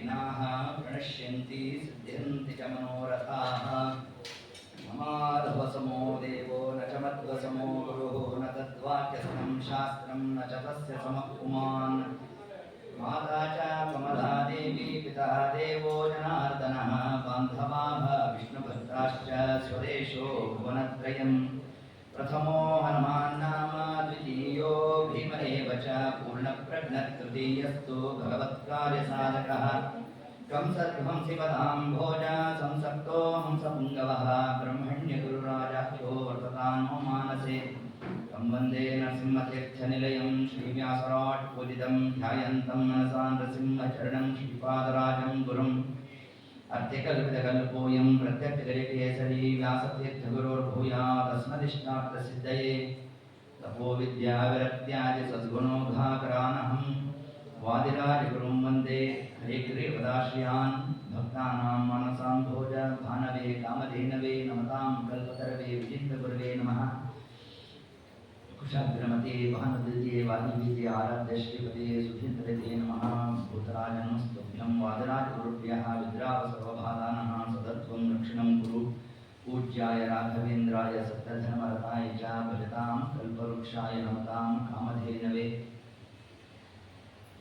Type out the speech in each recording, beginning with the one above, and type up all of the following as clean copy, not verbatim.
विघ्नाः प्रणश्यन्ति सिद्ध्यन्ति च मनोरथाः। ममाधवसमो देवो न च मध्वसमो गुरुः न तद्वाक्यसमं शास्त्रं न च तस्य समः पुमान्। माता च कमला देवी पिता देवो जनार्दनः बान्धवाः विष्णुभक्ताश्च स्वदेशो भुवनत्रयम्। प्रथमो हनुमान् नाम द्वितीयो भीम एव च पूर्णप्रज्ञस्तृतीयस्तु भगवत्कार्यसाधकः। कंसध्वंसिपदाम्भोज संसक्तो हंसपुङ्गवः ब्रह्मण्यगुरुराजाख्यो वर्ततानो मानसे। तं वन्दे नरसिंहतीर्थनिलयं श्रीव्यासराट् पूजितं ध्यायन्तं मनसा नृसिंहचरणं श्रीपादराजं गुरुम्। अर्थिकल्पितकल्पोऽयं प्रत्यक्षगजकेसरी व्यासतीर्थगुरोर्भूयादस्मदिष्टार्थसिद्धये। तपोविद्याविरक्त्यादिसद्गुणोघाकरानहं वादिराजगुरुं वन्दे। हरिग्रीवदाश्रयान् भक्तानां मानसाम्भोज भानवे कामधेनवे नमतां कल्पतरवे विचिन्तगुरवे नमः। कुशाग्रमते भानुद्वितीये वादिवीते आराध्य श्रीपते सुधीन्द्रते नमः। भूतराजनमस्तुभ्यं वादिराजगुरुभ्यः विद्रावसर्वभादानः सदत्वं रक्षणं कुरु। पूज्याय राघवेन्द्राय सत्यधर्मरताय च भजतां कल्पवृक्षाय नमतां कामधेनवे।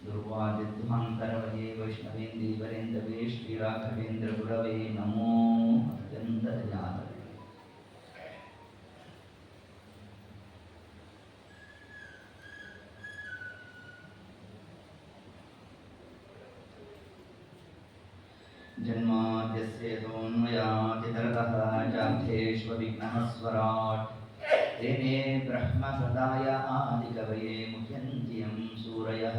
दुर्वादिध्वान्तरवये वैष्णवेन्दीवरेन्दवे श्रीराघवेन्द्रगुरवे नमो अत्यन्तदयालवे। जन्माद्यस्य यतोऽन्वयादितरतः जातेष्वविघ्नः स्वराट्। तेने ब्रह्मसदाय आदिकवये मुह्यन्ति यं सूरयः।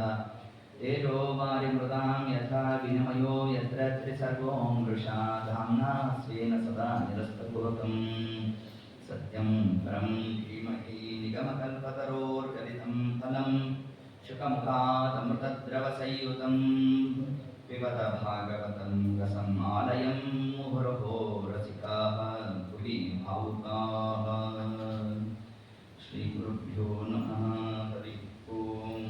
तेजो वारिमृतां यथा विनिमयो यत्र त्रिसर्गो मृषा धाम्ना स्वेन सदा निरस्तकुहकं। सत्यं परं धीमहि निगमकल्पतरोर्गलितं फलं शुकमुखादमृतद्रवसंयुतं। पिबत भागवतं रसम् आलयं मुहुरहो रसिकाः भुवि भावुकाः। श्रीगुरुभ्यो नमः। हरि ओम्।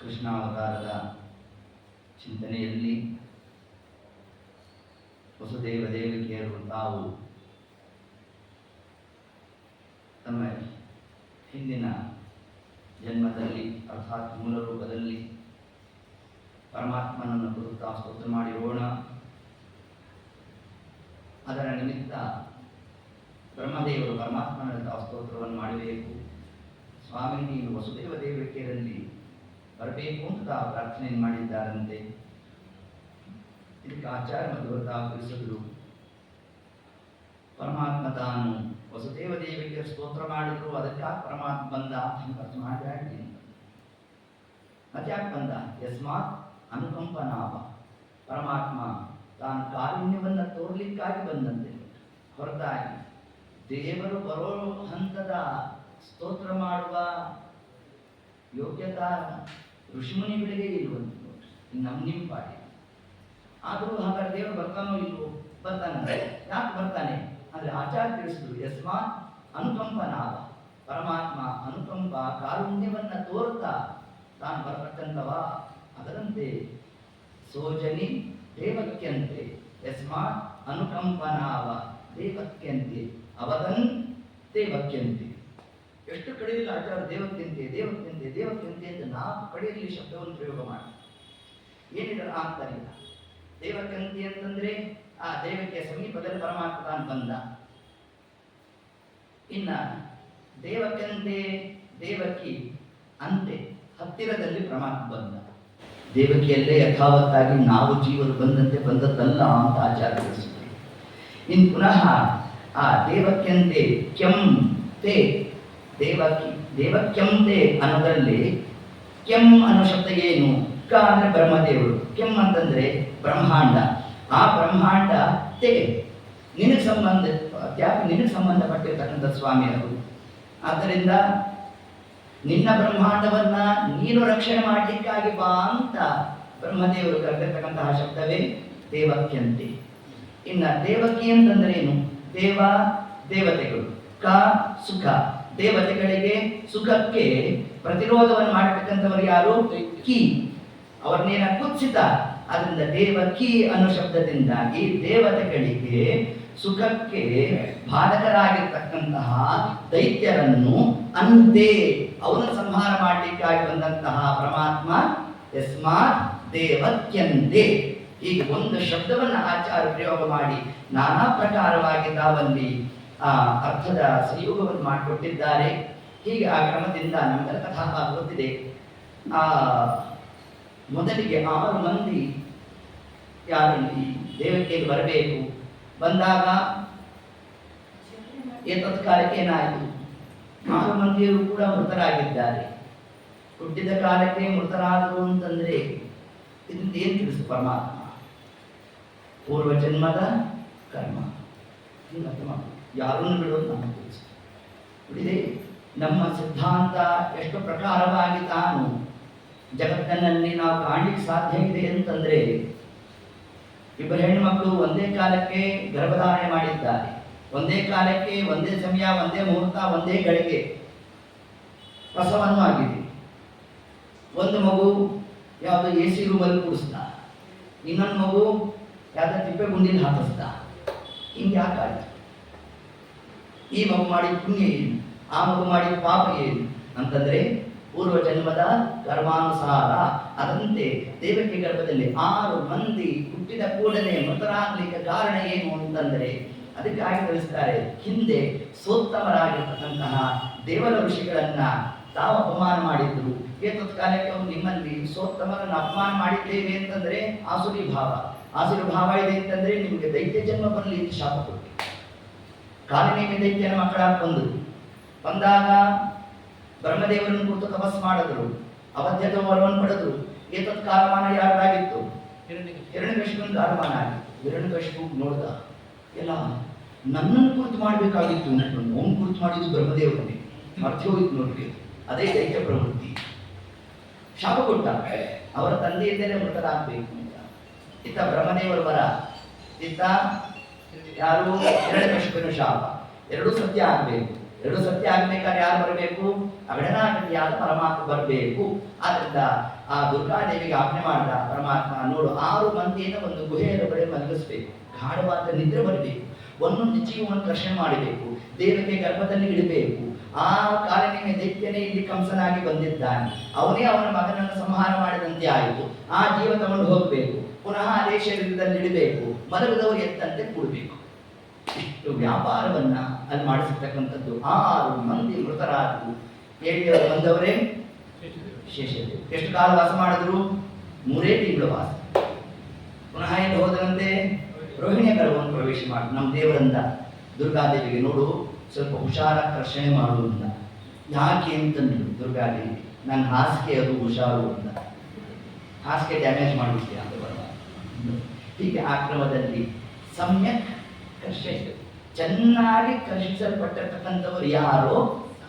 ಕೃಷ್ಣಾವತಾರದ ಚಿಂತನೆಯಲ್ಲಿ ವಸುದೇವ ದೇವಿಕೆಯರು ತಾವು ತಮ್ಮ ಹಿಂದಿನ ಜನ್ಮದಲ್ಲಿ ಅರ್ಥಾತ್ ಮೂಲ ರೂಪದಲ್ಲಿ ಪರಮಾತ್ಮನನ್ನು ಕುರಿತು ಸ್ತೋತ್ರ ಮಾಡಿರೋಣ. ಅದರ ನಿಮಿತ್ತ ಬ್ರಹ್ಮದೇವರು ಪರಮಾತ್ಮನ ಸ್ತೋತ್ರವನ್ನು ಮಾಡಬೇಕು. ಸ್ವಾಮಿ ನೀನು ವಸುದೇವ ದೇವಿಕೆಯರಲ್ಲಿ ಬರಬೇಕು ಅಂತ ತಾವು ಪ್ರಾರ್ಥನೆಯನ್ನು ಮಾಡಿದ್ದಾರಂತೆ. ಇದಕ್ಕೆ ಆಚಾರ್ಯ ಮಧ್ವರು ತಾವು ತಿಳಿಸಿದ್ರು. ಪರಮಾತ್ಮ ತಾನು ವಸುದೇವ ದೇವಿಗೆ ಸ್ತೋತ್ರ ಮಾಡಿದ್ರು, ಅದಕ್ಕೆ ಪರಮಾತ್ಮ ಬಂದ ಅಂತ ಮಾಡಿ ಮತ್ಯಾಕೆ ಬಂದ? ಯಸ್ಮಾತ್ ಅನುಕಂಪನಾಭ. ಪರಮಾತ್ಮ ತಾನು ಕಾರುಣ್ಯವನ್ನು ತೋರ್ಲಿಕ್ಕಾಗಿ ಬಂದಂತೆ ಹೊರತಾಗಿ ದೇವರು ಬರೋ ಹಂತದ ಸ್ತೋತ್ರ ಮಾಡುವ ಯೋಗ್ಯತಾ ಋಷಿಮುನಿಗಳಿಗೆ ಇರುವಂತ ನಿಮ್ಮ ಪಾಡಿ. ಆದರೂ ಹಾಗಾದ್ರೆ ದೇವರು ಬರ್ತಾನೋ ಇಲ್ವೋ? ಬರ್ತಾನೆ. ಯಾಕೆ ಬರ್ತಾನೆ ಅಂದ್ರೆ ಆಚಾರ್ಯ ತಿಳಿಸಿದ್ರು. ಯಸ್ಮಾತ್ ಅನುಕಂಪನಾಭ. ಪರಮಾತ್ಮ ಅನುಕಂಪ ಕಾರುಣ್ಯವನ್ನ ತೋರ್ತಾ ತಾನು ಬರತಕ್ಕಂಥವ. ಅದರಂತೆ ಸೋಜನಿ ದೇವಕ್ಯಂತೆ. ಯಸ್ಮಾತ್ ಅನುಕಂಪನಾವ ದೇವಕ್ಯಂತೆ ಅವದನ್ ದೇವಕ್ಯಂತೆ. ಎಷ್ಟು ಕಡೆಯಲ್ಲಿ ಆಚಾರ್ಯ ದೇವಕ್ಯಂತೆ ದೇವಕ್ಯಂತೆ ದೇವಕ್ಯಂತೆ ಅಂತ 4 ಕಡೆಯಲ್ಲಿ ಶಬ್ದವನ್ನು ಪ್ರಯೋಗ ಮಾಡಿ ಏನಿದರ ಆಗ್ತಾರಿಲ್ಲ. ದೇವಕ್ಯಂತೆ ಅಂತಂದ್ರೆ ಆ ದೇವಕ್ಕೆ ಸಮೀಪದಲ್ಲಿ ಪರಮಾತ್ಮ ತಾನು ಬಂದ. ಇನ್ನ ದೇವಕ್ಯಂತೆ ದೇವಕಿ ಅಂತೆ ಹತ್ತಿರದಲ್ಲಿ ಪರಮಾತ್ಮ ಬಂದ. ದೇವಕಿಯಲ್ಲೇ ಯಥಾವತ್ತಾಗಿ ನಾವು ಜೀವರು ಬಂದಂತೆ ಬಂದದ್ದಲ್ಲ ಅಂತ ಆಚಾರ್ಯ ತಿಳಿಸಿದ್ರು. ಇನ್ನು ಪುನಃ ಆ ದೇವಕ್ಯಂತೆ ಕ್ಯಂ ತೇ ದೇವಕಿ ದೇವಕ್ಯಂತೆ ಅನ್ನೋದರಲ್ಲಿ ಕೆಂ ಅನ್ನೋ ಶಬ್ದ ಏನು? ಕ ಅಂದ್ರೆ ಬ್ರಹ್ಮದೇವರು, ಕೆಂ ಅಂತಂದ್ರೆ ಬ್ರಹ್ಮಾಂಡ. ಆ ಬ್ರಹ್ಮಾಂಡ ತೇ ನಿನಗೆ ಸಂಬಂಧಪಟ್ಟಿರ್ತಕ್ಕಂಥ ಸ್ವಾಮಿ ಅವರು. ಆದ್ದರಿಂದ ನಿನ್ನ ಬ್ರಹ್ಮಾಂಡವನ್ನ ನೀನು ರಕ್ಷಣೆ ಮಾಡಲಿಕ್ಕಾಗಿ ಬಾ ಅಂತ ಬ್ರಹ್ಮದೇವರು ಕರೆದಿರ್ತಕ್ಕಂತಹ ಶಬ್ದವೇ ದೇವಕ್ಯಂತೆ. ಇನ್ನ ದೇವಕಿ ಅಂತಂದ್ರೆ ಏನು? ದೇವ ದೇವತೆಗಳು, ಕ ಸುಖ. ದೇವತೆಗಳಿಗೆ ಸುಖಕ್ಕೆ ಪ್ರತಿರೋಧವನ್ನು ಮಾಡತಕ್ಕಂಥವರು ಯಾರು? ಕಿ. ಅವರನ್ನೇನ ಕುತ್ಸಿತ. ಅದರಿಂದ ದೇವಕಿ ಅನ್ನೋ ಶಬ್ದದಿಂದ ಈ ದೇವತೆಗಳಿಗೆ ಸುಖಕ್ಕೆ ಬಾಧಕರಾಗಿರ್ತಕ್ಕಂತಹ ದೈತ್ಯರನ್ನು ಅಂದೇ ಅವನ ಸಂಹಾರ ಮಾಡಲಿಕ್ಕಾಗಿ ಬಂದಂತಹ ಪರಮಾತ್ಮ ಯಸ್ಮಾತ್ ದೇವತ್ಯಂತೆ. ಹೀಗೆ ಒಂದು ಶಬ್ದವನ್ನು ಆಚಾರ್ಯ ಪ್ರಯೋಗ ಮಾಡಿ ನಾನಾ ಪ್ರಕಾರವಾಗಿ ತಾವಲ್ಲಿ ಅರ್ಥದ ಸಂಯೋಗವನ್ನು ಮಾಡಿಕೊಟ್ಟಿದ್ದಾರೆ. ಹೀಗೆ ಆ ಕ್ರಮದಿಂದ ನಮ್ಮೆಲ್ಲ ಕಥಾ ಗೊತ್ತಿದೆ. ಮೊದಲಿಗೆ 6 ಮಂದಿ ಯಾರಲ್ಲಿ ದೇವತೆಗೆ ಬರಬೇಕು. ಬಂದಾಗ ತತ್ಕಾಲಕ್ಕೆ ಏನಾಯಿತು? 6 ಮಂದಿಯರು ಕೂಡ ಮೃತರಾಗಿದ್ದಾರೆ. ಹುಟ್ಟಿದ ಕಾಲಕ್ಕೆ ಮೃತರಾದರು ಅಂತಂದ್ರೆ ಇದರಿಂದ ಏನು ತಿಳಿಸು? ಪರಮಾತ್ಮ ಪೂರ್ವ ಜನ್ಮದ ಕರ್ಮ. ಯಾರನ್ನು ಬಿಡೋದು ನಮಗೆ ತಿಳಿಸು. ಬಿಡಿದೆ ನಮ್ಮ ಸಿದ್ಧಾಂತ ಎಷ್ಟು ಪ್ರಕಾರವಾಗಿ ತಾನು ಜಗತ್ತಿನಲ್ಲಿ ನಾವು ಕಾಣಲಿಕ್ಕೆ ಸಾಧ್ಯ ಇದೆ ಅಂತಂದ್ರೆ, ಇಬ್ಬರು ಹೆಣ್ಣು ಮಕ್ಕಳು ಒಂದೇ ಕಾಲಕ್ಕೆ ಗರ್ಭಧಾರಣೆ ಮಾಡಿದ್ದಾರೆ. ಒಂದೇ ಕಾಲಕ್ಕೆ, ಒಂದೇ ಸಮಯ, ಒಂದೇ ಮುಹೂರ್ತ, ಒಂದೇ ಗಳಿಗೆ ಪ್ರಸವನೂ ಆಗಿದೆ. ಒಂದು ಮಗು ಯಾವುದೋ AC ರೂಮಲ್ಲಿ ಕೂಡಿಸ್ದ, ಇನ್ನೊಂದು ಮಗು ಯಾವುದೋ ತಿಪ್ಪೆ ಗುಂಡಿನ ಹಾಕಿಸ್ದ. ಹಿಂಗೆ ಯಾಕಾಯ್ತು? ಈ ಮಗು ಮಾಡಿದ ಪುಣ್ಯ ಏನು, ಆ ಮಗು ಮಾಡಿದ ಪಾಪ ಏನು ಅಂತಂದ್ರೆ ಪೂರ್ವ ಜನ್ಮದ ಕರ್ಮಾನುಸಾರ. ಅದಂತೆ ದೇವಕಿ ಗರ್ಭದಲ್ಲಿ 6 ಮಂದಿ ಹುಟ್ಟಿದ ಕೂಡಲೇ ಮೃತರಾಗಲಿಕ್ಕೆ ಕಾರಣ ಏನು ಅಂತಂದ್ರೆ ಅದಕ್ಕಾಗಿ ತಿಳಿಸ್ತಾರೆ. ಹಿಂದೆ ಸೋತ್ತಮರಾಗಿರ್ತಕ್ಕಂತಹ ದೇವರ ಋಷಿಗಳನ್ನ ತಾವು ಅಪಮಾನ ಮಾಡಿದ್ರು. ಕಾಲಕ್ಕೆ ಅವರು ನಿಮ್ಮಲ್ಲಿ ಸೋತ್ತಮರನ್ನು ಅಪಮಾನ ಮಾಡಿದ್ದೇವೆ ಅಂತಂದ್ರೆ ಆಸುರಿ ಭಾವ. ಆಸುರಿ ಭಾವ ಇದೆ ಅಂತಂದ್ರೆ ನಿಮಗೆ ದೈತ್ಯ ಜನ್ಮ ಬರಲಿ ಅಂತ ಶಾಪ ಕೊಟ್ಟು ಕಾಲನೇಮಿ ದೈತ್ಯನ ಮಕ್ಕಳಾಗಿ ಬಂದಾಗ ಬ್ರಹ್ಮದೇವರನ್ನು ಕುರಿತು ತಪಸ್ ಮಾಡಿದ್ರು. ಅವಧ್ಯತ ವರವನ್ನು ಪಡೆದ್ರು. ಕಾಲಮಾನ ಯಾರಾಗಿತ್ತು? ಹಿರಣ್ಯಕಶಿಪನ ಕಾಲಮಾನ ಆಗಿತ್ತು. ಹಿರಣ್ಯಕಶಿಪು ನೋಡ್ದ, ಎಲ್ಲ ನನ್ನನ್ನು ಕುರಿತು ಮಾಡಬೇಕಾಗಿತ್ತು. ಅವನು ಕುರಿತು ಮಾಡಿದ್ದು ಬ್ರಹ್ಮದೇವರನ್ನೇ, ಮರ್ತಿ ಹೋಗಿತ್ತು ನೋಡ್ರಿ. ಅದೇ ದೈತ್ಯ ಪ್ರವೃತ್ತಿ. ಶಾಪ ಕೊಟ್ಟ, ಅವರ ತಂದೆಯಿಂದಲೇ ಮೃತರಾಗಬೇಕು ಅಂತ. ಇತ್ತ ಬ್ರಹ್ಮದೇವರ ವರ, ಇತ್ತ ಯಾರು? ಹಿರಣ್ಯಕಶಿಪನ ಶಾಪ. ಎರಡೂ ಸತ್ಯ ಆಗಬೇಕು. ಎರಡು ಸತ್ಯ ಆಗ್ಬೇಕಾದ್ರೆ ಯಾರು ಬರಬೇಕು? ಅಗಡನಾಗತಿಯಾದ ಪರಮಾತ್ಮ ಬರಬೇಕು. ಆದ್ರಿಂದ ಆ ದುರ್ಗಾದೇವಿಗೆ ಆಜ್ಞೆ ಮಾಡಿದ ಪರಮಾತ್ಮ, ನೋಡು 6 ಮಂದಿಯನ್ನು ಒಂದು ಗುಹೆಯ ಬಳಿ ಮಲಗಿಸ್ಬೇಕು. ಗಾಢವಾದ ನಿದ್ರೆ ಬರಬೇಕು. ಒಂದೊಂದು ಜೀವವನ್ನು ಕರ್ಷಣೆ ಮಾಡಬೇಕು. ದೇವಕ್ಕೆ ಗರ್ಭದಲ್ಲಿ ಇಡಬೇಕು. ಆ ಕಾಲನಿಮೆ ದೈತ್ಯನೇ ಇಲ್ಲಿ ಕಂಸನಾಗಿ ಬಂದಿದ್ದಾನೆ. ಅವನೇ ಅವನ ಮಗನನ್ನು ಸಂಹಾರ ಮಾಡಿದಂತೆ ಆಯಿತು. ಆ ಜೀವ ತಗೊಂಡು ಹೋಗಬೇಕು. ಪುನಃ ಅದೇ ಶರೀರದಲ್ಲಿ ಇಡಬೇಕು. ಮಲಗದವರು ಎತ್ತಂತೆ ಕೂಡಬೇಕು. ಇಷ್ಟು ವ್ಯಾಪಾರವನ್ನ ಅಲ್ಲಿ ಮಾಡಿಸಿರ್ತಕ್ಕಂಥದ್ದು. 6 ಮಂದಿ ಮೃತರಾದರು. 7 ಬಂದವರೇ ಶೇಷದೇವರು. ಎಷ್ಟು ಕಾಲ ವಾಸ ಮಾಡಿದ್ರು? 3 ತಿಂಗಳು ವಾಸ. ಪುನಃ ಏನು ಹೋದರಂತೆ ರೋಹಿಣಿಯ ಗರ್ಭವನ್ನು ಪ್ರವೇಶ ಮಾಡಿ ನಮ್ಮ ದೇವರಂದ ದುರ್ಗಾದೇವಿಗೆ, ನೋಡು ಸ್ವಲ್ಪ ಹುಷಾರ ಕರ್ಷಣೆ ಮಾಡುವುದಿಲ್ಲ. ಯಾಕೆ ಅಂತಂದ್ರು ದುರ್ಗಾದೇವಿ, ನನ್ನ ಹಾಸಿಗೆ ಅದು ಹುಷಾರು ಅಂತ. ಹಾಸಿಗೆ ಡ್ಯಾಮೇಜ್ ಮಾಡಿದ್ದೆ ಅಂತ ಬರುವ. ಹೀಗೆ ಆ ಕ್ರಮದಲ್ಲಿ ಸಮ್ಯಕ್ ಕರ್ಷೆ, ಚೆನ್ನಾಗಿ ಕರ್ಷಿಸಲ್ಪಟ್ಟಿರ್ತಕ್ಕಂಥವರು ಯಾರೋ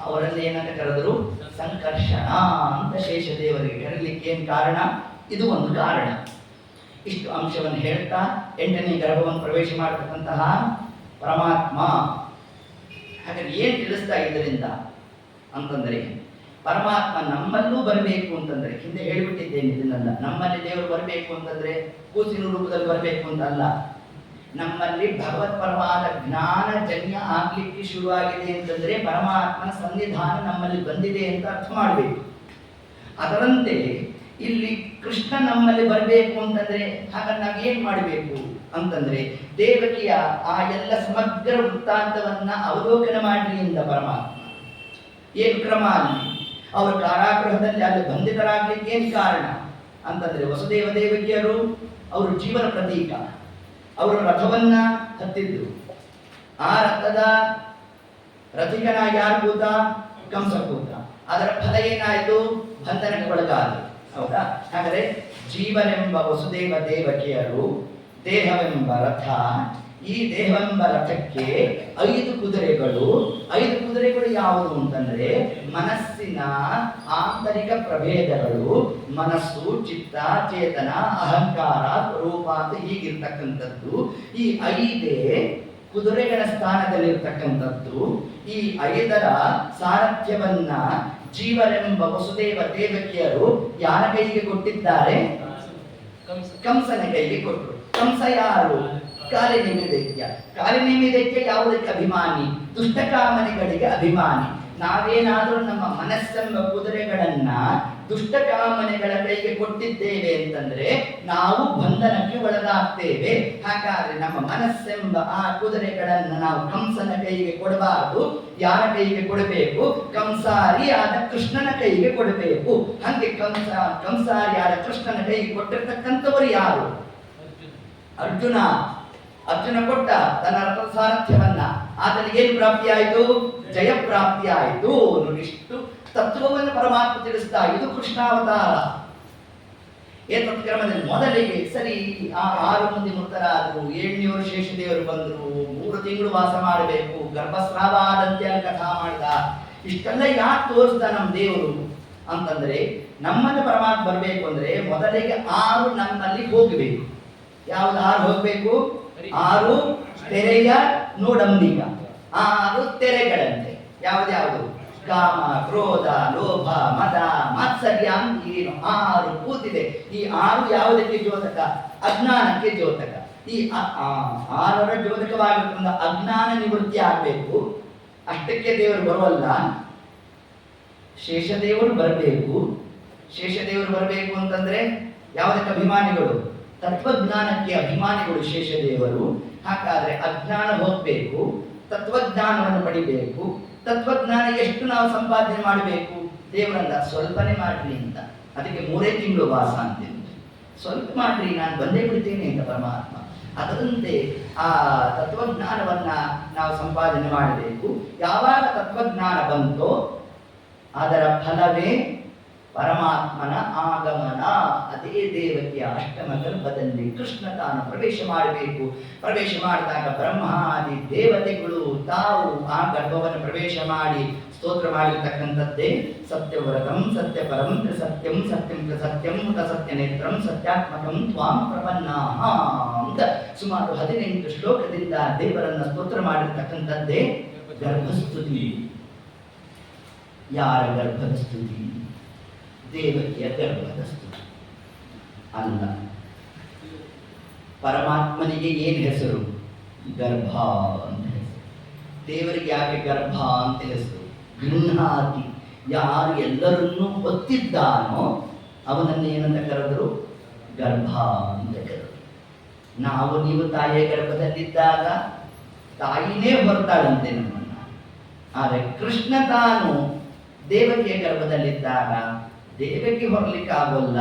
ಅವರಲ್ಲಿ ಏನಂತ ಕರೆದರು? ಸಂಕರ್ಷಣ ಅಂತ ಶೇಷದೇವರಿಗೆ ಕರೀಲಿಕ್ಕೆ ಏನು ಕಾರಣ? ಇದು ಒಂದು ಕಾರಣ. ಇಷ್ಟು ಅಂಶವನ್ನು ಹೇಳ್ತಾ 8ನೇ ಗರ್ಭವನ್ನು ಪ್ರವೇಶ ಮಾಡತಕ್ಕಂತಹ ಪರಮಾತ್ಮ ಹಾಗಾದ್ರೆ ಏನು ತಿಳಿಸ್ತಾ ಇದರಿಂದ ಅಂತಂದರೆ, ಪರಮಾತ್ಮ ನಮ್ಮಲ್ಲೂ ಬರಬೇಕು ಅಂತಂದ್ರೆ, ಹಿಂದೆ ಹೇಳಿಬಿಟ್ಟಿದ್ದೇನೆ ಇದನ್ನೆಲ್ಲ, ನಮ್ಮಲ್ಲಿ ದೇವರು ಬರಬೇಕು ಅಂತಂದ್ರೆ ಕೂಸಿನ ರೂಪದಲ್ಲಿ ಬರಬೇಕು ಅಂತ ಅಲ್ಲ. ನಮ್ಮಲ್ಲಿ ಭಗವತ್ಪರವಾದ ಜ್ಞಾನಜನ್ಯ ಆಗ್ಲಿಕ್ಕೆ ಶುರುವಾಗಿದೆ ಅಂತಂದ್ರೆ ಪರಮಾತ್ಮನ ಸನ್ನಿಧಾನ ನಮ್ಮಲ್ಲಿ ಬಂದಿದೆ ಅಂತ ಅರ್ಥ ಮಾಡಬೇಕು. ಅದರಂತೆ ಇಲ್ಲಿ ಕೃಷ್ಣ ನಮ್ಮಲ್ಲಿ ಬರಬೇಕು ಅಂತಂದ್ರೆ ಹಾಗಾದ್ರೆ ನಾವೇನ್ ಮಾಡಬೇಕು ಅಂತಂದ್ರೆ, ದೇವಕಿಯ ಆ ಎಲ್ಲ ಸಮಗ್ರ ವೃತ್ತಾಂತವನ್ನ ಅವಲೋಕನ ಮಾಡ್ರಿ ಅಂತ ಪರಮಾತ್ಮ. ಏನು ಕ್ರಮ ಅಲ್ಲಿ? ಅವರ ಕಾರಾಗೃಹದಲ್ಲಿ ಅಲ್ಲಿ ಬಂಧಿತರಾಗ್ಲಿಕ್ಕೆ ಏನು ಕಾರಣ ಅಂತಂದ್ರೆ, ವಸುದೇವ ದೇವಕಿಯರು ಅವರು ಜೀವನ ಪ್ರತೀಕ. ಅವರು ರಥವನ್ನ ಹತ್ತಿದ್ರು. ಆ ರಥದ ರಥಿಕನಾಗಿ ಯಾರು ಕೂತ? ಕಂಸ ಕೂತ. ಅದರ ಫಲ ಏನಾಯಿತು? ಬಂಧನಕ್ಕೆ ಒಳಗಾದ. ಹೌದಾ? ಹಾಗಾದ್ರೆ ಜೀವನೆಂಬ ವಸುದೇವ ದೇವಕಿಯರು, ದೇಹವೆಂಬ ರಥ, ಈ ದೇಹವೆಂಬ ರಥಕ್ಕೆ 5 ಕುದುರೆಗಳು. 5 ಕುದುರೆಗಳು ಯಾವುದು ಅಂತಂದ್ರೆ ಮನಸ್ಸಿನ ಆಂತರಿಕ ಪ್ರಭೇದಗಳು. ಮನಸ್ಸು, ಚಿತ್ತ, ಚೇತನ, ಅಹಂಕಾರ, ರೂಪ ಅಂತ ಹೀಗಿರ್ತಕ್ಕಂಥದ್ದು. ಈ 5 ಕುದುರೆಗಳ ಸ್ಥಾನದಲ್ಲಿರ್ತಕ್ಕಂಥದ್ದು. ಈ 5ರ ಸಾರಥ್ಯವನ್ನ ಜೀವರೆಂಬ ವಸುದೇವ ದೇವಕಿಯರು ಯಾರ ಕೈಗೆ ಕೊಟ್ಟಿದ್ದಾರೆ? ಕಂಸನ ಕೈಗೆ ಕೊಟ್ಟರು. ಕಂಸ ಯಾರು? ಕಾಲಿನೇಮಿ ದೈತ್ಯ. ಕಾಲಿನೇಮಿ ದೈತ್ಯ ಯಾವುದಕ್ಕೆ ಅಭಿಮಾನಿ? ದುಷ್ಟಕಾಮನೆಗಳಿಗೆ ಅಭಿಮಾನಿ. ನಾವೇನಾದರೂ ನಮ್ಮ ಮನಸ್ಸೆಂಬ ಕುದುರೆಗಳನ್ನ ದುಷ್ಟಕಾಮನೆಗಳ ಕೈಗೆ ಕೊಟ್ಟಿದ್ದೇವೆ ಅಂತಂದ್ರೆ ನಾವು ಬಂಧನಕ್ಕೆ ಒಳಗಾಗ್ತೇವೆ. ಹಾಗಾದ್ರೆ ನಮ್ಮ ಮನಸ್ಸೆಂಬ ಆ ಕುದುರೆಗಳನ್ನ ನಾವು ಕಂಸನ ಕೈಗೆ ಕೊಡಬಾರದು. ಯಾರ ಕೈಗೆ ಕೊಡಬೇಕು? ಕಂಸಾರಿಯಾದ ಕೃಷ್ಣನ ಕೈಗೆ ಕೊಡಬೇಕು. ಹಾಗೆ ಕಂಸಾರಿಯಾದ ಕೃಷ್ಣನ ಕೈಗೆ ಕೊಟ್ಟಿರ್ತಕ್ಕಂಥವರು ಯಾರು? ಅರ್ಜುನ. ಅರ್ಜುನ ಕೊಟ್ಟ ತನ್ನ ರಥ ಸಾರಥ್ಯವನ್ನ. ಆತನಿಗೆ ಏನು ಪ್ರಾಪ್ತಿ ಆಯಿತು? ಜಯ ಪ್ರಾಪ್ತಿ ಆಯಿತು. ಇಷ್ಟು ತತ್ವವನ್ನು ಪರಮಾತ್ಮ ತಿಳಿಸ್ತಾ, ಇದು ಕೃಷ್ಣಾವತಾರ. ಏತತ್ಕ್ರಮದಲ್ಲಿ ಮೊದಲಿಗೆ ಸರಿ ಆ 6 ಮಂದಿ ಮೃತರಾದರು, 7ನೇವರು ಶೇಷದೇವರು ಬಂದರು, 3 ತಿಂಗಳು ವಾಸ ಮಾಡಬೇಕು, ಗರ್ಭಸ್ರಾವ ಆದಂತೆ ಕಥಾ ಮಾಡಿದ. ಇಷ್ಟೆಲ್ಲ ಯಾಕೆ ತೋರಿಸ್ದ ನಮ್ಮ ದೇವರು ಅಂತಂದ್ರೆ, ನಮ್ಮಲ್ಲಿ ಪರಮಾತ್ಮ ಬರಬೇಕು ಅಂದ್ರೆ ಮೊದಲಿಗೆ 6 ನಮ್ಮಲ್ಲಿ ಹೋಗಬೇಕು. ಯಾವ್ದು 6 ಹೋಗ್ಬೇಕು? 6 ತೆರೆಯ ನೋಡಂಬಿಗ. 6 ತೆರೆಗಳಂತೆ. ಯಾವ್ದ್ಯಾವುದು? ಕಾಮ, ಕ್ರೋಧ, ಲೋಭ, ಮದ, ಮಾತ್ಸರ್ಯ ಅಂತ ಏನು 6 ಕೂತಿದೆ. ಈ 6 ಯಾವುದಕ್ಕೆ ದ್ಯೋತಕ? ಅಜ್ಞಾನಕ್ಕೆ ದ್ಯೋತಕ. ಈ 6ರ ದ್ಯೋತಕವಾಗಿರ್ತಕ್ಕಂಥ ಅಜ್ಞಾನ ನಿವೃತ್ತಿ ಆಗಬೇಕು. ಅಷ್ಟಕ್ಕೆ ದೇವರು ಬರುವಲ್ಲ, ಶೇಷದೇವರು ಬರಬೇಕು. ಶೇಷದೇವರು ಬರಬೇಕು ಅಂತಂದ್ರೆ ಯಾವುದಕ್ಕೆ ಅಭಿಮಾನಿಗಳು? ತತ್ವಜ್ಞಾನಕ್ಕೆ ಅಭಿಮಾನಿಗಳು ಶೇಷದೇವರು. ಹಾಗಾದ್ರೆ ಅಜ್ಞಾನ ಹೋಗ್ಬೇಕು, ತತ್ವಜ್ಞಾನವನ್ನು ಪಡಿಬೇಕು. ತತ್ವಜ್ಞಾನ ಎಷ್ಟು ನಾವು ಸಂಪಾದನೆ ಮಾಡಬೇಕು? ದೇವರಲ್ಲ, ಸ್ವಲ್ಪನೇ ಮಾಡ್ರಿ ಅಂತ. ಅದಕ್ಕೆ 3 ತಿಂಗಳು ವಾಸ ಅಂತೇಳಿ, ಸ್ವಲ್ಪ ಮಾಡ್ರಿ, ನಾನು ಬಂದೇ ಬಿಡ್ತೇನೆ ಅಂತ ಪರಮಾತ್ಮ. ಅದರಂತೆ ಆ ತತ್ವಜ್ಞಾನವನ್ನ ನಾವು ಸಂಪಾದನೆ ಮಾಡಬೇಕು. ಯಾವಾಗ ತತ್ವಜ್ಞಾನ ಬಂತೋ ಅದರ ಫಲವೇ ಪರಮಾತ್ಮನ ಆಗಮನ. ಅದೇ ದೇವಕಿಯ ಅಷ್ಟಮ ಗರ್ಭದಲ್ಲಿ ಕೃಷ್ಣ ತಾನು ಪ್ರವೇಶ ಮಾಡಬೇಕು. ಪ್ರವೇಶ ಮಾಡಿದಾಗ ಬ್ರಹ್ಮಾದಿ ದೇವತೆಗಳು ತಾವು ಆ ಗರ್ಭವನ್ನು ಪ್ರವೇಶ ಮಾಡಿ ಸ್ತೋತ್ರ ಮಾಡಿರ್ತಕ್ಕಂಥದ್ದೇ ಸತ್ಯವ್ರತಂ ಸತ್ಯಪರಂ ಸತ್ಯಂ ಸತ್ಯಂ ಸತ್ಯಂ ಸತ್ಯ ನೇತ್ರಂ ಸತ್ಯಾತ್ಮಕಂ ತ್ವಾಂ ಪ್ರಪನ್ನಾಹ ಅಂತ ಸುಮಾರು 18 ಶ್ಲೋಕದಿಂದ ದೇವರನ್ನ ಸ್ತೋತ್ರ ಮಾಡಿರ್ತಕ್ಕಂಥದ್ದೇ ಗರ್ಭಸ್ತುತಿ. ಯಾರ ಗರ್ಭದ ಸ್ತುತಿ? ದೇವಕಿಯ ಗರ್ಭದ ಸ್ತುತಿ ಅಲ್ಲ. ಪರಮಾತ್ಮನಿಗೆ ಏನು ಹೆಸರು? ಗರ್ಭ ಅಂತ ಹೆಸರು. ದೇವರಿಗೆ ಯಾಕೆ ಗರ್ಭ ಅಂತ ಹೆಸರು? ಗೃಹಾತಿ. ಯಾರು ಎಲ್ಲರನ್ನೂ ಒತ್ತಿದ್ದಾನೋ ಅವನನ್ನು ಏನಂತ ಕರೆದರು? ಗರ್ಭ ಅಂತ ಕರೆದರು. ನಾವು ನೀವು ತಾಯಿಯ ಗರ್ಭದಲ್ಲಿದ್ದಾಗ ತಾಯಿನೇ ಹೊರತಾಳಂತೆ ನಮ್ಮನ್ನ. ಆದರೆ ಕೃಷ್ಣ ತಾನು ದೇವಕಿಯ ಗರ್ಭದಲ್ಲಿದ್ದಾಗ ದೇವಕ್ಕೆ ಹೊರಲಿಕ್ಕೆ ಆಗೋಲ್ಲ,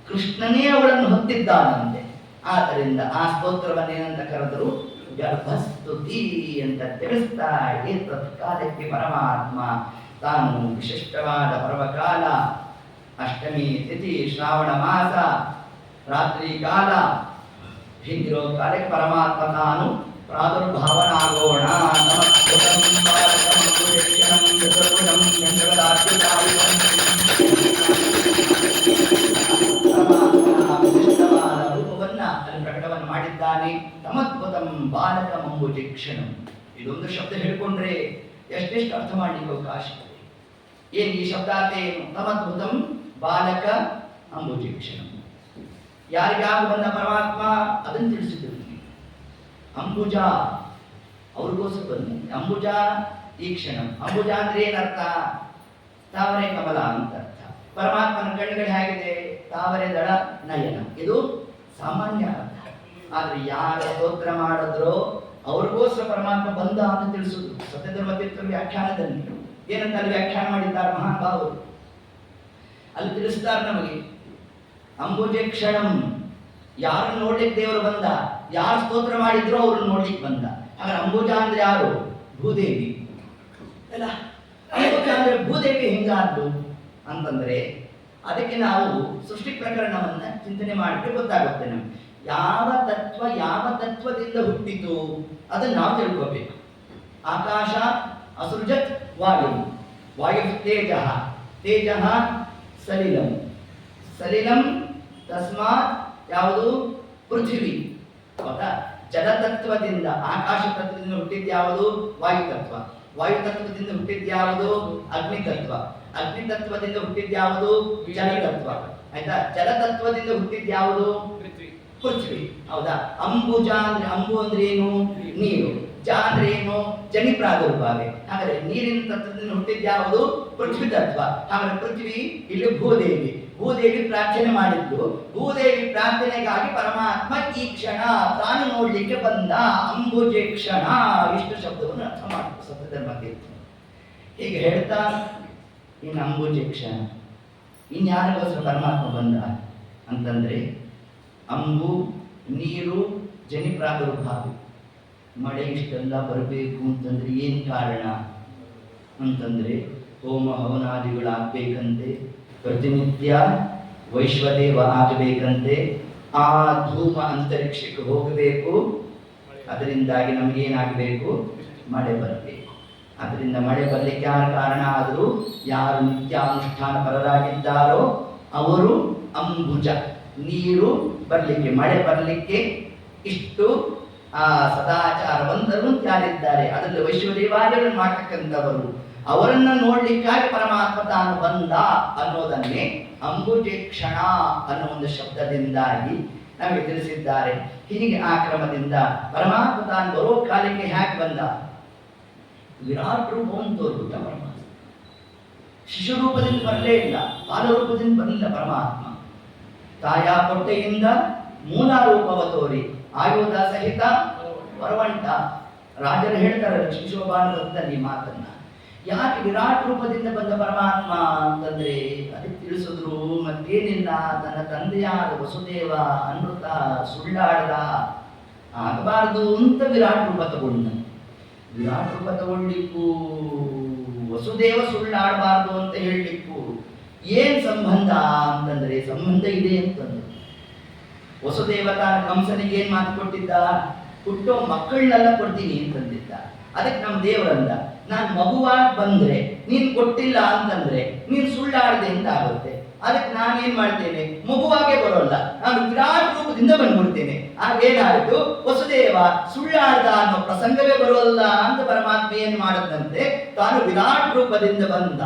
ಕೃಷ್ಣನೇ ಅವಳನ್ನು ಹೊತ್ತಿದ್ದಾನಂತೆ. ಆದ್ದರಿಂದ ಆ ಸ್ತೋತ್ರವನ್ನೇನಂತ ಕರೆದರು? ಗರ್ಭಸ್ತುತಿ ಅಂತ ತಿಳಿಸ್ತಾ ತತ್ಕಾಲಕ್ಕೆ ಪರಮಾತ್ಮ ತಾನು ವಿಶಿಷ್ಟವಾದ ಪರ್ವಕಾಲ, ಅಷ್ಟಮಿ ತಿಥಿ, ಶ್ರಾವಣ ಮಾಸ, ರಾತ್ರಿ ಕಾಲ, ಹೀಗಿರೋ ಕಾಲಕ್ಕೆ ಪರಮಾತ್ಮ ತಾನು ಪ್ರಾದುರ್ಭಾವನಾಗೋಣ. ರೂಪವನ್ನ ಅಲ್ಲಿ ಪ್ರಕಟವನ್ನು ಮಾಡಿದ್ದಾನೆ. ತಮದ್ಭುತಂ ಬಾಲಕ ಮಂಬುಜಿಕ್ಷಣಂ. ಇದೊಂದು ಶಬ್ದ ಹೇಳ್ಕೊಂಡ್ರೆ ಎಷ್ಟೆಷ್ಟು ಅರ್ಥ ಮಾಡ್ಲಿಕ್ಕೆ ಅವಕಾಶ ಇದೆ. ಏನು ಈ ಶಬ್ದಾರ್ಥ ಏನು? ತಮದ್ಭುತಂ ಬಾಲಕ ಅಂಬುಜಿಕ್ಷಣಂ. ಯಾರಿಗಾಗ ಬಂದ ಪರಮಾತ್ಮ ಅದನ್ನು ತಿಳಿಸಿದ್ರು. ಅಂಬುಜ ಅವ್ರಿಗೋಸ್ಕರ ಬಂದ ಅಂಬುಜ ಈ ಕ್ಷಣ. ಅಂಬುಜ ಅಂದ್ರೆ ಏನರ್ಥ? ತಾವರೆ ಕಮಲ ಅಂತ ಅರ್ಥ. ಪರಮಾತ್ಮನ ಕಣ್ಣುಗಳು ಹೇಗಿದೆ? ತಾವರೆ ದಳ ನಯನ. ಇದು ಸಾಮಾನ್ಯ ಅರ್ಥ. ಆದ್ರೆ ಯಾರ ಸ್ತೋತ್ರ ಮಾಡಿದ್ರೋ ಅವ್ರಿಗೋಸ್ಕರ ಪರಮಾತ್ಮ ಬಂದ ಅಂತ ತಿಳಿಸುದು. ಸತ್ಯಧರ್ಮ ತೀರ್ಥರ ವ್ಯಾಖ್ಯಾನದಲ್ಲಿ ಏನಂತ ಅಲ್ಲಿ ವ್ಯಾಖ್ಯಾನ ಮಾಡಿದ್ದಾರೆ ಮಹಾನುಭಾವರು. ಅಲ್ಲಿ ತಿಳಿಸ್ತಾರೆ ನಮಗೆ, ಅಂಬುಜೆ ಕ್ಷಣಂ, ಯಾರನ್ನು ನೋಡ್ಲಿಕ್ಕೆ ದೇವರು ಬಂದ, ಯಾರು ಸ್ತೋತ್ರ ಮಾಡಿದ್ರು ಅವ್ರನ್ನ ನೋಡ್ಲಿಕ್ಕೆ ಬಂದ. ಹಾಗಾದ್ರೆ ಅಂಬುಜ ಅಂದ್ರೆ ಯಾರು? ಭೂದೇವಿ ಅಲ್ಲ. ಅಂಬುಜ ಅಂದ್ರೆ ಭೂದೇವಿ ಹೆಂಗಾದ್ದು ಅಂತಂದ್ರೆ ಅದಕ್ಕೆ ನಾವು ಸೃಷ್ಟಿ ಪ್ರಕರಣವನ್ನ ಚಿಂತನೆ ಮಾಡಿದ್ರೆ ಗೊತ್ತಾಗುತ್ತೆ ನಮ್ಗೆ. ಯಾವ ತತ್ವದಿಂದ ಹುಟ್ಟಿತು ಅದನ್ನು ನಾವು ತಿಳ್ಕೋಬೇಕು. ಆಕಾಶ ಅಸೃಜತ್ ವಾಯು, ವಾಯು ತೇಜಃ, ತೇಜಃ ಸಲಿಲಂ, ಸಲಿಲಂ ತಸ್ಮಾತ್ ಯಾವುದು? ಪೃಥ್ವಿ. ಹೌದಾ? ಜಲತತ್ವದಿಂದ, ಆಕಾಶ ತತ್ವದಿಂದ ಹುಟ್ಟಿದ್ದು ಯಾವುದು? ವಾಯುತತ್ವ. ವಾಯು ತತ್ವದಿಂದ ಹುಟ್ಟಿದ್ಯಾವುದು? ಅಗ್ನಿ ತತ್ವ. ಅಗ್ನಿ ತತ್ವದಿಂದ ಹುಟ್ಟಿದ್ಯಾವುದು? ಜಲ ತತ್ವ. ಆಯ್ತಾ? ಜಲ ತತ್ವದಿಂದ ಹುಟ್ಟಿದ್ಯಾವುದು? ಪೃಥ್ವಿ. ಹೌದಾ? ಅಂಬುಜ ಅಂದ್ರೆ, ಅಂಬು ಅಂದ್ರೆ ಏನು? ನೀರು. ಜ ಅಂದ್ರೆ ಏನು? ಜನಿ ಪ್ರಾದುರ್ಭಾವೆ. ಹಾಗಾದ್ರೆ ನೀರಿನ ತತ್ವದಿಂದ ಹುಟ್ಟಿದ್ಯಾವುದು? ಪೃಥ್ವಿ ತತ್ವ. ಹಾಗಾದ್ರೆ ಪೃಥ್ವಿ ಇಲ್ಲಿ ಭೂದೇವಿ. ಭೂದೇವಿ ಪ್ರಾರ್ಥನೆ ಮಾಡಿದ್ದು. ಭೂದೇವಿ ಪ್ರಾರ್ಥನೆಗಾಗಿ ಪರಮಾತ್ಮ ಈ ಕ್ಷಣ ತಾನು ನೋಡ್ಲಿಕ್ಕೆ ಬಂದ. ಅಂಬುಜೆ ಕ್ಷಣ. ಇಷ್ಟು ಶಬ್ದವನ್ನು ಅರ್ಥ ಮಾಡ್ತು ಸತ್ಯಧರ್ಮಕ್ಕೆ. ಹೀಗೆ ಹೇಳ್ತಾ ಇನ್ನು ಅಂಬುಜೆ ಕ್ಷಣ ಇನ್ಯಾರಿಗೋಸ್ಕರ ಪರಮಾತ್ಮ ಬಂದ ಅಂತಂದ್ರೆ, ಅಂಬು ನೀರು ಜನಿ ಪ್ರಾದುರ್ಭಾವ. ಮಳೆ ಇಷ್ಟೆಲ್ಲ ಬರಬೇಕು ಅಂತಂದ್ರೆ ಏನು ಕಾರಣ ಅಂತಂದ್ರೆ, ಹೋಮ ಹವನಾದಿಗಳಾಗಬೇಕಂತೆ, ಪ್ರತಿನಿತ್ಯ ವೈಶ್ವದೇವ ಆಗಬೇಕಂತೆ, ಆ ಧೂಮ ಅಂತರಿಕ್ಷಕ್ಕೆ ಹೋಗಬೇಕು. ಅದರಿಂದಾಗಿ ನಮಗೇನಾಗಬೇಕು? ಮಳೆ ಬರಬೇಕು. ಅದರಿಂದ ಮಳೆ ಬರಲಿಕ್ಕೆ ಯಾರು ಕಾರಣ ಆದರೂ? ಯಾರು ನಿತ್ಯಾನುಷ್ಠಾನ ಪರರಾಗಿದ್ದಾರೋ ಅವರು ಅಂಬುಜ. ನೀರು ಬರಲಿಕ್ಕೆ, ಮಳೆ ಬರಲಿಕ್ಕೆ ಇಷ್ಟು ಸದಾಚಾರವಂತರು ಯಾರಿದ್ದಾರೆ, ಅದರಲ್ಲಿ ವೈಶ್ವದೇವಾದಿಗಳನ್ನು ಮಾಡ್ತಕ್ಕಂಥವರು, ಅವರನ್ನ ನೋಡ್ಲಿಕ್ಕಾಗಿ ಪರಮಾತ್ಮ ತಾನು ಬಂದ ಅನ್ನೋದನ್ನೇ ಅಂಬುಜೆ ಕ್ಷಣ ಅನ್ನೋ ಒಂದು ಶಬ್ದದಿಂದಾಗಿ ನಮಗೆ ತಿಳಿಸಿದ್ದಾರೆ. ಹೀಗೆ ಆ ಕ್ರಮದಿಂದ ಪರಮಾತ್ಮ ತಾನು ಬರೋ ಕಾಲಕ್ಕೆ ಹ್ಯಾಕ್ ಬಂದ? ವಿರಾಟ್ ರೂಪವನ್ನು ತೋರ್ಬಿಟ್ಟ ಪರಮಾತ್ಮ. ಶಿಶು ರೂಪದಿಂದ ಬರಲೇ ಇಲ್ಲ, ಬಾಲರೂಪದಿಂದ ಬರಲಿಲ್ಲ ಪರಮಾತ್ಮ. ತಾಯ ಹೊಟ್ಟೆಯಿಂದ ಮೂಲ ರೂಪವ ತೋರಿ ಆಯುಧ ಸಹಿತ ಬರವಂಟ. ರಾಜರು ಹೇಳ್ತಾರೆ ಲಕ್ಷ್ಮೀ ಶೋಭಾನುಭವದಲ್ಲಿ ಮಾತನ್ನ. ಯಾಕೆ ವಿರಾಟ್ ರೂಪದಿಂದ ಬಂದ ಪರಮಾತ್ಮ ಅಂತಂದ್ರೆ ಅದಕ್ಕೆ ತಿಳಿಸಿದ್ರು ಮತ್ತೇನಿಲ್ಲ, ತನ್ನ ತಂದೆಯಾದ ವಸುದೇವ ಅನೃತ ಸುಳ್ಳಾಡದ ಆಗಬಾರದು ಅಂತ ವಿರಾಟ್ ರೂಪ ತಗೊಂಡ. ವಿರಾಟ್ ರೂಪ ತಗೊಂಡಿಕ್ಕೂ ವಸುದೇವ ಸುಳ್ಳಾಡಬಾರ್ದು ಅಂತ ಹೇಳಲಿಕ್ಕೂ ಏನ್ ಸಂಬಂಧ ಅಂತಂದ್ರೆ, ಸಂಬಂಧ ಇದೆ ಅಂತಂದ್ರೆ, ವಸುದೇವ ತಾನ ಕಂಸನಿಗೆ ಏನ್ ಮಾತು ಕೊಟ್ಟಿದ್ದ? ಹುಟ್ಟೋ ಮಕ್ಕಳನ್ನೆಲ್ಲ ಕೊಡ್ತೀನಿ ಅಂತಂದಿದ್ದ. ಅದಕ್ಕೆ ನಮ್ಮ ದೇವರಂದ, ನಾನು ಮಗುವಾಗಿ ಬಂದ್ರೆ ನೀನ್ ಕೊಟ್ಟಿಲ್ಲ ಅಂತಂದ್ರೆ ನೀನ್ ಸುಳ್ಳಾಡದೆ ಅಂತ ಆಗುತ್ತೆ. ಅದಕ್ಕೆ ನಾನೇನ್ ಮಾಡ್ತೇನೆ? ಮಗುವಾಗೇ ಬರೋಲ್ಲ, ನಾನು ವಿರಾಟ್ ರೂಪದಿಂದ ಬಂದ್ಬಿಡ್ತೇನೆ. ಆಗೇನಾಯ್ತು? ವಸುದೇವ ಸುಳ್ಳಾಡ್ದ ಅನ್ನೋ ಪ್ರಸಂಗವೇ ಬರೋಲ್ಲ ಅಂತ ಪರಮಾತ್ಮ ಏನ್ ಮಾಡದಂತೆ ತಾನು ವಿರಾಟ್ ರೂಪದಿಂದ ಬಂದ.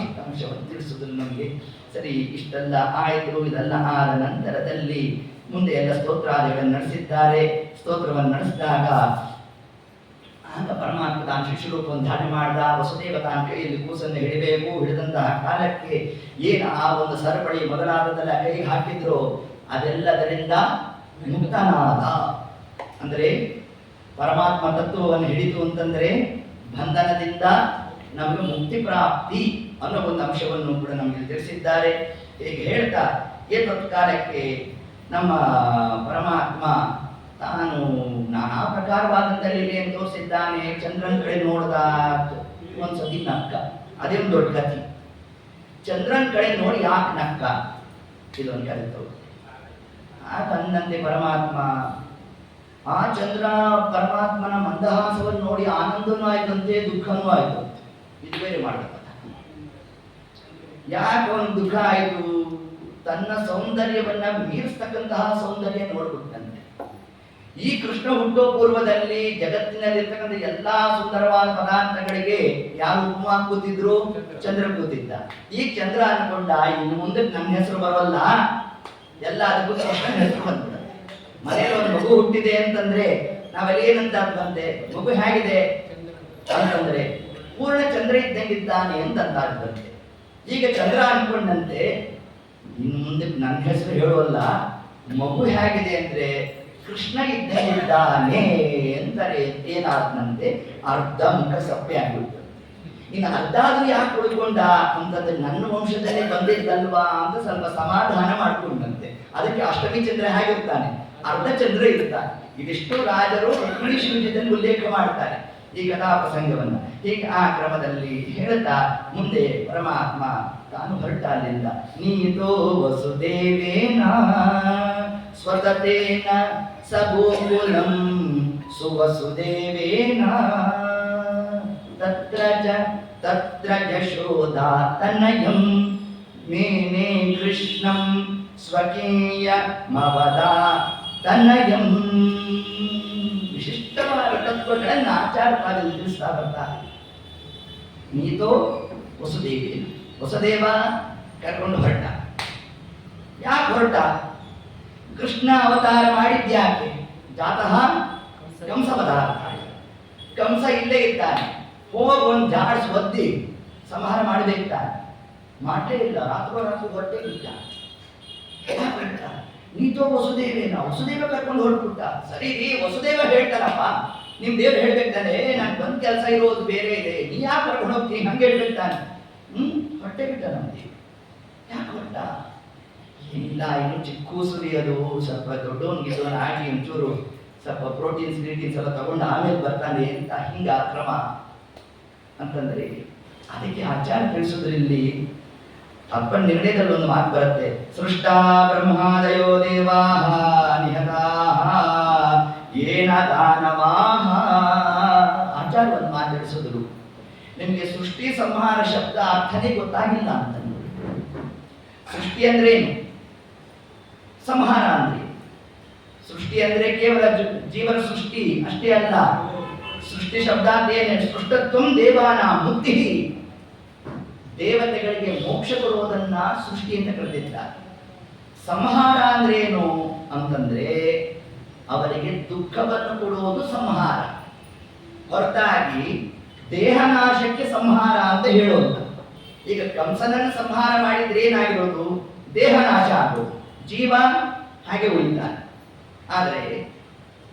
ಇಷ್ಟ ಅಂಶವನ್ನು ತಿಳಿಸುವುದು ನಮಗೆ. ಸರಿ, ಇಷ್ಟೆಲ್ಲ ಆಯ್ತು. ಇದೆಲ್ಲ ಆದ ನಂತರದಲ್ಲಿ ಮುಂದೆ ಎಲ್ಲ ಸ್ತೋತ್ರಾದಿಗಳನ್ನು ನಡೆಸಿದ್ದಾರೆ. ಸ್ತೋತ್ರವನ್ನು ನಡೆಸಿದಾಗ ಆಗ ಪರಮಾತ್ಮ ತಾನು ಶಿಶುರೂಪವನ್ನು ಧಾರಣೆ ಮಾಡಿದ. ವಸುದೇವ ತಾನು ಕೈಯಲ್ಲಿ ಕೂಸನ್ನು ಹಿಡಿಬೇಕು. ಹಿಡಿದಂತಹ ಕಾಲಕ್ಕೆ ಏನು ಆ ಒಂದು ಸರಪಳಿ ಮೊದಲಾದದೆಲ್ಲ ಕೈಗೆ ಹಾಕಿದ್ರು, ಅದೆಲ್ಲದರಿಂದ ಮುಕ್ತನಾದ. ಅಂದರೆ ಪರಮಾತ್ಮ ತತ್ವವನ್ನು ಹಿಡಿತು ಅಂತಂದ್ರೆ ಬಂಧನದಿಂದ ನಮಗೆ ಮುಕ್ತಿ ಪ್ರಾಪ್ತಿ ಅನ್ನೋ ಒಂದು ಅಂಶವನ್ನು ಕೂಡ ನಮಗೆ ತಿಳಿಸಿದ್ದಾರೆ. ಹೀಗೆ ಹೇಳ್ತಾ ಏತತ್ ಕಾಲಕ್ಕೆ ನಮ್ಮ ಪರಮಾತ್ಮ ತಾನು ನಾನಾ ಪ್ರಕಾರವಾದಂಥ ಲೀಲೆಯನ್ನು ತೋರಿಸಿದ್ದಾನೆ. ಚಂದ್ರನ ಕಡೆ ನೋಡ್ದ, ಒಂದ್ಸತಿ ನಕ್ಕ. ಅದೇ ಒಂದು ದೊಡ್ಡ ಕಥೆ. ಚಂದ್ರನ ಕಡೆ ನೋಡಿ ಯಾಕೆ ನಕ್ಕ? ಇದೊಂದು ಕಲಿತು ಆಗ ಅಂದಂತೆ ಪರಮಾತ್ಮ, ಆ ಚಂದ್ರ ಪರಮಾತ್ಮನ ಮಂದಹಾಸವನ್ನು ನೋಡಿ ಆನಂದನೂ ಆಯ್ತಂತೆ, ದುಃಖನೂ ಆಯ್ತು. ಇದು ಬೇರೆ ಮಾಡಬೇಕ. ಯಾಕೆ ಅವನು ದುಃಖ ಆಯಿತು? ತನ್ನ ಸೌಂದರ್ಯವನ್ನ ಮೀರಿಸ್ತಕ್ಕಂತಹ ಸೌಂದರ್ಯ ನೋಡ್ಬಿಟ್ಟಂತೆ. ಈ ಕೃಷ್ಣ ಹುಟ್ಟೋ ಪೂರ್ವದಲ್ಲಿ ಜಗತ್ತಿನಲ್ಲಿರ್ತಕ್ಕಂಥ ಎಲ್ಲಾ ಸುಂದರವಾದ ಪದಾರ್ಥಗಳಿಗೆ ಯಾರು ಉಪಮ ಕೂತಿದ್ರು? ಚಂದ್ರ ಕೂತಿದ್ದ. ಈ ಚಂದ್ರ ಅನ್ಕೊಂಡ, ಇನ್ನು ಮುಂದೆ ನನ್ನ ಹೆಸರು ಬರೋಲ್ಲ, ಎಲ್ಲ ಅದಕ್ಕೂ ಕೃಷ್ಣನ ಹೆಸರು ಬಂದ್ಬಿಡ. ಮನೆಯಲ್ಲಿ ಒಂದು ಮಗು ಹುಟ್ಟಿದೆ ಅಂತಂದ್ರೆ ನಾವೆಲ್ಲ ಏನಂತ ಬಂತೆ? ಮಗು ಹೇಗಿದೆ ಅಂತಂದ್ರೆ ಪೂರ್ಣ ಚಂದ್ರ ಇದ್ದಂಗಿದ್ದಾನೆ ಅಂತ ಅಂತಾಡ್ತಂತೆ. ಈಗ ಚಂದ್ರ ಅನ್ಕೊಂಡಂತೆ ಇನ್ನು ಮುಂದೆ ನನ್ನ ಹೆಸರು ಹೇಳುವಲ್ಲ, ಮಗು ಹೇಗಿದೆ ಅಂದ್ರೆ ಕೃಷ್ಣ ಇದ್ದಾನೆ ಅಂತಾರೆ. ಏನಾದಂತೆ ಅರ್ಧ ಮುಖ ಸಪ್ಪೆ ಆಗ್ಬಿಡ್ತದೆ. ಇನ್ನು ಅರ್ಧ ಆದ್ರೂ ಯಾಕೆ ಉಳ್ಕೊಂಡ ಅಂತಂದ್ರೆ ನನ್ನ ವಂಶದಲ್ಲೇ ಬಂದಿದ್ದಲ್ವಾ ಅಂತ ಸ್ವಲ್ಪ ಸಮಾಧಾನ ಮಾಡ್ಕೊಂಡಂತೆ. ಅದಕ್ಕೆ ಅಷ್ಟಮಿ ಚಂದ್ರ ಹೇಗಿರ್ತಾನೆ? ಅರ್ಧ ಚಂದ್ರ ಇರ್ತಾನೆ. ಇದಿಷ್ಟು ರಾಜರು ಇಂಗ್ಲಿಷ್ ವಿಷಯದಲ್ಲಿ ಉಲ್ಲೇಖ ಮಾಡ್ತಾರೆ ಈ ಕಥಾ ಪ್ರಸಂಗವನ್ನು. ಹೀಗೆ ಆ ಕ್ರಮದಲ್ಲಿ ಹೇಳ್ತಾ ಮುಂದೆ ಪರಮಾತ್ಮ ತಾನು ಹೊರಟ ಅಲ್ಲಿಂದ. ನೀತೋ ವಸುದೇವೇನ ಸ್ವತತೇನ ಸಗೋಕುಲಂ ಸುವಸುದೇವೇನ ತತ್ರ ಯಶೋದಾ ತನಯಂ ಮೇನೆ ಕೃಷ್ಣಂ ಸ್ವಕೀಯ ಮವದಾ ತನಯಂ. ವಿಶಿಷ್ಟವಾದ ತತ್ವಗಳನ್ನು ಆಚಾರ್ಯಪಾದರು ತಿಳಿಸ್ತಾ ಬರ್ತಾರೆ. ನೀತೋ ವಸುದೇವೇನ. ವಸುದೇವ ಕರ್ಕೊಂಡು ಹೊರಟ. ಯಾಕೆ ಹೊರಟ? ಕೃಷ್ಣ ಅವತಾರ ಮಾಡಿದ್ಯಾಕೆ? ಜಾತಃ ಕಂಸ ಪದಾರ್ಥ. ಕಂಸ ಇಲ್ಲೇ ಇದ್ದಾನೆ, ಹೋಗಿ ಒಂದು ಜಾಡ್ಸ್ ಒದ್ದಿ ಸಂಹಾರ ಮಾಡಬೇಕಾನೆ. ಮಾಡಲೇ ಇಲ್ಲ, ರಾತ್ರೋರಾತ್ರಿ ಹೊರಟೇ ಇಲ್ಲ. ನೀತೋ ವಸುದೇವೇನ, ವಸುದೇವ ಕರ್ಕೊಂಡು ಹೊರಟ್ಬಿಟ್ಟ. ಸರಿ ರೀ, ವಸುದೇವ ಹೇಳ್ತಾರಪ್ಪ, ನಿಮ್ ದೇವ್ರು ಹೇಳ್ಬೇಕಾನೆ, ನಾನು ಬಂದ್ ಕೆಲಸ ಇರೋದು ಬೇರೆ ಇದೆ, ನೀ ಯಾಕೆ ಕರ್ಕೊಂಡು ಹೋಗ್ತೀನಿ ಹಂಗೆ ಹೇಳ್ಬೇಕಾನೆ. ಹೊಟ್ಟೆ ಬಿಟ್ಟ ನಮ್ಗೆ. ಯಾಕೆ ಹೊರಟ? ಇಲ್ಲ, ಇನ್ನು ಚಿಕ್ಕ ಸುರಿ, ಅದು ಸ್ವಲ್ಪ ದೊಡ್ಡವನ್ಗಿದ್ದವನ್ ಆಗಿ ಒಂಚೂರು ಸ್ವಲ್ಪ ಪ್ರೋಟೀನ್ಸ್ ಗ್ರೀಟೀನ್ಸ್ ಎಲ್ಲ ತಗೊಂಡು ಆಮೇಲೆ ಬರ್ತಾನೆ ಅಂತ ಹಿಂಗ ಕ್ರಮ ಅಂತಂದ್ರೆ, ಅದಕ್ಕೆ ಆಚಾರ ತಿಳಿಸೋದ್ರಲ್ಲಿ ಅಪ್ಪನ ನಿರ್ಣಯದಲ್ಲಿ ಒಂದು ಮಾತು ಬರುತ್ತೆ. ಸೃಷ್ಟ ಬ್ರಹ್ಮಾದಯೋ ದೇವಾಹ ನಿಹತಾಹ ಏನ ದಾನವಾಹ. ಆಚಾರ ಒಂದು ಮಾತು ತಿಳಿಸಿದ್ರು. ನಿಮಗೆ ಸೃಷ್ಟಿ ಸಂಹಾರ ಶಬ್ದ ಅರ್ಥನೇ ಗೊತ್ತಾಗಿಲ್ಲ ಅಂತ. ಸೃಷ್ಟಿ ಅಂದ್ರೆ ಏನು, ಸಂಹಾರ ಅಂದ್ರೆ. ಸೃಷ್ಟಿ ಅಂದ್ರೆ ಕೇವಲ ಜೀವನ ಸೃಷ್ಟಿ ಅಷ್ಟೇ ಅಲ್ಲ. ಸೃಷ್ಟಿ ಶಬ್ದ ಏನು? ಸೃಷ್ಟತ್ವ ದೇವಾನ ಮುಕ್ತಿ. ದೇವತೆಗಳಿಗೆ ಮೋಕ್ಷ ಕೊಡುವುದನ್ನ ಸೃಷ್ಟಿ ಅಂತ ಕರೆದಿದ್ದಾರೆ. ಸಂಹಾರ ಅಂದ್ರೆ ಏನು ಅಂತಂದ್ರೆ ಅವರಿಗೆ ದುಃಖವನ್ನು ಕೊಡುವುದು ಸಂಹಾರ, ಹೊರತಾಗಿ ದೇಹನಾಶಕ್ಕೆ ಸಂಹಾರ ಅಂತ ಹೇಳೋದು. ಈಗ ಕಂಸನನ್ನು ಸಂಹಾರ ಮಾಡಿದ್ರೆ ಏನಾಗಿರೋದು? ದೇಹನಾಶ ಆಗೋದು, ಜೀವ ಹಾಗೆ ಉಳಿತಾನೆ. ಆದರೆ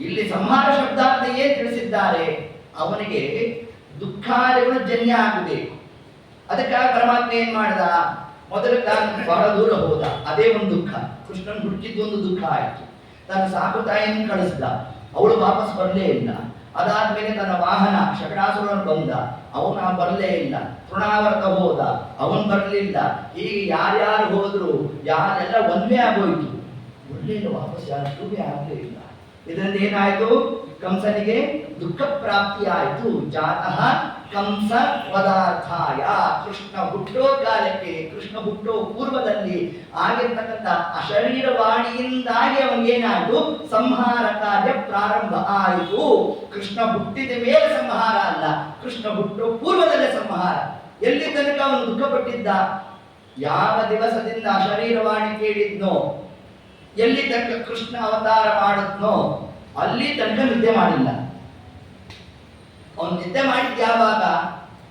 ಇಲ್ಲಿ ಸಂಹಾರ ಶಬ್ದ ಅಂತ ಏನ್ ತಿಳಿಸಿದ್ದಾರೆ? ಅವನಿಗೆ ದುಃಖಾದಿಗಳು ಜನ್ಯ ಆಗಬೇಕು. ಅದಕ್ಕಾಗಿ ಪರಮಾತ್ಮ ಏನ್ ಮಾಡ್ದ? ಮೊದಲು ತಾನು ಬಹಳ ದೂರ ಹೋದ, ಅದೇ ಒಂದು ದುಃಖ. ಕೃಷ್ಣನ್ ಹುಡುಕಿದ್ದು ಒಂದು ದುಃಖ ಆಯ್ತು. ತನ್ನ ಸಾಕು ತಾಯಿಯನ್ನು ಕಳಿಸಿದ, ಅವಳು ವಾಪಸ್ ಬರಲೇ ಇಲ್ಲ. ಅದಾದ್ಮೇಲೆ ತನ್ನ ವಾಹನ ಶಕಟಾಸುರನು ಬಂದ, ಅವನ ಬರಲೇ ಇಲ್ಲ. ತೃಣಾವರ್ತ ಹೋದ, ಅವನ್ ಬರಲಿಲ್ಲ. ಹೀಗೆ ಯಾರ್ಯಾರು ಹೋದ್ರು ಯಾರೆಲ್ಲ ಒಂದೇ ಆಗೋಯ್ತು. ಒಳ್ಳೆ ವಾಪಸ್ ಯಾರು ಶುಭೆ ಆಗಲೇ ಇಲ್ಲ. ಇದರಿಂದ ಏನಾಯ್ತು? ಕಂಸನಿಗೆ ದುಃಖ ಪ್ರಾಪ್ತಿ ಆಯಿತು. ಜಾತಃ ಕಂಸ ಪದಾರ್ಥಾಯ. ಕೃಷ್ಣ ಹುಟ್ಟೋ ಕಾಲಕ್ಕೆ, ಕೃಷ್ಣ ಹುಟ್ಟೋ ಪೂರ್ವದಲ್ಲಿ ಆಗಿರ್ತಕ್ಕಂಥ ಅಶರೀರವಾಣಿಯಿಂದಾಗಿ ಅವನಿಗೇನಾಯ್ತು? ಸಂಹಾರ ಕಾರ್ಯ ಪ್ರಾರಂಭ ಆಯಿತು. ಕೃಷ್ಣ ಹುಟ್ಟಿದ ಮೇಲೆ ಸಂಹಾರ ಅಲ್ಲ, ಕೃಷ್ಣ ಹುಟ್ಟೋ ಪೂರ್ವದಲ್ಲೇ ಸಂಹಾರ. ಎಲ್ಲಿ ತನಕ ಅವನು ದುಃಖಪಟ್ಟಿದ್ದ? ಯಾವ ದಿವಸದಿಂದ ಅಶರೀರವಾಣಿ ಕೇಳಿದ್ನೋ, ಎಲ್ಲಿ ತನಕ ಕೃಷ್ಣ ಅವತಾರ ಮಾಡಿದ್ನೋ ಅಲ್ಲಿ ತನಕ ನಿದ್ದೆ ಮಾಡಿಲ್ಲ. ಅವನು ನಿದ್ದೆ ಮಾಡಿದ್ ಯಾವಾಗ?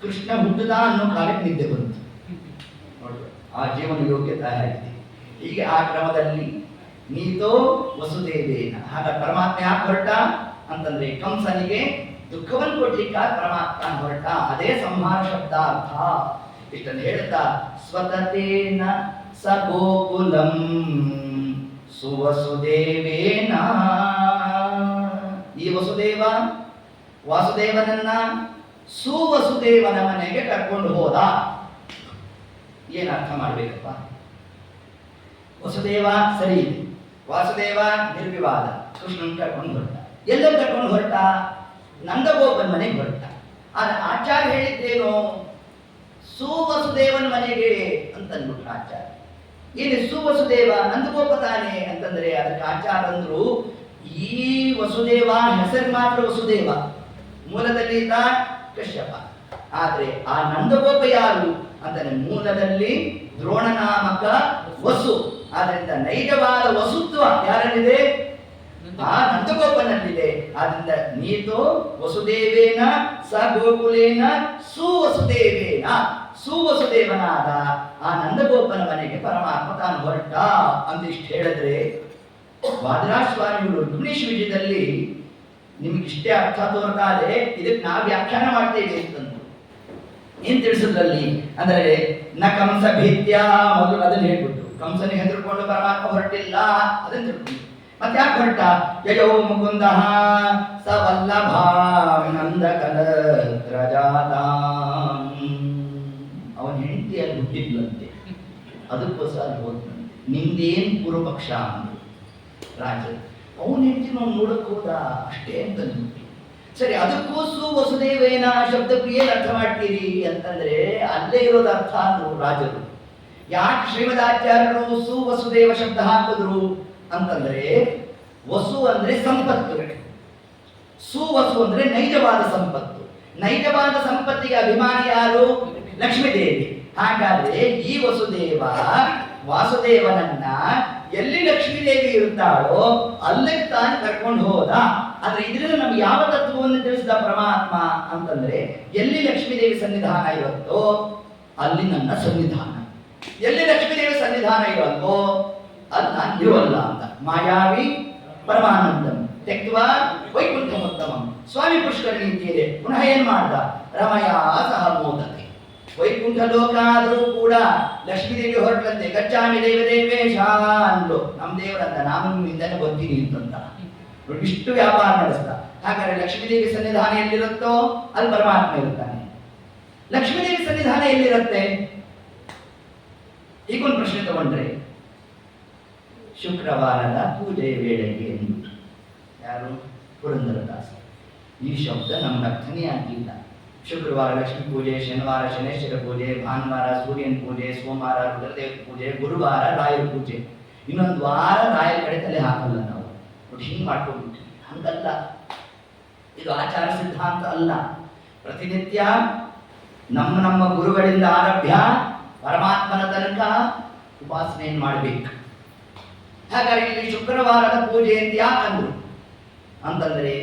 ಕೃಷ್ಣ ಹುಟ್ಟದ ಅನ್ನೋ ಕಾಲಕ್ಕೆ ನಿದ್ದೆ ಬಂತು. ನೋಡ್ರಿ, ಆ ಜೀವನ ಯೋಗ್ಯತೆ ಆಯ್ತು. ಹೀಗೆ ಆ ಕ್ರಮದಲ್ಲಿ ನೀತೋ ವಸುದೇವೇನ. ಹಾಗ ಪರಮಾತ್ಮ ಯಾಕೆ ಹೊರಟ ಅಂತಂದ್ರೆ ಕಂಸನಿಗೆ ದುಃಖವನ್ನು ಕೊಡ್ಲಿಕ್ಕ ಪರಮಾತ್ಮ ಹೊರಟ. ಅದೇ ಸಂಹಾರ ಶಬ್ದಾರ್ಥ. ಇಷ್ಟನ್ನು ಹೇಳ್ತಾ ಸ್ವತತೇನ ಸ ಗೋಕುಲಂ ಸುವಸುದೇವೇನ. ಈ ವಸುದೇವ ವಾಸುದೇವನನ್ನ ಸುವಸುದೇವನ ಮನೆಗೆ ಕರ್ಕೊಂಡು ಹೋದ. ಏನ್ ಅರ್ಥ ಮಾಡ್ಬೇಕಪ್ಪ? ವಸುದೇವ ಸರಿ ಇದೆ, ವಾಸುದೇವ ನಿರ್ವಿವಾದ. ಕೃಷ್ಣನ್ ಕರ್ಕೊಂಡು ಹೊರಟ. ಎಲ್ಲ ಕರ್ಕೊಂಡು ಹೊರಟ? ನಂದಗೋಪನ ಮನೆಗೆ ಹೊರಟ. ಆದ್ರೆ ಆಚಾರ್ಯ ಹೇಳಿದ್ದೇನು? ಸುವಸುದೇವನ ಮನೆಗೆ ಅಂತಂದ್ಬಿಟ್ರು ಆಚಾರ್ಯ. ಏನು ಸುವಸುದೇವ? ನಂದಗೋಪ ತಾನೆ ಅಂತಂದ್ರೆ ಅದಕ್ಕೆ ಆಚಾರ ಅಂದ್ರು, ಈ ವಸುದೇವ ಹೆಸರು ಮಾತ್ರ ವಸುದೇವ, ಮೂಲದಲ್ಲಿ ಇದ್ದ ಕಶ್ಯಪ. ಆದ್ರೆ ಆ ನಂದಗೋಪ ಯಾರು ಅಂತಾನೆ? ಮೂಲದಲ್ಲಿ ದ್ರೋಣನಾಮಕ ವಸು. ಆದ್ರಿಂದ ನೈಜವಾದ ವಸುತ್ವ ಯಾರಲ್ಲಿದೆ? ಆ ನಂದಗೋಪನಲ್ಲಿದೆ. ಆದ್ರಿಂದ ನೀತೋ ವಸುದೇವೇನ ಸ ಗೋಕುಲೇನ ಸುವಸುದೇವೇನ. ಸುವಸುದೇವನಾದ ಆ ನಂದಗೋಪನ ಮನೆಗೆ ಪರಮಾತ್ಮ ತಾನು ಹೊರಟ ಅಂತ ಇಷ್ಟು ಹೇಳಿದ್ರೆ, ವಾದಿರಾಜ ಸ್ವಾಮಿಗಳು ರುಕ್ಮಿಣೀಶ್ ವಿಜಯದಲ್ಲಿ ನಿಮ್ಗೆ ಇಷ್ಟೇ ಅರ್ಥ ತೋರ್ತಾದೆ, ಇದಕ್ಕೆ ನಾವು ವ್ಯಾಖ್ಯಾನ ಮಾಡ್ತೇವೆ ಅಂತಂದು ಏನ್ ತಿಳಿಸಿದ್ರಲ್ಲಿ ಅಂದ್ರೆ, ನ ಕಂಸ ಭೀತ್ಯ. ಮೊದಲು ಅದನ್ನ ಹೇಳ್ಬಿಟ್ಟು ಕಂಸನಿಗೆ ಹೆದರ್ಕೊಂಡು ಪರಮಾತ್ಮ ಹೊರಟಿಲ್ಲ, ಅದನ್ನ ತಿಳ್ಕೊಂಡು ಮತ್ತೆ ಯಾಕೆ ಹೊರಟ? ಯಯೋ ಮುಕುಂದ ಸ ವಲ್ಲಭ ನಂದ ಕಲತ್ರಜಾತ. ಅವನ ಹೆಂಡತಿಯಲ್ಲಿ ಹುಟ್ಟಿದ್ಲಂತೆ, ಅದಕ್ಕೋಸ್ಕರ ಹೋದ್ನಂತೆ. ನಿಮ್ದೇನ್ ಪೂರ್ವಪಕ್ಷ ಅಂದ್ರು ರಾಜ. ಅವನ ಹೆಂಡತಿ ನಾವು ನೋಡಕ್ ಹೋದ ಅಷ್ಟೇ ಅಂತಂದ್ಬಿಟ್ಟು. ಸರಿ, ಅದಕ್ಕೂ ಸುವಸುದೇವೇನ ಶಬ್ದಕ್ಕೂ ಏನ್ ಅರ್ಥ ಮಾಡ್ತೀರಿ ಅಂತಂದ್ರೆ, ಅಲ್ಲೇ ಇರೋದು ಅರ್ಥ ಅಂದ್ರು ರಾಜರು. ಯಾಕೆ ಶ್ರೀಮದಾಚಾರ್ಯರು ಸುವಸುದೇವ ಶಬ್ದ ಹಾಕಿದ್ರು ಅಂತಂದ್ರೆ, ವಸು ಅಂದ್ರೆ ಸಂಪತ್ತು, ಸುವಸು ಅಂದ್ರೆ ನೈಜವಾದ ಸಂಪತ್ತು. ನೈಜವಾದ ಸಂಪತ್ತಿಗೆ ಅಭಿಮಾನಿ ಯಾರು? ಲಕ್ಷ್ಮೀದೇವಿ. ಹಾಗಾದ್ರೆ ಈ ವಸುದೇವ ವಾಸುದೇವನನ್ನ ಎಲ್ಲಿ ಲಕ್ಷ್ಮೀದೇವಿ ಇರ್ತಾಳೋ ಅಲ್ಲಿಗೆ ತಾನು ಕರ್ಕೊಂಡು ಹೋದ. ಆದ್ರೆ ಇದರಿಂದ ನಮ್ಗೆ ಯಾವ ತತ್ವವನ್ನು ತಿಳಿಸಿದ ಪರಮಾತ್ಮ ಅಂತಂದ್ರೆ, ಎಲ್ಲಿ ಲಕ್ಷ್ಮೀದೇವಿ ಸನ್ನಿಧಾನ ಇರುತ್ತೋ ಅಲ್ಲಿ ನನ್ನ ಸನ್ನಿಧಾನ, ಎಲ್ಲಿ ಲಕ್ಷ್ಮೀದೇವಿ ಸನ್ನಿಧಾನ ಇರುತ್ತೋ ಅಲ್ಲಿ ನಾನು ಇರುವಲ್ಲ ಅಂತ. ಮಾಯಾವಿ ಪರಮಾನಂದಂ ತೆಕ್ವ ವೈಕುಂಠಮುತ್ತಮಂ. ಸ್ವಾಮಿ ಪುಷ್ಕರಣಿ ಅಂತಿದೆ. ಪುನಃ ಏನ್ ಮಾಡ್ದ? ರಮಯಾ ಸಹ ಮೋದತೆ. ವೈಕುಂಠ ಲೋಕ ಆದರೂ ಕೂಡ ಲಕ್ಷ್ಮೀದೇವಿ ಹೊರಟಂತೆ ಗಚ್ಚಾಮಿ ದೇವ ದೇವೇಶ ಅಂದ್ಲು. ನಮ್ಮ ದೇವರಂತ ನಾನು ನಿಮ್ಮಿಂದನೇ ಬರ್ತೀನಿ ಅಂತಂತ ಇಷ್ಟು ವ್ಯಾಪಾರ ನಡೆಸ್ದ. ಹಾಗಾದ್ರೆ ಲಕ್ಷ್ಮೀದೇವಿ ಸನ್ನಿಧಾನ ಎಲ್ಲಿರುತ್ತೋ ಅಲ್ಲಿ ಪರಮಾತ್ಮ ಇರುತ್ತಾನೆ. ಲಕ್ಷ್ಮೀದೇವಿ ಸನ್ನಿಧಾನ ಎಲ್ಲಿರುತ್ತೆ? ಹೀಗೊಂದು ಪ್ರಶ್ನೆ ತಗೊಂಡ್ರೆ, ಶುಕ್ರವಾರದ ಪೂಜೆ ವೇಳೆಗೆ ಯಾರು? ಪುರಂದರದಾಸ. ಈ ಶಬ್ದ ನಮ್ಗೆ ಅರ್ಥನೇ ಆಗಿಲ್ಲ. ಶುಕ್ರವಾರ ಲಕ್ಷ್ಮೀ ಪೂಜೆ, ಶನಿವಾರ ಶನೇಶ್ವರ ಪೂಜೆ, ಭಾನುವಾರ ಸೂರ್ಯನ ಪೂಜೆ, ಸೋಮವಾರ ರುದ್ರದೇವ ಪೂಜೆ, ಗುರುವಾರ ರಾಯರ ಪೂಜೆ. ಇನ್ನೊಂದು ವಾರ ರಾಯರ ಕಡೆ ತಲೆ ಹಾಕಲ್ಲ ನಾವು. ಹಿಂಗೆ ಮಾಡ್ಕೊಂಡ್ಬಿಟ್ವಿ. ಹಂಗಲ್ಲ, ಇದು ಆಚಾರ ಸಿದ್ಧಾಂತ ಅಲ್ಲ. ಪ್ರತಿನಿತ್ಯ ನಮ್ಮ ಗುರುಗಳಿಂದ ಆರಭ್ಯ ಪರಮಾತ್ಮನ ತನಕ ಉಪಾಸನೆಯನ್ನು ಮಾಡಬೇಕು. ಹಾಗಾಗಿ ಇಲ್ಲಿ ಶುಕ್ರವಾರದ ಪೂಜೆ ಅಂತ ಯಾಕಂದ್ರು ಅಂತಂದ್ರೆ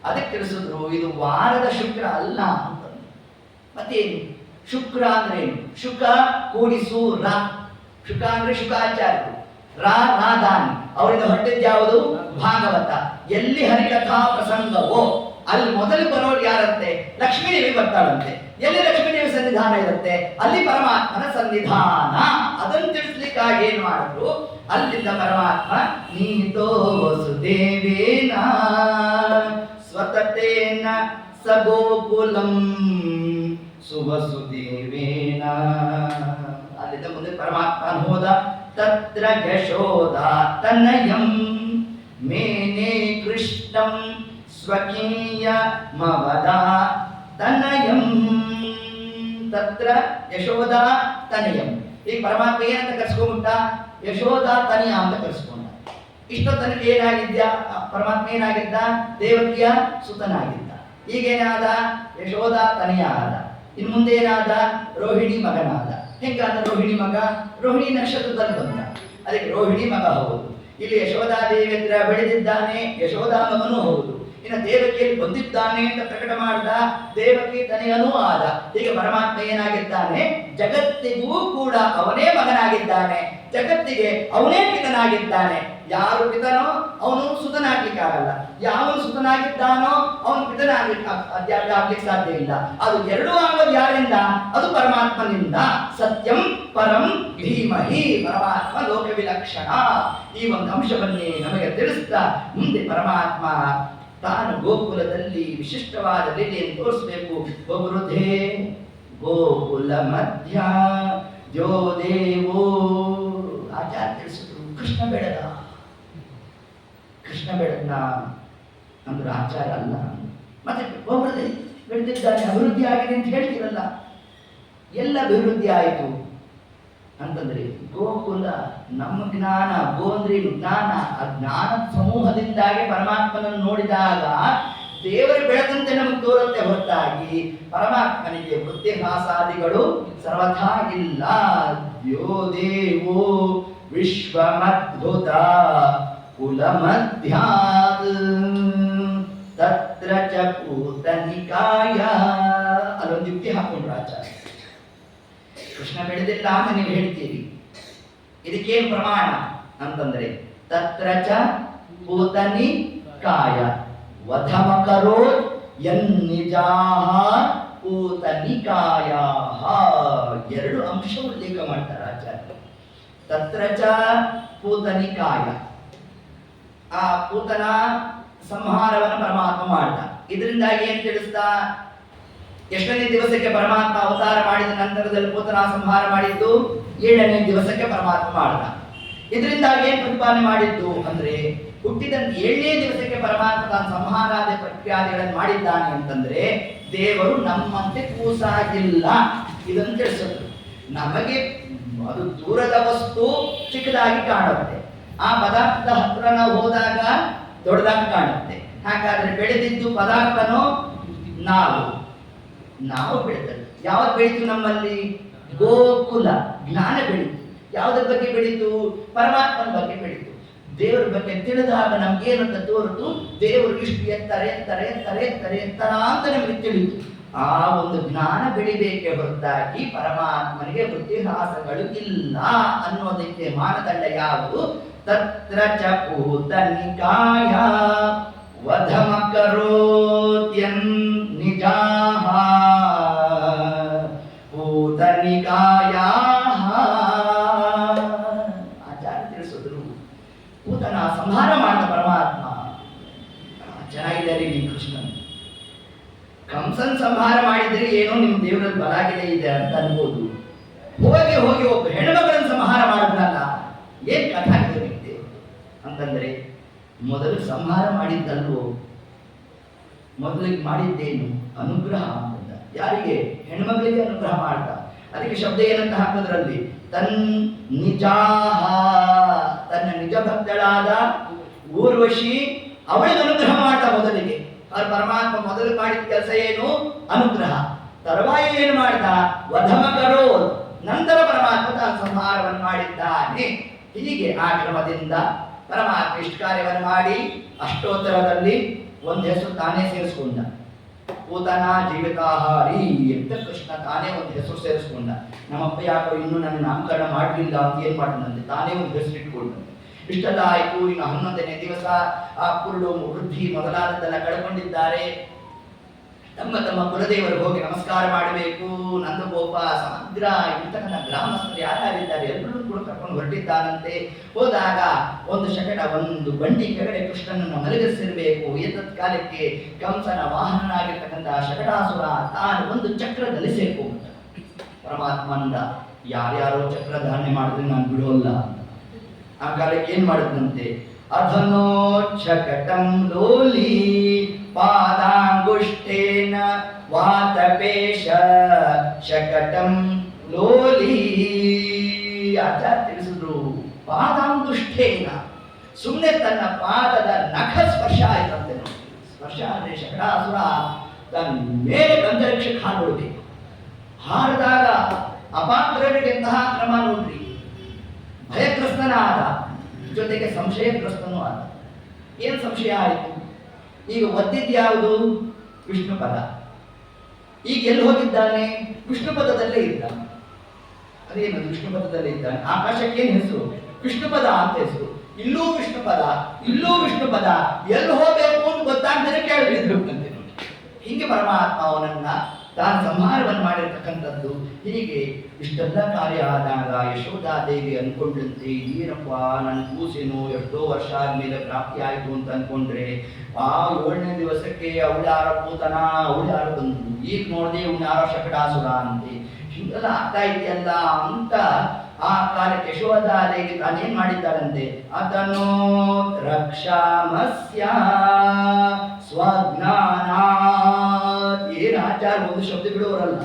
ಅದಕ್ಕೆ ತಿಳಿಸಿದ್ರು ಇದು ವಾರದ ಶುಕ್ರ ಅಲ್ಲ ಅಂತಂದ್ರು. ಮತ್ತೇನು ಶುಕ್ರ ಅಂದ್ರೆ ಏನು? ಶುಕ ಕೂಡಿಸು ರ. ಶುಕ ಅಂದ್ರೆ ಶುಕಾಚಾರ್ಯರು, ರಾದಾನಿ ಅವರಿಂದ ಹೊರಟಿದ್ದು ಯಾವುದು? ಭಾಗವತ. ಎಲ್ಲಿ ಹರಿಕಥಾ ಪ್ರಸಂಗವೋ ಅಲ್ಲಿ ಮೊದಲು ಬರೋರು ಯಾರಂತೆ? ಲಕ್ಷ್ಮೀದೇವಿ ಬರ್ತಾಳಂತೆ. ಎಲ್ಲಿ ಲಕ್ಷ್ಮೀದೇವಿ ಸನ್ನಿಧಾನ ಇರುತ್ತೆ ಅಲ್ಲಿ ಪರಮಾತ್ಮನ ಸನ್ನಿಧಾನ. ಅದನ್ನು ತಿಳಿಸ್ಲಿಕ್ಕಾಗಿ ಏನ್ ಮಾಡಿದ್ರು? ಅಲ್ಲಿಂದ ಪರಮಾತ್ಮ ನೀತೋ ವಸುದೇವೇನ ಸ್ವತತೇನ ಸಗೋಕುಲಂ ಸುವಸುದೇವೇನ. ಅಲ್ಲಿಂದ ಮುಂದೆ ಪರಮಾತ್ಮ ಹೋದ. ತತ್ರ ಯಶೋದ ತನಯಂ ಮೇನೆ ಕೃಷ್ಣಂ ಸ್ವಕೀಯ ಮವದ ತನಯಂ. ತತ್ರ ಯಶೋದ ತನಯಂ. ಈಗ ಪರಮಾತ್ಮ ಏನಂತ ಕರ್ಸ್ಕೊಂಡ್ಬಿಟ್ಟ? ಯಶೋದ ತನಯ ಅಂತ ಕರ್ಸ್ಕೊಂಡ. ಇಷ್ಟೊತ್ತನಕ ಏನಾಗಿದ್ದ? ಪರಮಾತ್ಮ ಏನಾಗಿದ್ದ? ದೇವಕಿಯ ಸುತನಾಗಿದ್ದ. ಈಗೇನಾದ? ಯಶೋದ ತನಯ ಆದ. ಇನ್ನು ಮುಂದೆ ಏನಾದ? ರೋಹಿಣಿ ಮಗನಾದ. ಹೆಂಗಾದ ರೋಹಿಣಿ ಮಗ? ರೋಹಿಣಿ ನಕ್ಷತ್ರದಲ್ಲಿ ಬಂದ, ಅದಕ್ಕೆ ರೋಹಿಣಿ ಮಗ ಹೌದು. ಇಲ್ಲಿ ಯಶೋಧಾದೇವಿ ಹತ್ರ ಬೆಳೆದಿದ್ದಾನೆ, ಯಶೋಧಾ ಮಗನೂ ಹೌದು. ಇನ್ನು ದೇವಕಿಯಲ್ಲಿ ಬಂದಿದ್ದಾನೆ ಅಂತ ಪ್ರಕಟ ಮಾಡಿದ, ದೇವಕಿ ತನೆಯನೂ ಆದ. ಹೀಗೆ ಪರಮಾತ್ಮ ಏನಾಗಿದ್ದಾನೆ? ಜಗತ್ತಿಗೂ ಕೂಡ ಅವನೇ ಮಗನಾಗಿದ್ದಾನೆ, ಜಗತ್ತಿಗೆ ಅವನೇ ಪಿತನಾಗಿದ್ದಾನೆ. ಯಾರು ಪಿತನೋ ಅವನು ಸುತನಾಗ್ಲಿಕ್ಕಾಗಲ್ಲ, ಯಾವನು ಸುತನಾಗಿದ್ದಾನೋ ಅವನು ಪಿತನಾಗ್ಲಿಕ್ಕೆ ಸಾಧ್ಯ ಇಲ್ಲ. ಅದು ಎರಡೂ ಆಗೋದು ಯಾರಿಂದ? ಅದು ಪರಮಾತ್ಮನಿಂದ. ಸತ್ಯಂ ಪರಂ ಧೀಮಹಿ. ಪರಮಾತ್ಮ ಲೋಕ ವಿಲಕ್ಷಣ. ಈ ಒಂದು ಅಂಶವನ್ನೇ ನಮಗೆ ತಿಳಿಸ್ತಾ ಮುಂದೆ ಪರಮಾತ್ಮ ತಾನು ಗೋಕುಲದಲ್ಲಿ ವಿಶಿಷ್ಟವಾದ ಲೀಲೆಯನ್ನು ತೋರಿಸಬೇಕು. ಗೋವೃಧೇ ಗೋಕುಲ ಮಧ್ಯ ಜೋ ದೇವೋ. ಆಚಾರ್ಯ ತಿಳಿಸಿದ್ರು ಕೃಷ್ಣ ಬೆಳೆದ. ಕೃಷ್ಣ ಬೆಳೆದ ಅಂದ್ರೆ ಆಚಾರ ಅಲ್ಲ. ಮತ್ತೆ ಗೋವೃಧೆ ಬೆಳೆದಿದ್ದಾನೆ, ಅಭಿವೃದ್ಧಿ ಆಗಿದೆ ಅಂತ ಹೇಳ್ತೀರಲ್ಲ, ಎಲ್ಲ ಅಭಿವೃದ್ಧಿ ಆಯಿತು ಅಂತಂದ್ರೆ ಗೋಕುಲ ನಮ್ಮ ಜ್ಞಾನ. ಗೋ ಅಂದ್ರೆ ಜ್ಞಾನ. ಆ ಜ್ಞಾನದ ಸಮೂಹದಿಂದಾಗಿ ಪರಮಾತ್ಮನನ್ನು ನೋಡಿದಾಗ ದೇವರು ಬೆಳೆದಂತೆ ನಮಗೆ ತೋರುತ್ತೆ ಹೊರತಾಗಿ ಪರಮಾತ್ಮನಿಗೆ ವೃತ್ತಿಹಾಸಾದಿಗಳು ಸರ್ವಥಾ ಇಲ್ಲ. ಯೋ ದೇವೋ ವಿಶ್ವಮದ್ಭುತ ಕುಲ ಮಧ್ಯಾತ್ ತತ್ರ ಚ ಪೂತನಿಕಾಯ. ಅಲ್ಲೊಂದು ಯುಕ್ತಿ ಹಾಕೊಂಡ್ರು ಆಚಾರ್ಯ. ಕೃಷ್ಣ ಬೆಳೆದಿಲ್ಲ ಅಂತ ನೀವು ಹೇಳ್ತೀರಿ, ಇದಕ್ಕೇನು ಪ್ರಮಾಣ ಅಂತಂದ್ರೆ ತತ್ರ ಚ ಪೂತನಿಕಾಯ ವಧಮಕರೋ ಯನ್ನಿಜಾಹ ಪೂತನಿಕಾಯಾಹ. ಎರಡು ಅಂಶ ಉಲ್ಲೇಖ ಮಾಡ್ತಾರೆ ಆಚಾರ್ಯ. ತತ್ರ ಚ ಪೂತನಿಕಾಯ, ಆ ಪೂತನ ಸಂಹಾರವನ್ನು ಪರಮಾತ್ಮ ಮಾಡ್ದ. ಇದರಿಂದಾಗಿ ಏನ್ ತಿಳಿಸ್ತಾ? ಎಷ್ಟನೇ ದಿವಸಕ್ಕೆ ಪರಮಾತ್ಮ ಅವತಾರ ಮಾಡಿದ ನಂತರದಲ್ಲಿ ಪೂತನ ಸಂಹಾರ ಮಾಡಿದ್ದು? 7ನೇ ದಿವಸಕ್ಕೆ ಪರಮಾತ್ಮ ಮಾಡಿದ. ಇದರಿಂದಾಗಿ ಏನ್ ಪ್ರತಿಪಾದನೆ ಮಾಡಿದ್ದು ಅಂದ್ರೆ ಹುಟ್ಟಿದಂತೆ 7ನೇ ದಿವಸಕ್ಕೆ ಪರಮಾತ್ಮ ತಾನು ಸಂಹಾರಾದ ಪ್ರಕ್ರಿಯಾದಿಗಳನ್ನು ಮಾಡಿದ್ದಾನೆ ಅಂತಂದ್ರೆ ದೇವರು ನಮ್ಮಂತೆ ಕೂಸಾಗಿಲ್ಲ. ಇದನ್ನು ತಿಳಿಸಿದ್ರು. ನಮಗೆ ಅದು ದೂರದ ವಸ್ತು ಚಿಕ್ಕದಾಗಿ ಕಾಣುತ್ತೆ, ಆ ಪದಾರ್ಥ ಹತ್ರ ನಾವು ಹೋದಾಗ ದೊಡ್ಡದಾಗಿ ಕಾಣುತ್ತೆ. ಹಾಗಾದ್ರೆ ಬೆಳೆದಿದ್ದು ಪದಾರ್ಥನೋ ನಾವು? ನಾವು ಬೆಳೆದದ್ದು ಯಾವ್ದು ಬೆಳೀತು ನಮ್ಮಲ್ಲಿ? ಗೋಕುಲ ಜ್ಞಾನ ಬೆಳೀತು. ಯಾವುದ್ರ ಬಗ್ಗೆ ಬೆಳೀತು? ಪರಮಾತ್ಮನ ಬಗ್ಗೆ ಬೆಳೀತು. ದೇವರ ಬಗ್ಗೆ ತಿಳಿದಾಗ ನಮ್ಗೇನಂತ ತೋರಿತು, ದೇವರು ಇಷ್ಟು ಎತ್ತರ ಅಂತ ನಮಗೆ ತಿಳಿಯಿತು. ಆ ಒಂದು ಜ್ಞಾನ ಬೆಳಿಬೇಕೆ ಹೊರತಾಗಿ ಪರಮಾತ್ಮನಿಗೆ ವೃತ್ತಿಹಾಸಗಳು ಇಲ್ಲ ಅನ್ನೋದಕ್ಕೆ ಮಾನದಂಡ ಯಾವುದು? ತತ್ರ ಚ ಪೂತನಿಕಾಯ ವಧಮಕರೋತ್ಯನ್ ನಿಜಾಹ ಪೂತನಿಕಾಯ. ಆಚಾರ್ಯ ತಿಳಿಸಿದ್ರು, ಪೂತನ ಸಂಹಾರ ಮಾಡಿದ ಪರಮಾತ್ಮ. ಚೆನ್ನಾಗಿದೆ ರೀ ನಿಮ್ಮ ಕೃಷ್ಣನ್. ಕಂಸನ್ ಸಂಹಾರ ಮಾಡಿದ್ರೆ ಏನೋ ನಿಮ್ಮ ದೇವರಲ್ಲಿ ಬಲಾಗಿದೆ ಇದೆ ಅಂತ ಅನ್ಬೋದು. ಹೋಗಿ ಹೋಗಿ ಒಬ್ಬ ಹೆಣ್ಮಗಳನ್ನು ಸಂಹಾರ ಮಾಡಿದ್ರಲ್ಲ, ಏನ್ ಕಥಾಗಿದೆ ಅಂತಂದ್ರೆ, ಮೊದಲು ಸಂಹಾರ ಮಾಡಿದ್ದಲ್ವೋ, ಮೊದಲಿಗೆ ಮಾಡಿದ್ದೇನು? ಅನುಗ್ರಹ ಅಂತ. ಯಾರಿಗೆ? ಹೆಣ್ಮಗಳಿಗೆ ಅನುಗ್ರಹ ಮಾಡ್ದ. ಅದಕ್ಕೆ ಶಬ್ದ ಏನಂತ ಹಾಕೋದ್ರಲ್ಲಿ, ನಿಜಾಹ, ತನ್ನ ನಿಜ ಭಕ್ತಳಾದ ಊರ್ವಶಿ ಅವಳಿಗೆ ಅನುಗ್ರಹ ಮಾಡ್ದ ಮೊದಲಿಗೆ. ಅವ್ರ ಪರಮಾತ್ಮ ಮೊದಲು ಮಾಡಿದ ಕೆಲಸ ಏನು? ಅನುಗ್ರಹ. ತರುವಾಯ ಏನು ಮಾಡ್ದ? ವಧಮಕರೋ. ನಂತರ ಪರಮಾತ್ಮ ತಾನು ಸಂಹಾರವನ್ನು ಮಾಡಿದ್ದಾನೆ. ಹೀಗೆ ಆ ಕ್ರಮದಿಂದ ಪರಮಾತ್ಮ ಇಷ್ಟ ಕಾರ್ಯವನ್ನು ಮಾಡಿ ಅಷ್ಟೋತ್ತರದಲ್ಲಿ ಒಂದು ಹೆಸರು ತಾನೇ ಸೇರಿಸ್ಕೊಂಡ. ಪೂತನ ಜೀವಿತಾಹಾರಿ ಅಂತ ಕೃಷ್ಣ ತಾನೇ ಒಂದು ಹೆಸರು ಸೇರಿಸ್ಕೊಂಡ. ನಮ್ಮಪ್ಪ ಯಾಕೋ ಇನ್ನೂ ನನ್ನ ನಾಮಕರಣ ಮಾಡಲಿಲ್ಲ ಅಂತ ಏನ್ ಮಾಡಿದಂತೆ, ತಾನೇ ಒಂದು ಹೆಸರು ಇಟ್ಕೊಂಡಂತೆ. ಇಷ್ಟೆಲ್ಲ ಆಯ್ತು. ಇನ್ನು 11ನೇ ದಿವಸ ಆ ಕುರುಡು ವೃದ್ಧಿ ಮೊದಲಾದದ್ದೆಲ್ಲ ಕಳ್ಕೊಂಡಿದ್ದಾರೆ. ತಮ್ಮ ತಮ್ಮ ಕುಲದೇವರು ಹೋಗಿ ನಮಸ್ಕಾರ ಮಾಡಬೇಕು. ನಂದಗೋಪ ಸಮಗ್ರ ಇಂತಹ ಗ್ರಾಮಸ್ಥರು ಯಾರ್ಯಾರಿದ್ದಾರೆ ಎಲ್ಲರೂ ಕೂಡ ಕರ್ಕೊಂಡು ಹೊರಟಿದ್ದಾನಂತೆ. ಹೋದಾಗ ಒಂದು ಒಂದು ಬಂಡಿ ಕೆಳಗಡೆ ಕೃಷ್ಣನನ್ನು ಮಲಗಿಸಿರಬೇಕು. ಎತ್ತದ ಕಾಲಕ್ಕೆ ಕಂಸನ ವಾಹನನಾಗಿರ್ತಕ್ಕಂಥ ಶಕಟಾಸುರ ತಾನು ಒಂದು ಚಕ್ರದಲ್ಲಿ ಸೇರ್ಕೊಂಡ. ಪರಮಾತ್ಮ ಅಂದ, ಯಾರ್ಯಾರೋ ಚಕ್ರಧಾರಣೆ ಮಾಡಿದ್ರೆ ನಾನು ಬಿಡೋಲ್ಲ. ಆ ಕಾಲಕ್ಕೆ ಏನ್ ಮಾಡಿದಂತೆ, ಅಧನೋ ಶಕಟಂ ಲೋಲಿ ಪಾದಾಂಗುಷ್ಟೇನ ವಾತಪೇಶ ಶಕಟಂ ಲೋಲಿ. ಆಚಾರ್ಯ ತಿಳಿಸಿದ್ರು, ಪಾದಾಂಗುಷ್ಟೇನ, ಸುಮ್ಮನೆ ತನ್ನ ಪಾದದ ನಖ ಸ್ಪರ್ಶ ಆಯ್ತಂತೆ. ಸ್ಪರ್ಶ ಆದ್ರೆ ಶಕಟಾಸುರ ತನ್ನ ಮೇಲೆ ಗಂಧರಕ್ಷಕ್ಕೆ ಹಾಡ್ಬಿಡ್ಬೇಕು. ಹಾರಿದಾಗ ಅಪಾತ್ರರಿಗೆ ಎಂತಹ ಕ್ರಮ ನೋಡ್ರಿ. ಭಯಗ್ರಸ್ತನಾದ, ಜೊತೆಗೆ ಸಂಶಯಗ್ರಸ್ತನೂ ಆದ. ಏನು ಸಂಶಯ ಆಯಿತು? ಈಗ ಒದ್ದಿದ್ದು ಯಾವುದು? ವಿಷ್ಣು ಪದ. ಈಗ ಎಲ್ಲಿ ಹೋಗಿದ್ದಾನೆ? ವಿಷ್ಣು ಪದದಲ್ಲೇ ಇದ್ದಾನೆ. ಅದೇನದು? ವಿಷ್ಣು ಪದದಲ್ಲೇ ಇದ್ದಾನೆ. ಆಕಾಶಕ್ಕೆ ಏನು ಹೆಸರು? ವಿಷ್ಣು ಪದ ಅಂತ ಹೆಸರು. ಇಲ್ಲೂ ವಿಷ್ಣು ಪದ, ಇಲ್ಲೂ ವಿಷ್ಣು ಪದ, ಎಲ್ಲಿ ಹೋಗಬೇಕು ಅಂತ ಗೊತ್ತಾಗ್ತಾನೆ ಕೇಳಿದ್ರು ನೋಡಿ. ಹೀಗೆ ಪರಮಾತ್ಮ ಅವನನ್ನ ತಾನು ಸಂಹಾರವನ್ನು ಮಾಡಿರ್ತಕ್ಕಂಥದ್ದು. ಹೀಗೆ ಇಷ್ಟೆಲ್ಲ ಕಾರ್ಯ ಆದಾಗ ಯಶೋಧಾದೇವಿ ಅನ್ಕೊಂಡಂತೆ, ಏನಪ್ಪ ನನ್ನ ಕೂಸೇನು ಎಷ್ಟೋ ವರ್ಷ ಆದ್ಮೇಲೆ ಪ್ರಾಪ್ತಿ ಆಯಿತು ಅಂತ ಅನ್ಕೊಂಡ್ರೆ, ಆ 7ನೇ ದಿವಸಕ್ಕೆ ಅವಳು ಯಾರೋ ಪೂತನ, ಅವಳು ಯಾರೋ ಬಂದ್ರು, ಈಗ ನೋಡಿದೆ ಇವನು ಯಾರೋ ಶಕಟಾಸುರ ಅಂತೆ. ಹಿಂಗೆಲ್ಲ ಆಗ್ತಾ ಇದೆಯಲ್ಲ ಅಂತ ಆ ಕಾಲಕ್ಕೆ ಯಶೋಧಾದೇವಿ ತಾನೇನ್ ಮಾಡಿದ್ದಾಳಂತೆ, ಅದನ್ನು ರಕ್ಷಾಮಸ್ಯ ಸ್ವಜ್ಞಾನ. ಏನು ಆಚಾರ ಒಂದು ಶಬ್ದ ಬಿಡುವರಲ್ಲ.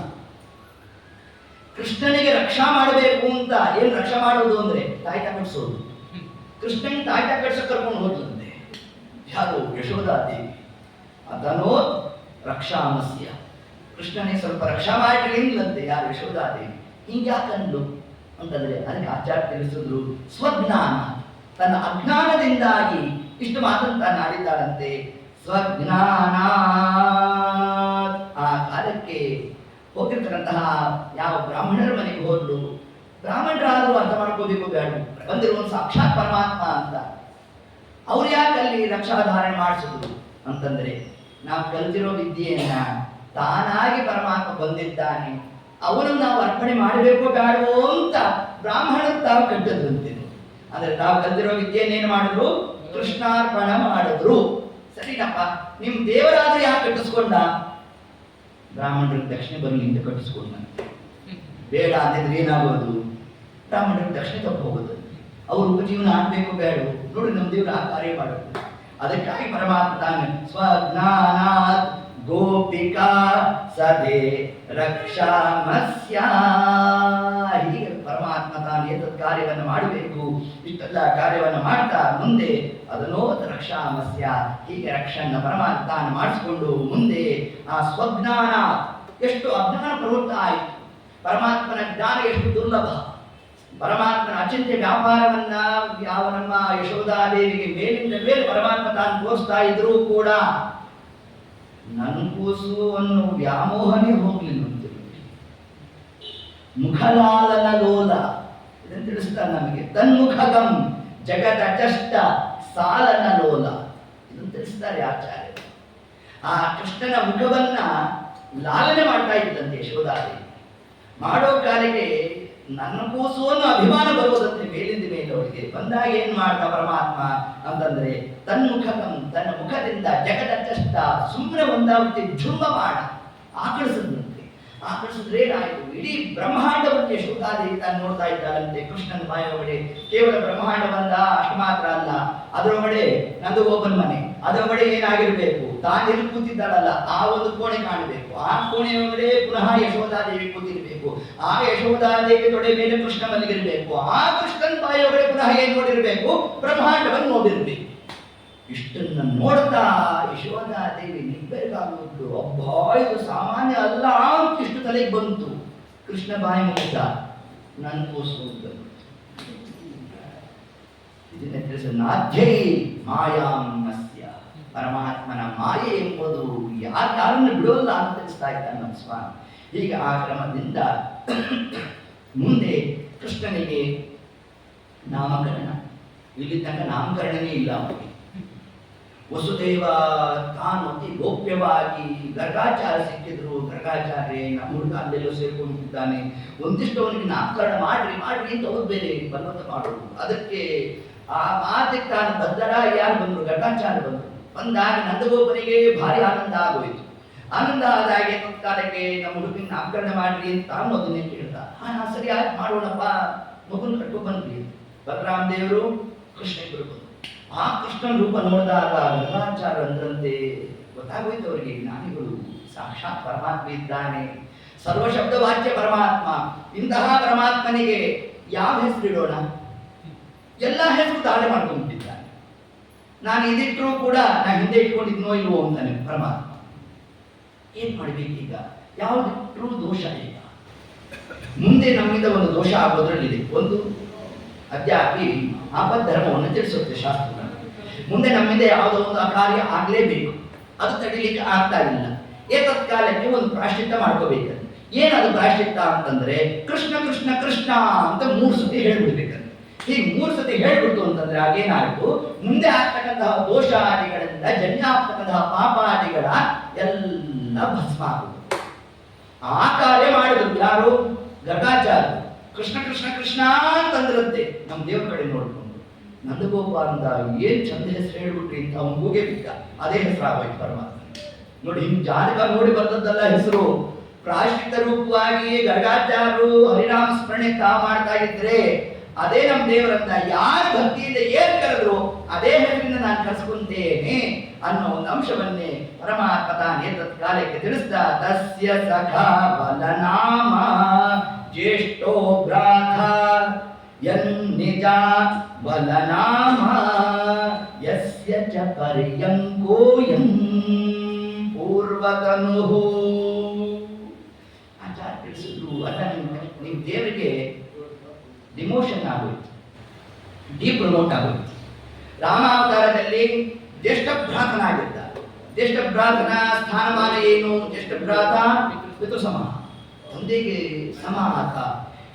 ಕೃಷ್ಣನಿಗೆ ರಕ್ಷಾ ಮಾಡಬೇಕು ಅಂತ. ಏನು ರಕ್ಷಾ ಮಾಡೋದು ಅಂದ್ರೆ ತಾಯ್ತ ಕಟ್ಸೋದು. ಕೃಷ್ಣನಿಗೆ ತಾಯ್ತ ಕಟ್ಸಕ್ಕೆ ಕರ್ಕೊಂಡು ಹೋದ್ಲಂತೆ ಯಾರು? ಯಶೋಧಾದೇವಿ. ಅದನ್ನು ರಕ್ಷಾಮಸ್ಯ, ಕೃಷ್ಣನಿಗೆ ಸ್ವಲ್ಪ ರಕ್ಷಾ ಮಾಡ್ರಿ ಅಂದ್ಲಂತೆ ಯಾರು? ಯಶೋಧಾದೇವಿ. ಹಿಂಗ್ಯಾಕಂದ್ಲು ಅಂತಂದ್ರೆ ಅದಕ್ಕೆ ಆಚಾರ್ಯ ತಿಳಿಸಿದ್ರು, ಸ್ವಜ್ಞಾನ, ತನ್ನ ಅಜ್ಞಾನದಿಂದಾಗಿ ಇಷ್ಟು ಮಾತನ್ನು ತಾನು ಆಡಿದ್ದಾಳಂತೆ. ಸ್ವಜ್ಞಾನ. ಆ ಕಾಲಕ್ಕೆ ಹೋಗಿರ್ತಕ್ಕಂತಹ ಯಾವ ಬ್ರಾಹ್ಮಣರ ಮನೆಗೆ ಹೋದ್ಲು, ಬ್ರಾಹ್ಮಣರಾದ್ರೂ ಅರ್ಥ ಮಾಡ್ಕೋಬೇಕು ಬೇಡ, ಬಂದಿರುವ ಸಾಕ್ಷಾತ್ ಪರಮಾತ್ಮ ಅಂತ. ಅವ್ರು ಯಾಕೆ ಅಲ್ಲಿ ರಕ್ಷಾಧಾರಣೆ ಮಾಡಿಸಿದ್ರು ಅಂತಂದ್ರೆ, ನಾವು ಕಲಿತಿರೋ ವಿದ್ಯೆಯನ್ನ ತಾನಾಗಿ ಪರಮಾತ್ಮ ಬಂದಿದ್ದಾನೆ, ಅವನನ್ನು ನಾವು ಅರ್ಪಣೆ ಮಾಡಬೇಕೋ ಬೇಡವೋ ಅಂತ ಬ್ರಾಹ್ಮಣರು ತಾವು ಕಟ್ಟದ್ರಂತೆ. ಅಂದ್ರೆ ತಾವು ಕಲಿತಿರೋ ವಿದ್ಯೆಯನ್ನೇನು ಮಾಡಿದ್ರು? ಕೃಷ್ಣಾರ್ಪಣ ಮಾಡಿದ್ರು. ಸರಿನಪ್ಪ, ನಿಮ್ ದೇವರಾದ್ರೂ ಯಾಕೆ ಕಟ್ಟಿಸ್ಕೊಂಡ? ಬ್ರಾಹ್ಮಣರಿಗೆ ದಕ್ಷಿಣೆ ಬರಲಿ ಅಂತ ಕಟ್ಟಿಸ್ಕೊಂಡ. ಬೇಡ ಅಂದಿದ್ರೆ ಏನಾಗೋದು? ಬ್ರಾಹ್ಮಣರಿಗೆ ದಕ್ಷಿಣೆ ತಪ್ಪು ಹೋಗೋದು. ಅವ್ರ ಉಪಜೀವನ ಆಗ್ಬೇಕು ಬೇಡ. ನೋಡಿ ನಮ್ಮ ದೇವರು ಆ ಕಾರ್ಯ ಮಾಡೋದು. ಅದಕ್ಕಾಗಿ ಪರಮಾತ್ಮ ತಾನು ಸ್ವಜ್ಞಾನಾತ್ ಗೋಪಿಕಾ ಸದೇ ರಕ್ಷಾಮಸ್ಯ. ಹೀಗೆ ಪರಮಾತ್ಮ ತಾನು ಏತದ್ ಕಾರ್ಯವನ್ನು ಮಾಡಬೇಕು, ಇಷ್ಟೆಲ್ಲ ಕಾರ್ಯವನ್ನು ಮಾಡ್ತಾ ಮುಂದೆ ಅದನ್ನೋ ರಕ್ಷಾಮಸ್ಯ, ಹೀಗೆ ರಕ್ಷಣೆ ಪರಮಾತ್ಮ ತಾನು ಮಾಡಿಸ್ಕೊಂಡು ಮುಂದೆ ಆ ಸ್ವಜ್ಞಾನ ಎಷ್ಟು ಅಜ್ಞಾನ ಪ್ರವೃತ್ತ ಆಯಿತು. ಪರಮಾತ್ಮನ ಜ್ಞಾನ ಎಷ್ಟು ದುರ್ಲಭ. ಪರಮಾತ್ಮನ ಅಚಿಂತ್ಯ ವ್ಯಾಪಾರವನ್ನ ಯಾವ ನಮ್ಮ ಯಶೋಧಾದೇವಿಗೆ ಮೇಲಿಂದ ಮೇಲೆ ಪರಮಾತ್ಮ ತಾನು ತೋರಿಸ್ತಾ ಇದ್ರೂ ಕೂಡ ನನ್ನ ಕೂಸು ಅನ್ನೋ ವ್ಯಾಮೋಹನೇ ಹೋಗ್ಲಿಲ್ಲ. ಮುಖಲಾಲನ ಲೋಲ ಇದನ್ನು ತಿಳಿಸ್ತಾರೆ ನಮಗೆ. ತನ್ಮುಖಗಂ ಜಗದಜಷ್ಟ ಸಾಲನ ಲೋಲ ಇದನ್ನು ತಿಳಿಸ್ತಾರೆ ಆಚಾರ್ಯರು. ಆ ಕೃಷ್ಣನ ಮುಖವನ್ನ ಲಾಲನೆ ಮಾಡ್ತಾ ಇದ್ದಂತೆ ಯಶೋಧಾದೇವಿ. ಮಾಡೋ ಕಾಲಿಗೆ ನನ್ನ ಕೂಸು ಅನ್ನೋ ಅಭಿಮಾನ ಬರುವುದಂತೆ ಮೇಲಿಂದ ಮೇಲೆ ಅವಳಿಗೆ ಬಂದಾಗ ಏನ್ ಮಾಡ್ದ ಪರಮಾತ್ಮ ಅಂತಂದ್ರೆ ತನ್ಮುಖಗಂ ತನ್ನ ಮುಖದಿಂದ ಜಗದಜಷ್ಟ ಸುಮ್ಮನೆ ಒಂದಾವೃತ್ತಿ ಜುಂಬ ಮಾಡ ಆಕಳಿಸಿದಂತೆ. ಆಕಳಿಸಿದ್ರೆ ಏನಾಯ್ತು, ಇಡೀ ಬ್ರಹ್ಮಾಂಡವನ್ನು ಯಶೋಧಾದೇವಿ ತಾನು ನೋಡ್ತಾ ಇದ್ದಾಳಂತೆ. ಕೃಷ್ಣನ ಬಾಯೊಳಗಡೆ ಕೇವಲ ಬ್ರಹ್ಮಾಂಡವಲ್ಲ, ಅಷ್ಟು ಮಾತ್ರ ಅಲ್ಲ, ಅದರೊಳಗಡೆ ನಂದಗೋಪನ ಮನೆ, ಅದರೊಳಗಡೆ ಏನಾಗಿರ್ಬೇಕು, ತಾನೆಲ್ಲಿ ಕೂತಿದ್ದಾಳಲ್ಲ ಆ ಒಂದು ಕೋಣೆ ಕಾಣಬೇಕು. ಆ ಕೋಣೆಯೊಳಗಡೆ ಪುನಃ ಯಶೋಧಾದೇವಿ ಕೂತಿರ್ಬೇಕು. ಆ ಯಶೋಧಾದೇವಿ ತೊಡೆ ಮೇಲೆ ಕೃಷ್ಣ ಮಲಗಿರ್ಬೇಕು. ಆ ಕೃಷ್ಣನ ಬಾಯೊಳಗಡೆ ಪುನಃ ಏನ್ ನೋಡಿರ್ಬೇಕು, ಬ್ರಹ್ಮಾಂಡವನ್ನು ನೋಡಿರ್ಬೇಕು. ಇಷ್ಟನ್ನ ನೋಡ್ತಾ ಯಶೋಧಾದೇವಿ ನಿಬ್ಬೆರಗಾಗುವುದು. ಅಬ್ಬಾ ಇದು ಸಾಮಾನ್ಯ ಅಲ್ಲ ಅಂತ ಇಷ್ಟು ತಲೆಗೆ ಬಂತು. ಕೃಷ್ಣ ಬಾಯಿ ಮುಗಿದ ನನ್ನ ಕೂಸು ಇದನ್ನ ತಿಳಿಸ ನಾಧ್ಯೈ ಮಾಯಾಮಸ್ಯ. ಪರಮಾತ್ಮನ ಮಾಯೆ ಎಂಬುದು ಯಾರನ್ನು ಬಿಡೋಲ್ಲ ಅಂತ ತಿಳಿಸ್ತಾ ಇದ್ದಾನೆ ನಮ್ಮ ಸ್ವಾಮಿ. ಹೀಗೆ ಆ ಕ್ರಮದಿಂದ ಮುಂದೆ ಕೃಷ್ಣನಿಗೆ ನಾಮಕರಣ, ಇಲ್ಲಿ ತನಕ ನಾಮಕರಣನೇ ಇಲ್ಲ ಅವನಿಗೆ. ವಸುದೇವ ತಾನು ಅತಿ ಗೋಪ್ಯವಾಗಿ ಗರ್ಗಾಚಾರ್ಯ ಸಿಕ್ಕಿದ್ರು. ಗರ್ಗಾಚಾರ್ಯ ನಮ್ಮ ಹುಡುಗ ಅಲ್ಲೆಲ್ಲೋ ಸೇರ್ಕೊಂಡಿದ್ದಾನೆ, ಒಂದಿಷ್ಟು ಅವನಿಗೆ ನಾಮಕರಣ ಮಾಡ್ರಿ ಅಂತ ಅವ್ರು ಬೇರೆ ಬಲವಂತ ಮಾಡೋದು. ಅದಕ್ಕೆ ಆ ಮಾತಿಗೆ ತಾನು ಬದ್ಧರ ಯಾರು ಬಂದರು, ಗರ್ಗಾಚಾರ್ಯ ಬಂದರು. ಬಂದಾಗ ನಂದಗೋಪನಿಗೆ ಭಾರಿ ಆನಂದ ಆಗೋಯ್ತು. ಆನಂದ ಆದಾಗೆ ತತ್ಕಾಲಕ್ಕೆ ನಮ್ಮ ಹುಡುಗಿನ ನಾಮಕರಣ ಮಾಡ್ರಿ ಅಂತ ತಾನು ಅದನ್ನೇ ಕೇಳ್ದ. ಸರಿ ಆಯ್ತು ಮಾಡೋಣಪ್ಪ, ಮಗುನ ಕಟ್ಕೊಂಡು ಬಂದ್ರಿ. ಬಲರಾಮ ದೇವರು ಕೃಷ್ಣ ಇಬ್ಬರು ಬಂದರು. ಆ ಕೃಷ್ಣನ ರೂಪ ನೋಡಿದಾಗ ಗರ್ಗಾಚಾರ್ಯ ಅಂದ್ರಂತೆ ಗೊತ್ತಾಗೋಯ್ತು ಅವರಿಗೆ, ಜ್ಞಾನಿಗಳು ಸಾಕ್ಷಾತ್ ಪರಮಾತ್ಮ ಇದ್ದಾನೆ, ಸರ್ವಶಬ್ದ ವಾಚ್ಯ ಪರಮಾತ್ಮ. ಇಂತಹ ಪರಮಾತ್ಮನಿಗೆ ಯಾವ ಹೆಸರಿಡೋಣ, ಎಲ್ಲ ಹೆಸರು ದಾಳಿ ಮಾಡ್ಕೊಂಡ್ಬಿಟ್ಟಿದ್ದಾನೆ. ನಾನು ಇದಿಟ್ಟರೂ ಕೂಡ ನಾನು ಹಿಂದೆ ಇಟ್ಕೊಂಡಿದ್ನೋ ಇಲ್ವೋ ಅಂತಾನೆ ಪರಮಾತ್ಮ. ಏನ್ ಮಾಡ್ಬೇಕೀಗ, ಯಾವುದಿಟ್ಟರೂ ದೋಷ ಈಗ. ಮುಂದೆ ನಮ್ಮಿಂದ ಒಂದು ದೋಷ ಆಗೋದ್ರಲ್ಲಿದೆ. ಒಂದು ಅದ್ಯಾಪಿ ಆಪದ್ಧರ್ಮವನ್ನು ತಿಳಿಸುತ್ತೆ ಶಾಸ್ತ್ರ. ಮುಂದೆ ನಮ್ಮಿಂದ ಯಾವುದೋ ಒಂದು ಕಾರ್ಯ ಆಗಲೇಬೇಕು, ಅದು ತಡಿಲಿಕ್ಕೆ ಆಗ್ತಾ ಇಲ್ಲ. ಏತತ್ಕಾಲಕ್ಕೆ ಒಂದು ಪ್ರಾಶ್ಚಿತ್ತ ಮಾಡ್ಕೋಬೇಕಂದ್ರೆ ಏನದು ಪ್ರಾಶ್ಚಿತ್ತ ಅಂತಂದ್ರೆ ಕೃಷ್ಣ ಕೃಷ್ಣ ಕೃಷ್ಣ ಅಂತ 3 ಸತಿ ಹೇಳ್ಬಿಡ್ಬೇಕಂದ್ರೆ. ಹೀಗೆ 3 ಸತಿ ಹೇಳ್ಬಿಡ್ತು ಅಂತಂದ್ರೆ ಆಗೇನಾಯ್ತು, ಮುಂದೆ ಆಗ್ತಕ್ಕಂತಹ ದೋಷಾದಿಗಳಿಂದ ಜನ್ಯಾಗ್ತಕ್ಕಂತಹ ಪಾಪಾದಿಗಳ ಎಲ್ಲ ಭಸ್ಮ ಆಗುವುದು. ಆ ಕಾರ್ಯ ಮಾಡಿದ್ರು ಯಾರು, ಗರ್ಗಾಚಾರ್ಯ. ಕೃಷ್ಣ ಕೃಷ್ಣ ಕೃಷ್ಣ ಅಂತಂದ್ರಂತೆ ನಮ್ಮ ದೇವ್ರ ಕಡೆ ನೋಡ್ಕೊಂಡು. ನಂದಗೋಪಾಲಂದ ಏನ್ ಚಂದ ಹೆಸರು ಹೇಳ್ಬಿಟ್ರಿ ಅಂತ ಅವನು ಹೋಗೇ ಬಿಟ್ಟ. ಅದೇ ಹೆಸರು ಆಗೋಯ್ತು ಪರಮಾತ್ಮ. ನೋಡಿ, ಹಿಂಗ್ ಜಾತಕ ನೋಡಿ ಬರ್ತದ್ದಲ್ಲ ಹೆಸರು. ಪ್ರಾಶ್ಚಿತ ರೂಪವಾಗಿ ಗರ್ಗಾಚಾರ್ಯರು ಹರಿನಾಮ ಸ್ಮರಣೆ ಮಾಡ್ತಾ ಇದ್ರೆ ಅದೇ ನಮ್ಮ ದೇವರಂತ ಯಾರು ಭಕ್ತಿಯಿಂದ ಏನ್ ಕರೆದ್ರು ಅದೇ ಹೆಸರಿನಿಂದ ನಾನು ಕರೆಸ್ಕೊಂತೇನೆ ಅನ್ನೋ ಒಂದು ಅಂಶವನ್ನೇ ಪರಮಾತ್ಮ ತಾನೇ ತತ್ಕಾಲಕ್ಕೆ ತಿಳಿಸ್ತಾ ತಸ್ಯ ಸಖಾ ಬಲನಾಮ ಜ್ಯೇಷ್ಠೋ ಭ್ರಾತ ಯನ್ನಿಜ ಬಲನಾಮ ಯಸ್ಯ ಚ ಪರ್ಯಂಕೋಯಂ ಪೂರ್ವತನುಃ. ಆಚಾರ್ಯ ತಿಳಿಸಿದ್ರು, ಅಲ್ಲ ನಿಮ್ಮ ದೇವರಿಗೆ ಡಿಮೋಷನ್ ಆಗೋಯ್ತು, ಡಿಪ್ರಮೋಟ್ ಆಗೋಯ್ತು. ರಾಮಾವತಾರದಲ್ಲಿ ಜ್ಯೇಷ್ಠ ಭ್ರಾತನಾಗಿದ್ದ. ಜ್ಯೇಷ್ಠ ಭ್ರಾತನ ಸ್ಥಾನಮಾನ ಏನು, ಜ್ಯೇಷ್ಠ ಭ್ರಾತ ಪಿತೃ ಸಮ, ತಂದೆಗೆ ಸಮ ಆತ.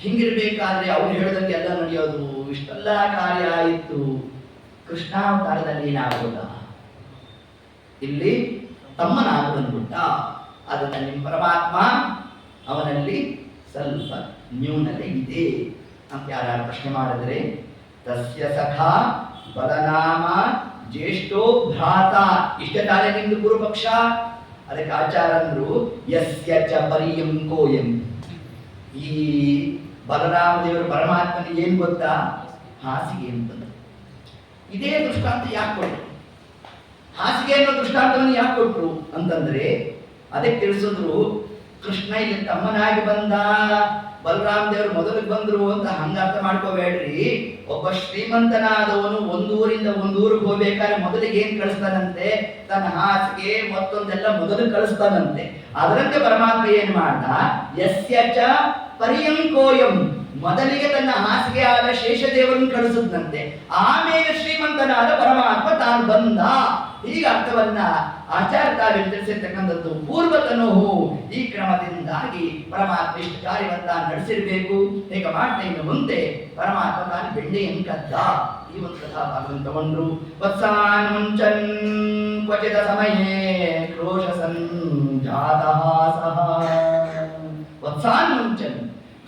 ಹಿಂಗಿರ್ಬೇಕಾದ್ರೆ ಅವ್ರು ಹೇಳ್ದಂಗೆ ಎಲ್ಲ ನಡೆಯೋದು, ಇಷ್ಟೆಲ್ಲ ಕಾರ್ಯ ಆಯಿತು. ಕೃಷ್ಣಾವತಾರದಲ್ಲಿ ಏನಾಗೋದ, ಇಲ್ಲಿ ತಮ್ಮನಾಗ ಬಂದ್ಬಿಟ್ಟ. ಅದನ್ನ ನಿಮ್ಮ ಪರಮಾತ್ಮ ಅವನಲ್ಲಿ ಸ್ವಲ್ಪ ನ್ಯೂನತೆ ಇದೆ ಅಂತ ಯಾರು ಪ್ರಶ್ನೆ ಮಾಡಿದ್ರೆ ತಸ್ಯ ಸಖಾ ಬಲನಾಮ ಜ್ಯೇಷ್ಠೋ ಭ್ರಾತ. ಇಷ್ಟೇ ತಾನೇ ನಿಮ್ದು ಪೂರ್ವಪಕ್ಷ. ಅದಕ್ಕೆ ಆಚಾರ್ಯರು ಯಸ್ಯ ಚ ಪರ್ಯಂಕೋಯಂ. ಈ ಬಲರಾಮ ದೇವರು ಪರಮಾತ್ಮನಿಗೆ ಏನ್ ಗೊತ್ತಾ, ಹಾಸಿಗೆ ಅಂತ. ಇದೇ ದೃಷ್ಟಾಂತ ಯಾಕೆ ಕೊಟ್ಟರು, ಹಾಸಿಗೆ ಅನ್ನೋ ದೃಷ್ಟಾಂತವನ್ನು ಯಾಕೆ ಕೊಟ್ಟರು ಅಂತಂದ್ರೆ ಅದಕ್ಕೆ ತಿಳಿಸಿದ್ರು, ಕೃಷ್ಣ ಇಲ್ಲಿ ತಮ್ಮನಾಗಿ ಬಂದ, ಬಲರಾಮ ದೇವರು ಮೊದಲಿಗೆ ಬಂದ್ರು ಅಂತ ಹಂಗ ಅರ್ಥ ಮಾಡ್ಕೋಬೇಡ್ರಿ. ಒಬ್ಬ ಶ್ರೀಮಂತನಾದವನು ಒಂದೂರಿಂದ ಒಂದೂರಿಗೆ ಹೋಗ್ಬೇಕಾದ್ರೆ ಮೊದಲಿಗೆ ಏನ್ ಕಳಿಸ್ತಾನಂತೆ? ತನ್ನ ಹಾಸಿಗೆ ಮತ್ತೊಂದೆಲ್ಲ ಮೊದಲು ಕಳಿಸ್ತಾನಂತೆ. ಅದರಂತೆ ಪರಮಾತ್ಮ ಏನ್ ಮಾಡ್ದ? ಯಸ್ಯಚ ಪರ್ಯಂಕೋಯಂ, ಮೊದಲಿಗೆ ತನ್ನ ಹಾಸಿಗೆ ಆದ ಶೇಷದೇವರನ್ನು ಕಳಿಸಿದಂತೆ, ಆಮೇಲೆ ಶ್ರೀಮಂತನಾದ ಪರಮಾತ್ಮ ತಾನು ಬಂದ. ಈಗ ಅರ್ಥವನ್ನ ಆಚಾರ್ಯ ತಿಳಿಸಿರ್ತಕ್ಕಂಥದ್ದು ಪೂರ್ವತನೋಹು. ಈ ಕ್ರಮದಿಂದಾಗಿ ಪರಮಾತ್ಮ ಇಷ್ಟು ಕಾರ್ಯವನ್ನ ನಡೆಸಿರ್ಬೇಕು. ಈಗ ಮಾಡ್ತಾ ಇನ್ನು ಮುಂದೆ ಪರಮಾತ್ಮ ತಾನು ಬೆಣ್ಣೆಯನ್ನು ಕದ್ದ. ಈ ಒಂದು ಕಥಾ ಭಾಗವನ್ನು ತಗೊಂಡ್ರು. ವತ್ಸಾನ್ ಮುಂಚನ್ ಕ್ವಚಿತ ಸಮಯೇ ಕ್ರೋಶಸನ್ ಜಾತಃ ಸಹ. ವತ್ಸಾನ್ ಮುಂಚನ್,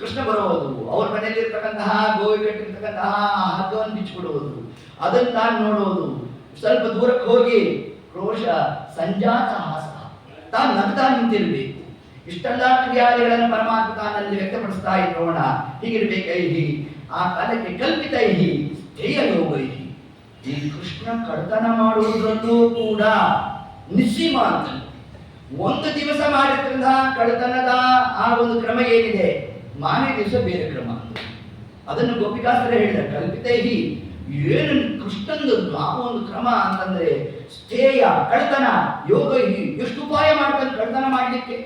ಕೃಷ್ಣ ಬರೋದು, ಅವ್ರ ಮನೆಯಲ್ಲಿರ್ತಕ್ಕಂತಹ ಗೋವಿ ಕಟ್ಟಿರ್ತಕ್ಕಂತಹ ಹಗ್ಗವನ್ನು ಬಿಚ್ಚಿಬಿಡುವುದು, ಅದನ್ನು ತಾನು ನೋಡುವುದು. ಸ್ವಲ್ಪ ದೂರಕ್ಕೆ ಹೋಗಿ ಕ್ರೋಶ ಸಂಜಾತ ಹಾಸ, ತಾನು ನಗ್ತಾ ನಿಂತಿರ್ಬೇಕು. ಇಷ್ಟೆಲ್ಲ ಕ್ರಿಯಾದಿಗಳನ್ನು ಪರಮಾತ್ಮ ತಾನಲ್ಲಿ ವ್ಯಕ್ತಪಡಿಸ್ತಾ ಇರೋಣ. ಹೀಗಿರ್ಬೇಕೈಹಿ ಆ ಕಾಲಕ್ಕೆ ಕಲ್ಪಿತೈಹಿ ಸ್ಥೇಯೋಗೈಹಿ. ಈ ಕೃಷ್ಣ ಕಡತನ ಮಾಡುವುದರಲ್ಲೂ ಕೂಡ ನಿಸ್ಸೀಮಾಂತ. ಒಂದು ದಿವಸ ಮಾಡಿರ್ತಕ್ಕಂತಹ ಕಡತನದ ಆ ಒಂದು ಕ್ರಮ ಏನಿದೆ, ಮಾನೇ ದಿವಸ ಬೇರೆ ಕ್ರಮ. ಅದನ್ನು ಗೋಪಿಕಾಸ್ತ್ರ ಹೇಳಿದ ಕಲ್ಪಿತೈಹಿ. ಏನು ಕೃಷ್ಣಂದು ಆ ಒಂದು ಕ್ರಮ ಅಂತಂದ್ರೆ ಸ್ಥೇಯ ಕಳ್ತನ ಯೋಗ. ಎಷ್ಟು ಉಪಾಯ ಮಾಡ್ಕೊಂಡು ಕಳ್ತನ ಮಾಡ್ಲಿಕ್ಕೆ.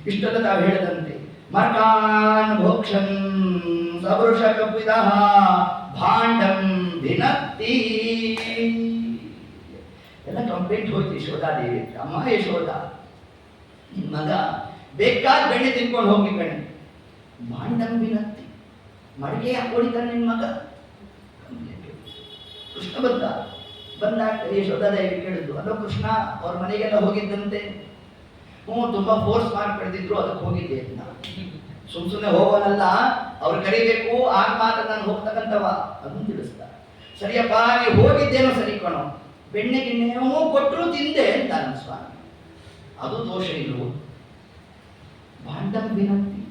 ಇಷ್ಟೆಲ್ಲ ತಾವು ಹೇಳದಂತೆ ಮರ್ಕಾನ್ ಭೋಕ್ಷನ್ ಸವೃಷ ಕಪಿತಃ ಭಾಂಡಂ ಭಿನತ್ತಿ. ಎಲ್ಲ ಕಂಪ್ಲೇಂಟ್ ಹೋಯ್ತು ಯಶೋಧಾದೇವಿ. ಅಮ್ಮ ಯಶೋಧ, ನಿನ್ ಮಗ ಬೇಕಾದ ಬೆಣ್ಣೆ ತಿನ್ಕೊಂಡು ಹೋಗ್ಲಿ ಕಣೆ, ಭಾಂಡಂ ಭಿನತ್ತಿ, ಮಡಿಗೆ ಹಾಕೊಂಡಿದ್ದಾನೆ ನಿನ್ ಮಗ. ಕೃಷ್ಣ ಬಂದಾಗ ಯಶೋಧಾದೇವಿ ಕೇಳಿದ್ರು, ಅಲ್ಲೋ ಕೃಷ್ಣ ಅವ್ರ ಮನೆಗೆಲ್ಲ ಹೋಗಿದ್ದಂತೆ? ತುಂಬಾ ಫೋರ್ಸ್ ಮಾಡಿ ಕಳೆದಿದ್ರು, ಅದಕ್ಕೆ ಹೋಗಿದ್ದೆ ಅಂತ. ಸುಮ್ಮನೆ ಹೋಗೋನಲ್ಲ, ಅವ್ರು ಕರಿಬೇಕು, ಆಗ ಮಾತ್ರ ನಾನು ಹೋಗ್ತಕ್ಕಂಥವ ಅದನ್ನು ತಿಳಿಸ್ತಾರೆ. ಸರಿಯಪ್ಪ ನೀವು ಹೋಗಿದ್ದೇನೋ ಸರಿ ಕಣೋ, ಬೆಣ್ಣೆ ಗಿಣ್ಣೆನೋ ಕೊಟ್ಟರು ತಿಂದೆ ಅಂತ ನನ್ನ ಸ್ವಾಮಿ, ಅದು ದೋಷ ಇಲ್ವೋ? ಭಾಂಡಂ ವಿನಂತಿ,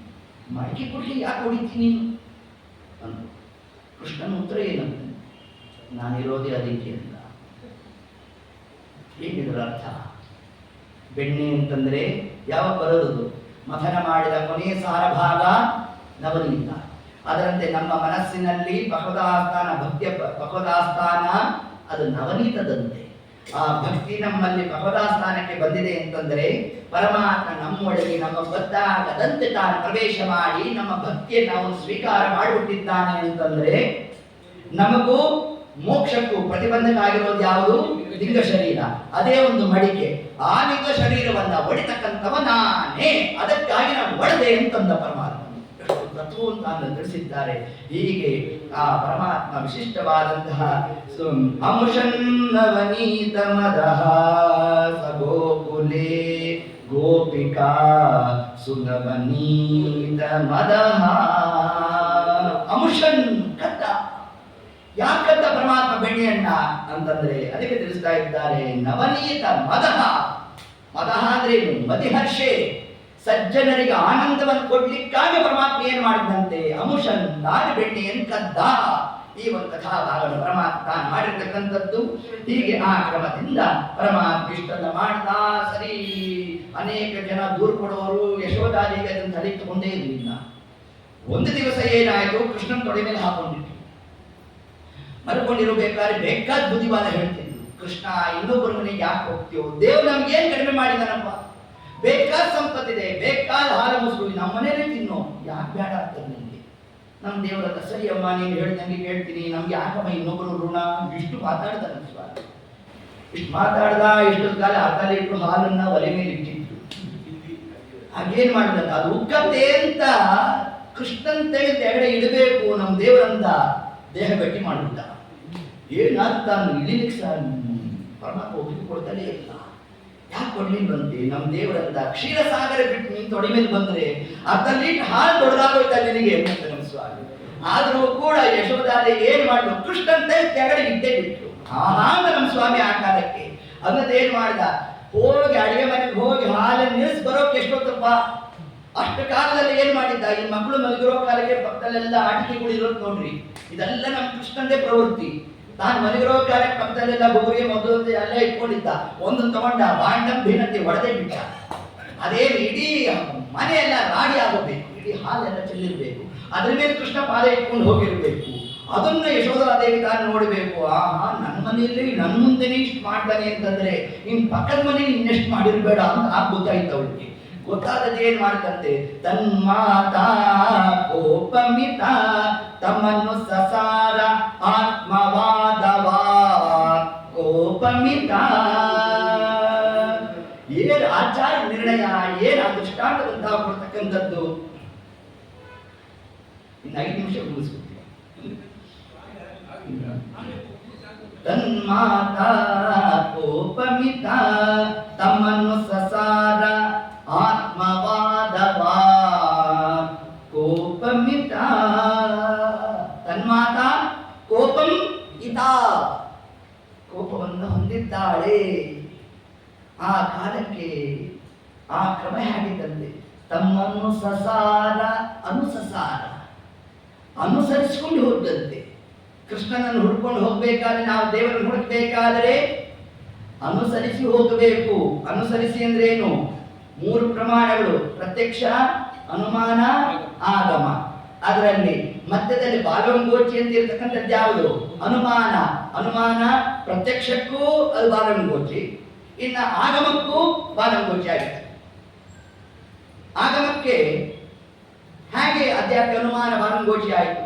ಮಡಿಕೆ ಕೊಡ್ಲಿ ಯಾಕೆ ಹೊಡಿತೀನಿ ಅಂತ. ಕೃಷ್ಣನ ಉತ್ತರ ಏನಂತ, ನಾನಿರೋದೇ ಅದಕ್ಕೆ ಅಂತ. ಏನಿದ್ರ ಅರ್ಥ? ಬೆಣ್ಣೆ ಅಂತಂದ್ರೆ ಯಾವ ಬರೋದು? ಮಥನ ಮಾಡಿದ ಕೊನೆಯ ಸಾರ ಭಾಗ ನವನೀತ. ಅದರಂತೆ ನಮ್ಮ ಮನಸ್ಸಿನಲ್ಲಿ ಭಗವದಾಸ್ಥಾನ, ಭಕ್ತಿಯ ಭಗವದಾಸ್ಥಾನ ಅದು ನವನೀತದಂತೆ. ಆ ಭಕ್ತಿ ನಮ್ಮಲ್ಲಿ ಭಗವದಾಸ್ಥಾನಕ್ಕೆ ಬಂದಿದೆ ಅಂತಂದ್ರೆ ಪರಮಾತ್ಮ ನಮ್ಮೊಳಗೆ ನಮ್ಮ ಬದ್ದಾಗದಂತೆ ತಾನು ಪ್ರವೇಶ ಮಾಡಿ ನಮ್ಮ ಭಕ್ತಿಯನ್ನು ಅವನು ಸ್ವೀಕಾರ ಮಾಡಿಬಿಟ್ಟಿದ್ದಾನೆ ಅಂತಂದ್ರೆ ನಮಗೂ ಮೋಕ್ಷಕ್ಕೂ ಪ್ರತಿಬಂಧಕ ಆಗಿರೋದು ಯಾವುದು? ಲಿಂಗ ಶರೀರ. ಅದೇ ಒಂದು ಮಡಿಕೆ. ಆ ಲಿಂಗ ಶರೀರವನ್ನ ಒಡಿತಕ್ಕಂಥವ ನಾನೇ, ಅದಕ್ಕಾಗಿ ನಾನು ಒಡೆದೆ ಅಂತಂದ ಪರಮಾತ್ಮ. ತತ್ವ ಅಂತ ತಿಳಿಸಿದ್ದಾರೆ. ಹೀಗೆ ಆ ಪರಮಾತ್ಮ ವಿಶಿಷ್ಟವಾದಂತಹ ಅಮುಷನ್ನವನೀತ ಮದಃ ಸಗೋಕುಲೇ ಗೋಪಿಕಾ ಸುನವನೀತ ಮದಃ. ಅಮುಷನ್ ಕಟ್ಟ. ಯಾಕಂತ ಪರಮಾತ್ಮ ಬೆಣ್ಣೆಯನ್ನ ಅಂತಂದ್ರೆ ಅದಕ್ಕೆ ತಿಳಿಸ್ತಾ ಇದ್ದಾರೆ. ನವನೀತ ಮದಃ. ಮದಃ ಅಂದ್ರೆ ಮದಿಹರ್ಷೆ, ಸಜ್ಜನರಿಗೆ ಆನಂದವನ್ನು ಕೊಡ್ಲಿಕ್ಕಾಗಿ ಪರಮಾತ್ಮ ಏನ್ ಮಾಡಿದಂತೆ ಅಮುಷನ್ ತಾನು ಬೆಣ್ಣೆಯನ್ನು ಕದ್ದ. ಈ ಒಂದು ಕಥಾಭಾಗವನ್ನು ಪರಮಾತ್ಮ ತಾನು ಮಾಡಿರ್ತಕ್ಕಂಥದ್ದು. ಹೀಗೆ ಆ ಕ್ರಮದಿಂದ ಪರಮಾತ್ಮ ಇಷ್ಟೆಲ್ಲ ಮಾಡ್ತಾ ಸರಿ. ಅನೇಕ ಜನ ದೂರ ಕೊಡೋರು ಯಶೋಧಾದೇವಿ ಅದನ್ನು ತಲೆತ್ತುಕೊಂಡೇ ಇರಲಿಲ್ಲ. ಒಂದು ದಿವಸ ಏನಾಯ್ತು, ಕೃಷ್ಣನ್ ತೊಡೆ ಮೇಲೆ ಹಾಕೊಂಡಿಟ್ಟು ಮಲ್ಕೊಂಡಿರಬೇಕಾದ್ರೆ ಬೇಕಾದ ಬುದ್ಧಿವಾದ ಹೇಳ್ತಿದ್ರು. ಕೃಷ್ಣ ಇನ್ನೊಬ್ಬರ ಮನೆಗೆ ಯಾಕೆ ಹೋಗ್ತೀವೋ? ದೇವ್ರು ನಮ್ಗೆ ಏನ್ ಕಡಿಮೆ ಮಾಡಿದಾನಪ್ಪ? ಬೇಕಾದ ಸಂಪತ್ತಿದೆ, ಬೇಕಾದ ಹಾಲು ಮೊಸರು ನಮ್ಮ ಮನೇಲಿ ತಿನ್ನೋ, ಯಾಕೆ ಬೇಡ ಆಗ್ತದೆ ನಿಮ್ಗೆ? ನಮ್ಮ ದೇವರನ್ನ ಸರಿ ಅಮ್ಮ ನೀನು ಹೇಳ್ದಂಗೆ ಕೇಳ್ತೀನಿ, ನಮ್ಗೆ ಯಾಕಮ್ಮ ಇನ್ನೊಬ್ಬರು ಋಣ? ಇಷ್ಟು ಮಾತಾಡ್ದ ಸ್ವಾಮಿ. ಇಷ್ಟು ಮಾತಾಡ್ದ. ಇಷ್ಟೊಂದು ಕಾಲ ಅರ್ಧ ಲೀಟ್ರು ಹಾಲನ್ನ ಒಲೆ ಮೇಲೆ ಇಟ್ಟಿದ್ರು. ಹಾಗೇನ್ ಮಾಡಿದ, ಅದು ಉಕ್ಕತ್ತೆ ಅಂತ ಕೃಷ್ಣನ್ ತೆಗೆಡೆ ಇಡಬೇಕು ನಮ್ಮ ದೇವರಂತ ದೇಹ ಗಟ್ಟಿ ಮಾಡಿಬಿಟ್ಟ. ಏನಾದ್ರು ತಾನು ಇಳಿಲಿಕ್ಕೆ ಪರಮಾತ್ಮ ಒಪ್ಪಿಗೆ ಕೊಡ್ತಾನೆ ಇಲ್ಲ. ಯಾಕೆ ಕೊಡ್ಲಿಲ್ಲ ಬಂತೆ? ನಮ್ಮ ದೇವರಂತ ಕ್ಷೀರಸಾಗರ ಬಿಟ್ಟು ನೀನು ತೊಡೆ ಮೇಲೆ ಬಂದ್ರೆ ಅರ್ಧ ಲೀಟರ್ ಹಾಲು ದೊಡ್ಡದಾಗೋಯ್ತಾ ನಿನಗೆ ಅಂತ ನಮ್ಮ ಸ್ವಾಮಿ. ಆದ್ರೂ ಕೂಡ ಯಶೋಧಾರೆ ಏನ್ ಮಾಡಿದ್ರು, ಕೃಷ್ಣನ್ ತೆಗಡೆ ಇದ್ದೇ ಬಿಟ್ರು. ಆಹಾಂಗ ನಮ್ಮ ಸ್ವಾಮಿ ಆ ಕಾಲಕ್ಕೆ ಅದನ್ನ ಏನ್ ಮಾಡ್ದ, ಹೋಗಿ ಅಡಿಗೆ ಮನೆಗೆ ಹೋಗಿ ಹಾಲನ್ನು ನಿಲ್ಲಿಸಿ ಬರೋಕೆ ಎಷ್ಟೊತ್ತಪ್ಪ. ಅಷ್ಟು ಕಾಲದಲ್ಲಿ ಏನ್ ಮಾಡಿದ್ದ, ಈ ಮಕ್ಕಳು ಮಲಗಿರೋ ಕಾಲಕ್ಕೆ ಪಕ್ಕದಲ್ಲೆಲ್ಲ ಆಟಿಕೆಗಳು ಇರೋದು ನೋಡ್ರಿ. ಇದೆಲ್ಲ ನಮ್ಮ ಕೃಷ್ಣಂದೇ ಪ್ರವೃತ್ತಿ. ತಾನು ಮಲಗಿರೋ ಕಾಲಕ್ಕೆ ಪಕ್ಕದಲ್ಲೆಲ್ಲ ಬೋರಿಗೆ ಮೊದಲು ಎಲ್ಲ ಇಟ್ಕೊಂಡಿದ್ದ. ಒಂದು ತಗೊಂಡ ಭಾಂಡಂ ಭಿನ್ನತೆ ಒಡೆದೇ ಬಿಟ್ಟ. ಅದೇ ಇಡೀ ಮನೆಯೆಲ್ಲ ರಾಡಿ ಆಗೋಬೇಕು. ಇಡೀ ಹಾಲೆಲ್ಲ ಚೆಲ್ಲಿರಬೇಕು. ಅದ್ರ ಮೇಲೆ ಕೃಷ್ಣ ಪಾದ ಇಟ್ಕೊಂಡು ಹೋಗಿರ್ಬೇಕು. ಅದನ್ನ ಯಶೋಧಾದೇವಿ ತಾನು ನೋಡಬೇಕು. ಆಹಾ, ನನ್ನ ಮನೆಯಲ್ಲಿ ನನ್ನ ಮುಂದೆನೇ ಇಷ್ಟು ಮಾಡ್ತಾನೆ ಅಂತಂದ್ರೆ ಇನ್ ಪಕ್ಕದ ಮನೆ ಇನ್ನೆಷ್ಟು ಮಾಡಿರ್ಬೇಡ ಅಂತ ಗೊತ್ತಾಯ್ತು ಅವಳಿಗೆ. ಗೊತ್ತಾದದ್ದು ಏನ್ ಮಾಡ್ತಂತೆ, ತನ್ಮಾತಾ ಕೋಪಮಿತ ತಮ್ಮನ್ನು ಸಸಾರ ಆತ್ಮವಾದವಾ ಕೋಪಮಿತ. ಏನ್ ಆಚಾರ ನಿರ್ಣಯ, ಏನ್ ಆ ದೃಷ್ಟಾಂತದಂತ ಕೊಡ್ತಕ್ಕಂಥದ್ದು. ಇನ್ನು 5 ನಿಮಿಷ ಮುಗಿಸ್ಬಿಡ್ತೀವಿ. ತನ್ಮಾತಾ ಕೋಪಮಿತ ತಮ್ಮನ್ನು ಸಸಾರ ಆತ್ಮವಾದವಾ ಕೋಪಮಿತ. ತನ್ಮಾತಾ ಕೋಪಂ ಇತ, ಕೋಪವನ್ನು ಹೊಂದಿದ್ದಾಳೆ. ಆ ಕಾಲಕ್ಕೆ ಆ ಕ್ರಮ ಹೇಗಿದ್ದಂತೆ, ತಮ್ಮನ್ನು ಸಸಾರ ಅನುಸಸಾರ ಅನುಸರಿಸಿಕೊಂಡು ಹೋದಂತೆ. ಕೃಷ್ಣನನ್ನು ಹುಡ್ಕೊಂಡು ಹೋಗ್ಬೇಕಾದ್ರೆ, ನಾವು ದೇವರನ್ನು ಹುಡುಕ್ಬೇಕಾದರೆ ಅನುಸರಿಸಿ ಹೋಗಬೇಕು. ಅನುಸರಿಸಿ ಅಂದ್ರೆ ಏನು? 3 ಪ್ರಮಾಣಗಳು: ಪ್ರತ್ಯಕ್ಷ, ಅನುಮಾನ, ಆಗಮ. ಅದರಲ್ಲಿ ಮಧ್ಯದಲ್ಲಿ ಬಾಲವಂಗೋಚಿ ಅಂತ ಇರ್ತಕ್ಕಂಥದ್ದು ಯಾವುದು? ಅನುಮಾನ. ಅನುಮಾನ ಪ್ರತ್ಯಕ್ಷಕ್ಕೂ ಅದು ಬಾಲವಂಗೋಚಿ, ಇನ್ನ ಆಗಮಕ್ಕೂ ಬಾಲವಂಗೋಚಿ ಆಗಿದೆ. ಆಗಮಕ್ಕೆ ಹೇಗೆ ಅಧ್ಯಾತ್ಮ ಅನುಮಾನ ಬಾಲವಂಗೋಚಿ ಆಯಿತು?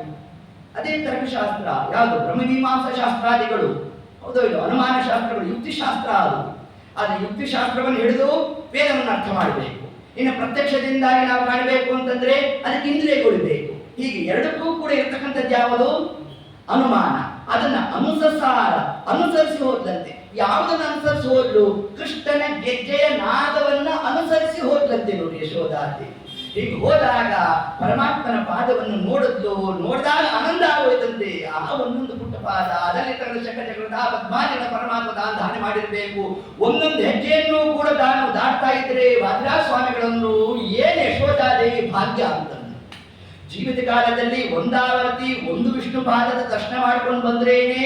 ಅದೇ ತರ್ಕಶಾಸ್ತ್ರ ಯಾವುದು? ಬ್ರಹ್ಮಮೀಮಾಂಸಾ ಶಾಸ್ತ್ರಾದಿಗಳು, ಹೌದೋ ಇದು ಅನುಮಾನ ಶಾಸ್ತ್ರಗಳು, ಯುಕ್ತಿಶಾಸ್ತ್ರ. ಅದು ಯುಕ್ತಿಶಾಸ್ತ್ರವನ್ನು ಹಿಡಿದು ವೇದವನ್ನು ಅರ್ಥ ಮಾಡಬೇಕು. ಇನ್ನು ಪ್ರತ್ಯಕ್ಷದಿಂದಾಗಿ ನಾವು ಕಾಣಬೇಕು ಅಂತಂದ್ರೆ ಅದಕ್ಕೆ ಇಂದ್ರಿಯಗಳು ಬೇಕು. ಹೀಗೆ ಎರಡಕ್ಕೂ ಕೂಡ ಇರ್ತಕ್ಕಂಥದ್ದು ಯಾವುದು? ಅನುಮಾನ. ಅದನ್ನ ಅನುಸಸಾರ ಅನುಸರಿಸಿ ಹೋದಂತೆ. ಯಾವುದನ್ನು ಅನುಸರಿಸಿ ಹೋದ್ಲು? ಕೃಷ್ಣನ ಗೆಜ್ಜೆಯ ನಾದವನ್ನ ಅನುಸರಿಸಿ ಹೋದಂತೆ ನೋಡಿ ಯಶೋಧಾದೇವಿ. ಹೀಗೆ ಹೋದಾಗ ಪರಮಾತ್ಮನ ಪಾದವನ್ನು ನೋಡಿದ್ಲು. ನೋಡಿದಾಗ ಆನಂದ ಆಗೋಯ್ತಂತೆ. ಆ ಒಂದೊಂದು ಪುಟ್ಟ ಪಾದ, ಅದರಲ್ಲಿ ತನ್ನ ಶಕಚಕ್ರದ ಪದ್ಮಾಲಿನ ಪರಮಾತ್ಮ ತಾನು ಧಾರಣೆ ಮಾಡಿರ್ಬೇಕು. ಒಂದೊಂದು ಹೆಜ್ಜೆಯನ್ನು ಕೂಡ ತಾನು ದಾಟ್ತಾ ಇದ್ರೆ ವಾದಿರಾಜ ಸ್ವಾಮಿಗಳನ್ನು ಏನ್ ಯಶೋಧಾದೇವಿ ಭಾಗ್ಯ ಅಂತಂದ್ರೆ, ಜೀವಿತ ಕಾಲದಲ್ಲಿ ಒಂದಾವರ್ತಿ ಒಂದು ವಿಷ್ಣು ಪಾದದ ದರ್ಶನ ಮಾಡ್ಕೊಂಡು ಬಂದ್ರೇನೆ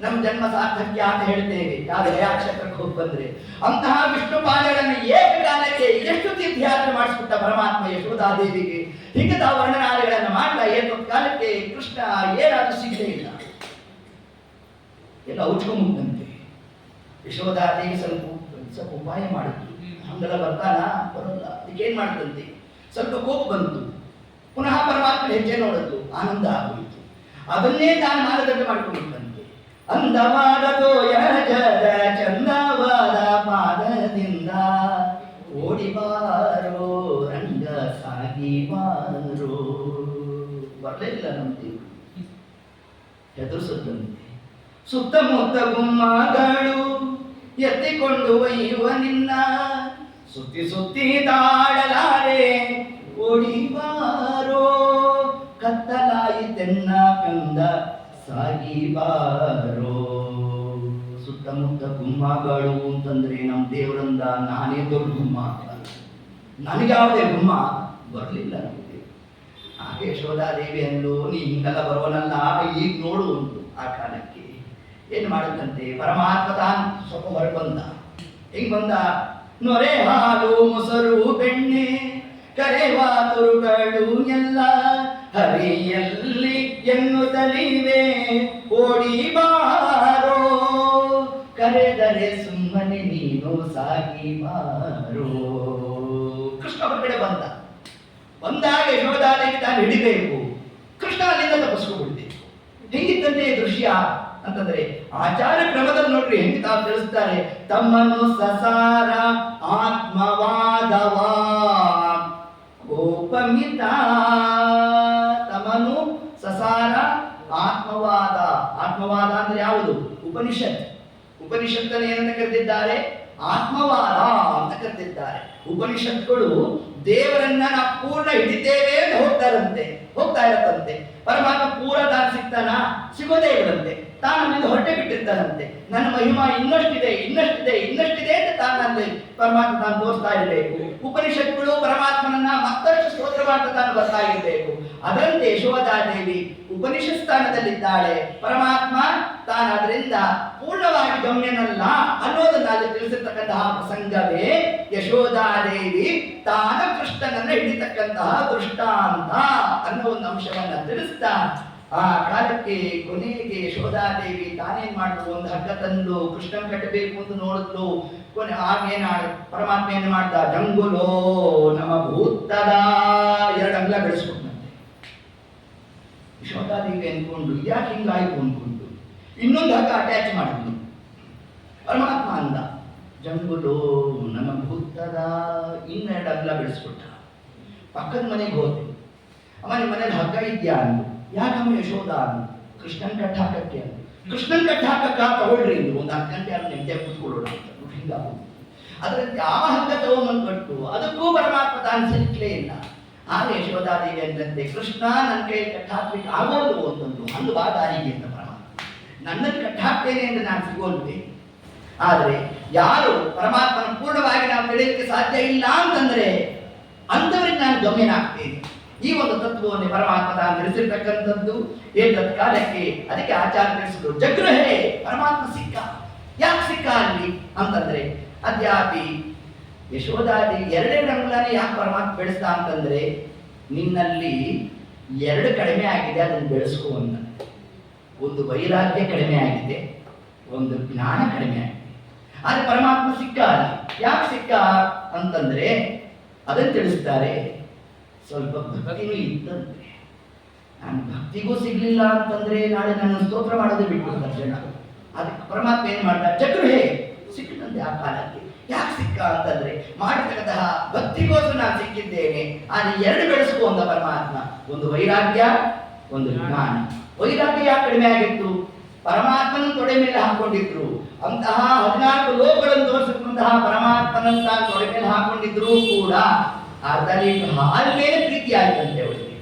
ನಮ್ಮ ಜನ್ಮ ಸಾರ್ಥಕ್ಯ ಅಂತ ಹೇಳ್ತೇವೆ. ಯಾವ ಗಯಾಕ್ಷೇತ್ರಕ್ಕೆ ಹೋಗಿ ಬಂದ್ರೆ ಅಂತಹ ವಿಷ್ಣು ಪಾದಗಳನ್ನು ಏಕಕಾಲಕ್ಕೆ ಎಷ್ಟು ತೀರ್ಥಯಾತ್ರೆ ಮಾಡಿಸ್ಬಿಟ್ಟ ಪರಮಾತ್ಮ ಯಶೋಧಾದೇವಿಗೆ. ಹೀಗೆ ತಾವು ವರ್ಣನಾದಿಗಳನ್ನು ಮಾಡ್ತಾ ಕಾಲಕ್ಕೆ ಕೃಷ್ಣ ಏನಾದ್ರೂ ಸಿಗಲೇ ಇಲ್ಲ, ಎಲ್ಲ ಔಚ್ಕೊಂಬಂತೆ. ಯಶೋಧಾದೇವಿ ಸ್ವಲ್ಪ ಉಪಾಯ ಮಾಡಿದ್ರು. ಹಂಗೆಲ್ಲ ಬರ್ತಾನ ಬರೋಲ್ಲ, ಅದಕ್ಕೇನ್ ಮಾಡ್ತಂತೆ, ಸ್ವಲ್ಪ ಕೋಪ ಬಂತು. ಪುನಃ ಪರಮಾತ್ಮ ಹೆಜ್ಜೆ ನೋಡದ್ದು, ಆನಂದ ಆಗೋಯಿತು. ಅದನ್ನೇ ತಾನು ಮಾನದಂಡ ಮಾಡ್ಕೊಂಡಿದ್ದಂತೆ. ಅಂದವಾದ ತೋಯಜದ ಚಂದವಾದ ಪಾದದಿಂದ ಓಡಿಬಾರೋ ರಂಗ ಸಾಗಿ ಬಾರೋ. ಬರಲೇ ಇಲ್ಲ ನಮ್ಮ ದೇವರು, ಹೆದರ್ಸದಂತೆ. ಸುತ್ತಮುತ್ತ ಗುಮ್ಮಗಳು ಎತ್ತಿಕೊಂಡು ಒಯ್ಯುವ ನಿನ್ನ ಸುತ್ತಿ ಸುತ್ತಿ ತಾಳಲಾರೆ ಓಡಿಬಾರೋ. ಕತ್ತಲಾಯಿತೆನ್ನ ಕಂದ ಸಾಗಿ ಬಾರೋ. ಸುತ್ತಮುತ್ತ ಗುಮ್ಮಗಳು ಅಂತಂದ್ರೆ ನಮ್ಮ ದೇವರಿಂದ ನಾನೇ ದೊಡ್ಡ ಗುಮ್ಮ, ನನಗೆ ಯಾವುದೇ ಗುಮ್ಮ ಬರಲಿಲ್ಲ ನಮಗೆ. ಹಾಗೆ ಯಶೋಧಾದೇವಿ ಅಂದು ನೀ ಹಿಂಗೆಲ್ಲ ಬರೋನಲ್ಲ, ಈಗ ನೋಡು ಉಂಟು. ಆ ಕಾಲಕ್ಕೆ ಏನ್ ಮಾಡುತ್ತಂತೆ, ಪರಮಾತ್ಮ ತಾನು ಸ್ವಲ್ಪ ಹೊರಗೆ ಬಂದ. ಹೆಂಗ್ ಬಂದ? ನೊರೆ ಹಾಲು ಮೊಸರು ಬೆಣ್ಣೆ ಕರೆವ ತುರುಗಳು ಎಲ್ಲ ಹರಿಯಲ್ಲಿ ಎನ್ನುತ್ತಲಿವೆ ಓಡಿ ಬಾರೋ. ಕರೆದರೆ ಸುಮ್ಮನೆ ನೀನು ಸಾಗಿ ಬಾರೋ. ಕೃಷ್ಣ ಹೊರಗಡೆ ಬಂದ. ಬಂದಾಗ ಯಶೋಧಾದೇವಿ ತಾನು ಹಿಡಿಬೇಕು, ಕೃಷ್ಣ ಅಲ್ಲಿಂದ ತಪ್ಪಿಸ್ಕೊಂಡ್ಬಿಡ್ಬೇಕು. ಹೆಂಗಿತ್ತಂತೆ ದೃಶ್ಯ ಅಂತಂದ್ರೆ ಆಚಾರ ಕ್ರಮದಲ್ಲಿ ನೋಡ್ರಿ ಹೆಂಗೆ ತಾವು ತಿಳಿಸ್ತಾರೆ. ತಮ್ಮನ್ನು ಸಸಾರ ಆತ್ಮವಾದವಾ ಕೋಪಮಿತ. ತಮನು ಸಸಾರ ಆತ್ಮವಾದ. ಆತ್ಮವಾದ ಅಂದ್ರೆ ಯಾವುದು? ಉಪನಿಷತ್. ಉಪನಿಷತ್ತನ್ನು ಏನಂತ ಕರೆದಿದ್ದಾರೆ? ಆತ್ಮವಾದ ಅಂತ ಕರೆದಿದ್ದಾರೆ. ಉಪನಿಷತ್ಗಳು ದೇವರನ್ನ ನಾವು ಪೂರ್ಣ ಹಿಡಿತೇವೆ ಅಂತ ಹೋಗ್ತಾ ಇರತ್ತಂತೆ. ಪರಮಾತ್ಮ ಪೂರ ತಾನು ಸಿಗ್ತಾನ? ಸಿಗೋದೇ ಇಲ್ಲಂತೆ. ತಾನು ಅಲ್ಲಿಂದ ಹೊರಟೆ ಬಿಟ್ಟಿರ್ತಾನಂತೆ. ನನ್ನ ಮಹಿಮಾ ಇನ್ನಷ್ಟಿದೆ ಇನ್ನಷ್ಟಿದೆ ಇನ್ನಷ್ಟಿದೆ ಅಂತ ತಾನಲ್ಲಿ ಪರಮಾತ್ಮ ತಾನು ತೋರಿಸ್ತಾ ಇರಬೇಕು. ಉಪನಿಷತ್ತುಗಳು ಪರಮಾತ್ಮನನ್ನ ಮತ್ತಷ್ಟು ಸ್ತೋತ್ರ ಮಾಡ್ತಾ ತಾನು ಬರ್ತಾ ಇರಬೇಕು. ಅದರಂತೆ ಯಶೋಧಾದೇವಿ ಉಪನಿಷತ್ ಸ್ಥಾನದಲ್ಲಿದ್ದಾಳೆ. ಪರಮಾತ್ಮ ತಾನು ಅದರಿಂದ ಪೂರ್ಣವಾಗಿ ಗಮ್ಯನಲ್ಲ ಅನ್ನೋದನ್ನ ಅಲ್ಲಿ ತಿಳಿಸಿರ್ತಕ್ಕಂತಹ ಪ್ರಸಂಗವೇ ಯಶೋಧಾದೇವಿ ತಾನು ಕೃಷ್ಣನನ್ನ ಹಿಡಿತಕ್ಕಂತಹ ದೃಷ್ಟಾಂತ ಅನ್ನೋ ಒಂದು ಅಂಶವನ್ನ ತಿಳಿಸ್ತಾ ಆ ಕಾಲಕ್ಕೆ ಕೊನೆಗೆ ಯಶೋಧಾದೇವಿ ತಾನೇನ್ ಮಾಡಿದ್ರು, ಒಂದು ಹಗ್ಗ ತಂದು ಕೃಷ್ಣನ್ ಕಟ್ಟಬೇಕು ಅಂತ ನೋಡಿದ್ಲು. ಕೊನೆ ಆಗೇನಾಡ ಪರಮಾತ್ಮ ಏನ್ ಮಾಡ್ದ, ಜಂಗುಲೋ ನಮ ಭೂತದ 2 ಅಂಗ್ಲ ಬೆಳೆಸ್ಕೊಂಡಂತೆ. ಯಶೋಧಾದೇವಿ ಅನ್ಕೊಂಡು ಯಾಕೆ ಹಿಂಗಾಯ್ತು ಅನ್ಕೊಂಡು ಇನ್ನೊಂದು ಹಗ್ಗ ಅಟ್ಯಾಚ್ ಮಾಡಿದ್ಲು. ಪರಮಾತ್ಮ ಅಂದ ಜಂಗುಲೋ ನಮ ಭೂತದ 2 ಅಂಗ್ಲ ಬೆಳೆಸ್ಕೊಟ್ಟ. ಪಕ್ಕದ ಮನೆಗೆ ಹೋದೆ, ಅಮ್ಮ ನಿಮ್ಮ ಮನೇಲಿ ಹಗ್ಗ ಇದೆಯಾ ಅಂದು. ಯಾಕಮ್ಮ ಯಶೋಧ ಅಂದು. ಕೃಷ್ಣನ್ ಕಟ್ಟ ಹಾಕಕ್ಕೆ ಅಂದು. ಕೃಷ್ಣನ್ ಕಟ್ಟ ಹಾಕಕ್ಕ ತಗೊಳ್ರಿ ಅಂದ್ರು. ಒಂದು 10 ಗಂಟೆ ಅವ್ರು ನೆಮ್ಮದಿ ಕೂತ್ಕೊಳ್ಳೋಣ ಅಂತ ಹಿಂಗಾಗೋದು. ಅದರಲ್ಲಿ ಆ ಹಗ್ಗ ತಗೊಂಬಂದು ಕಟ್ಟು, ಅದಕ್ಕೂ ಪರಮಾತ್ಮ ತಾನು ಸಿಕ್ಲೇ ಇಲ್ಲ. ಆಗ ಯಶೋಧಾದೇವಿ ಅಂತಂತೆ ಕೃಷ್ಣ ನನ್ನ ಕೈ ಕಟ್ಟ ಹಾಕ್ಲಿಕ್ಕೆ ಆಗೋದು ಅಂತಂದು. ಅಂದು ಬಾ ದಾರಿಗೆ ಅಂತ ಪರಮಾತ್ಮ ನನ್ನನ್ನು ಕಟ್ಟ ಹಾಕ್ತೇನೆ ಎಂದು ನಾನು ಸಿಗೋಲ್ವೆ. ಆದರೆ ಯಾರು ಪರಮಾತ್ಮನ ಪೂರ್ಣವಾಗಿ ನಾವು ತಿಳಿಯಲಿಕ್ಕೆ ಸಾಧ್ಯ ಇಲ್ಲ ಅಂತಂದ್ರೆ ಅಂಥವ್ರಿಗೆ ನಾನು ಗಮ್ಯನಾಗ್ತೇನೆ. ಈ ಒಂದು ತತ್ವವನ್ನು ಪರಮಾತ್ಮ ತಾನು ತಿಳಿಸಿರ್ತಕ್ಕಂಥದ್ದು. ಏತತ್ ಕಾಲಕ್ಕೆ ಅದಕ್ಕೆ ಆಚಾರ್ಯ ತಿಳಿಸಿದ್ರು, ಜಗ್ರಹೇ ಪರಮಾತ್ಮ ಸಿಕ್ಕ. ಯಾಕೆ ಸಿಕ್ಕ ಅಲ್ಲಿ ಅಂತಂದ್ರೆ ಅದ್ಯಾಪಿ ಯಶೋಧಾದೇವಿ 2 ಅಂಗುಲನೇ ಯಾಕೆ ಪರಮಾತ್ಮ ಬೆಳೆಸ್ತಾ ಅಂತಂದ್ರೆ ನಿನ್ನಲ್ಲಿ 2 ಕಡಿಮೆ ಆಗಿದೆ, ಅದನ್ನು ಬೆಳೆಸ್ಕೋ ಅಂತ. ಒಂದು ವೈರಾಗ್ಯ ಕಡಿಮೆ ಆಗಿದೆ, ಒಂದು ಜ್ಞಾನ ಕಡಿಮೆ ಆಗಿದೆ. ಆದ್ರೆ ಪರಮಾತ್ಮ ಸಿಕ್ಕ ಅಲ್ಲಿ. ಯಾಕೆ ಸಿಕ್ಕ ಅಂತಂದ್ರೆ ಅದನ್ನು ತಿಳಿಸ್ತಾರೆ. ಸ್ವಲ್ಪ ಭಕ್ತಿನೂ ಇತ್ತಂತೆ. ನಾನು ಭಕ್ತಿಗೂ ಸಿಗ್ಲಿಲ್ಲ ಅಂತಂದ್ರೆ ನಾಳೆ ನನ್ನ ಸ್ತೋತ್ರ ಮಾಡೋದೇ ಬಿಟ್ಬಿಡ್ತಾರೆ ಜನ. ಅದಕ್ಕೆ ಪರಮಾತ್ಮ ಏನ್ ಮಾಡ್ತಾರೆ, ಜಗ್ರಹೇ ಸಿಕ್ಕಿದಂತೆ ಆ ಕಾಲಕ್ಕೆ. ಯಾಕೆ ಸಿಕ್ಕ ಅಂತಂದ್ರೆ ಮಾಡಿರ್ತಕ್ಕಂತಹ ಭಕ್ತಿಗೋಸ್ಕರ ನಾನು ಸಿಕ್ಕಿದ್ದೇನೆ. ಆದ್ರೆ 2 ಬೆಳೆಸ್ಕೋ ಅಂದ ಪರಮಾತ್ಮ, ಒಂದು ವೈರಾಗ್ಯ, ಒಂದು ಜ್ಞಾನ. ವೈರಾಗ್ಯ ಯಾಕೆ ಕಡಿಮೆ ಆಗಿತ್ತು, ಪರಮಾತ್ಮನ ತೊಡೆ ಮೇಲೆ ಹಾಕೊಂಡಿದ್ರು. ಅಂತಹ 14 ಲೋಕಗಳನ್ನು ತೋರಿಸಿದಂತಹ ಪರಮಾತ್ಮನನ್ನು ತಾನು ತೊಡೆ ಮೇಲೆ ಹಾಕೊಂಡಿದ್ರು ಕೂಡ ಅರ್ಧ ಲೀಟರ್ ಹಾಲು ಮೇಲೆ ಪ್ರೀತಿ ಆಯ್ತಂತೆ ಅವಳಿಗೆ.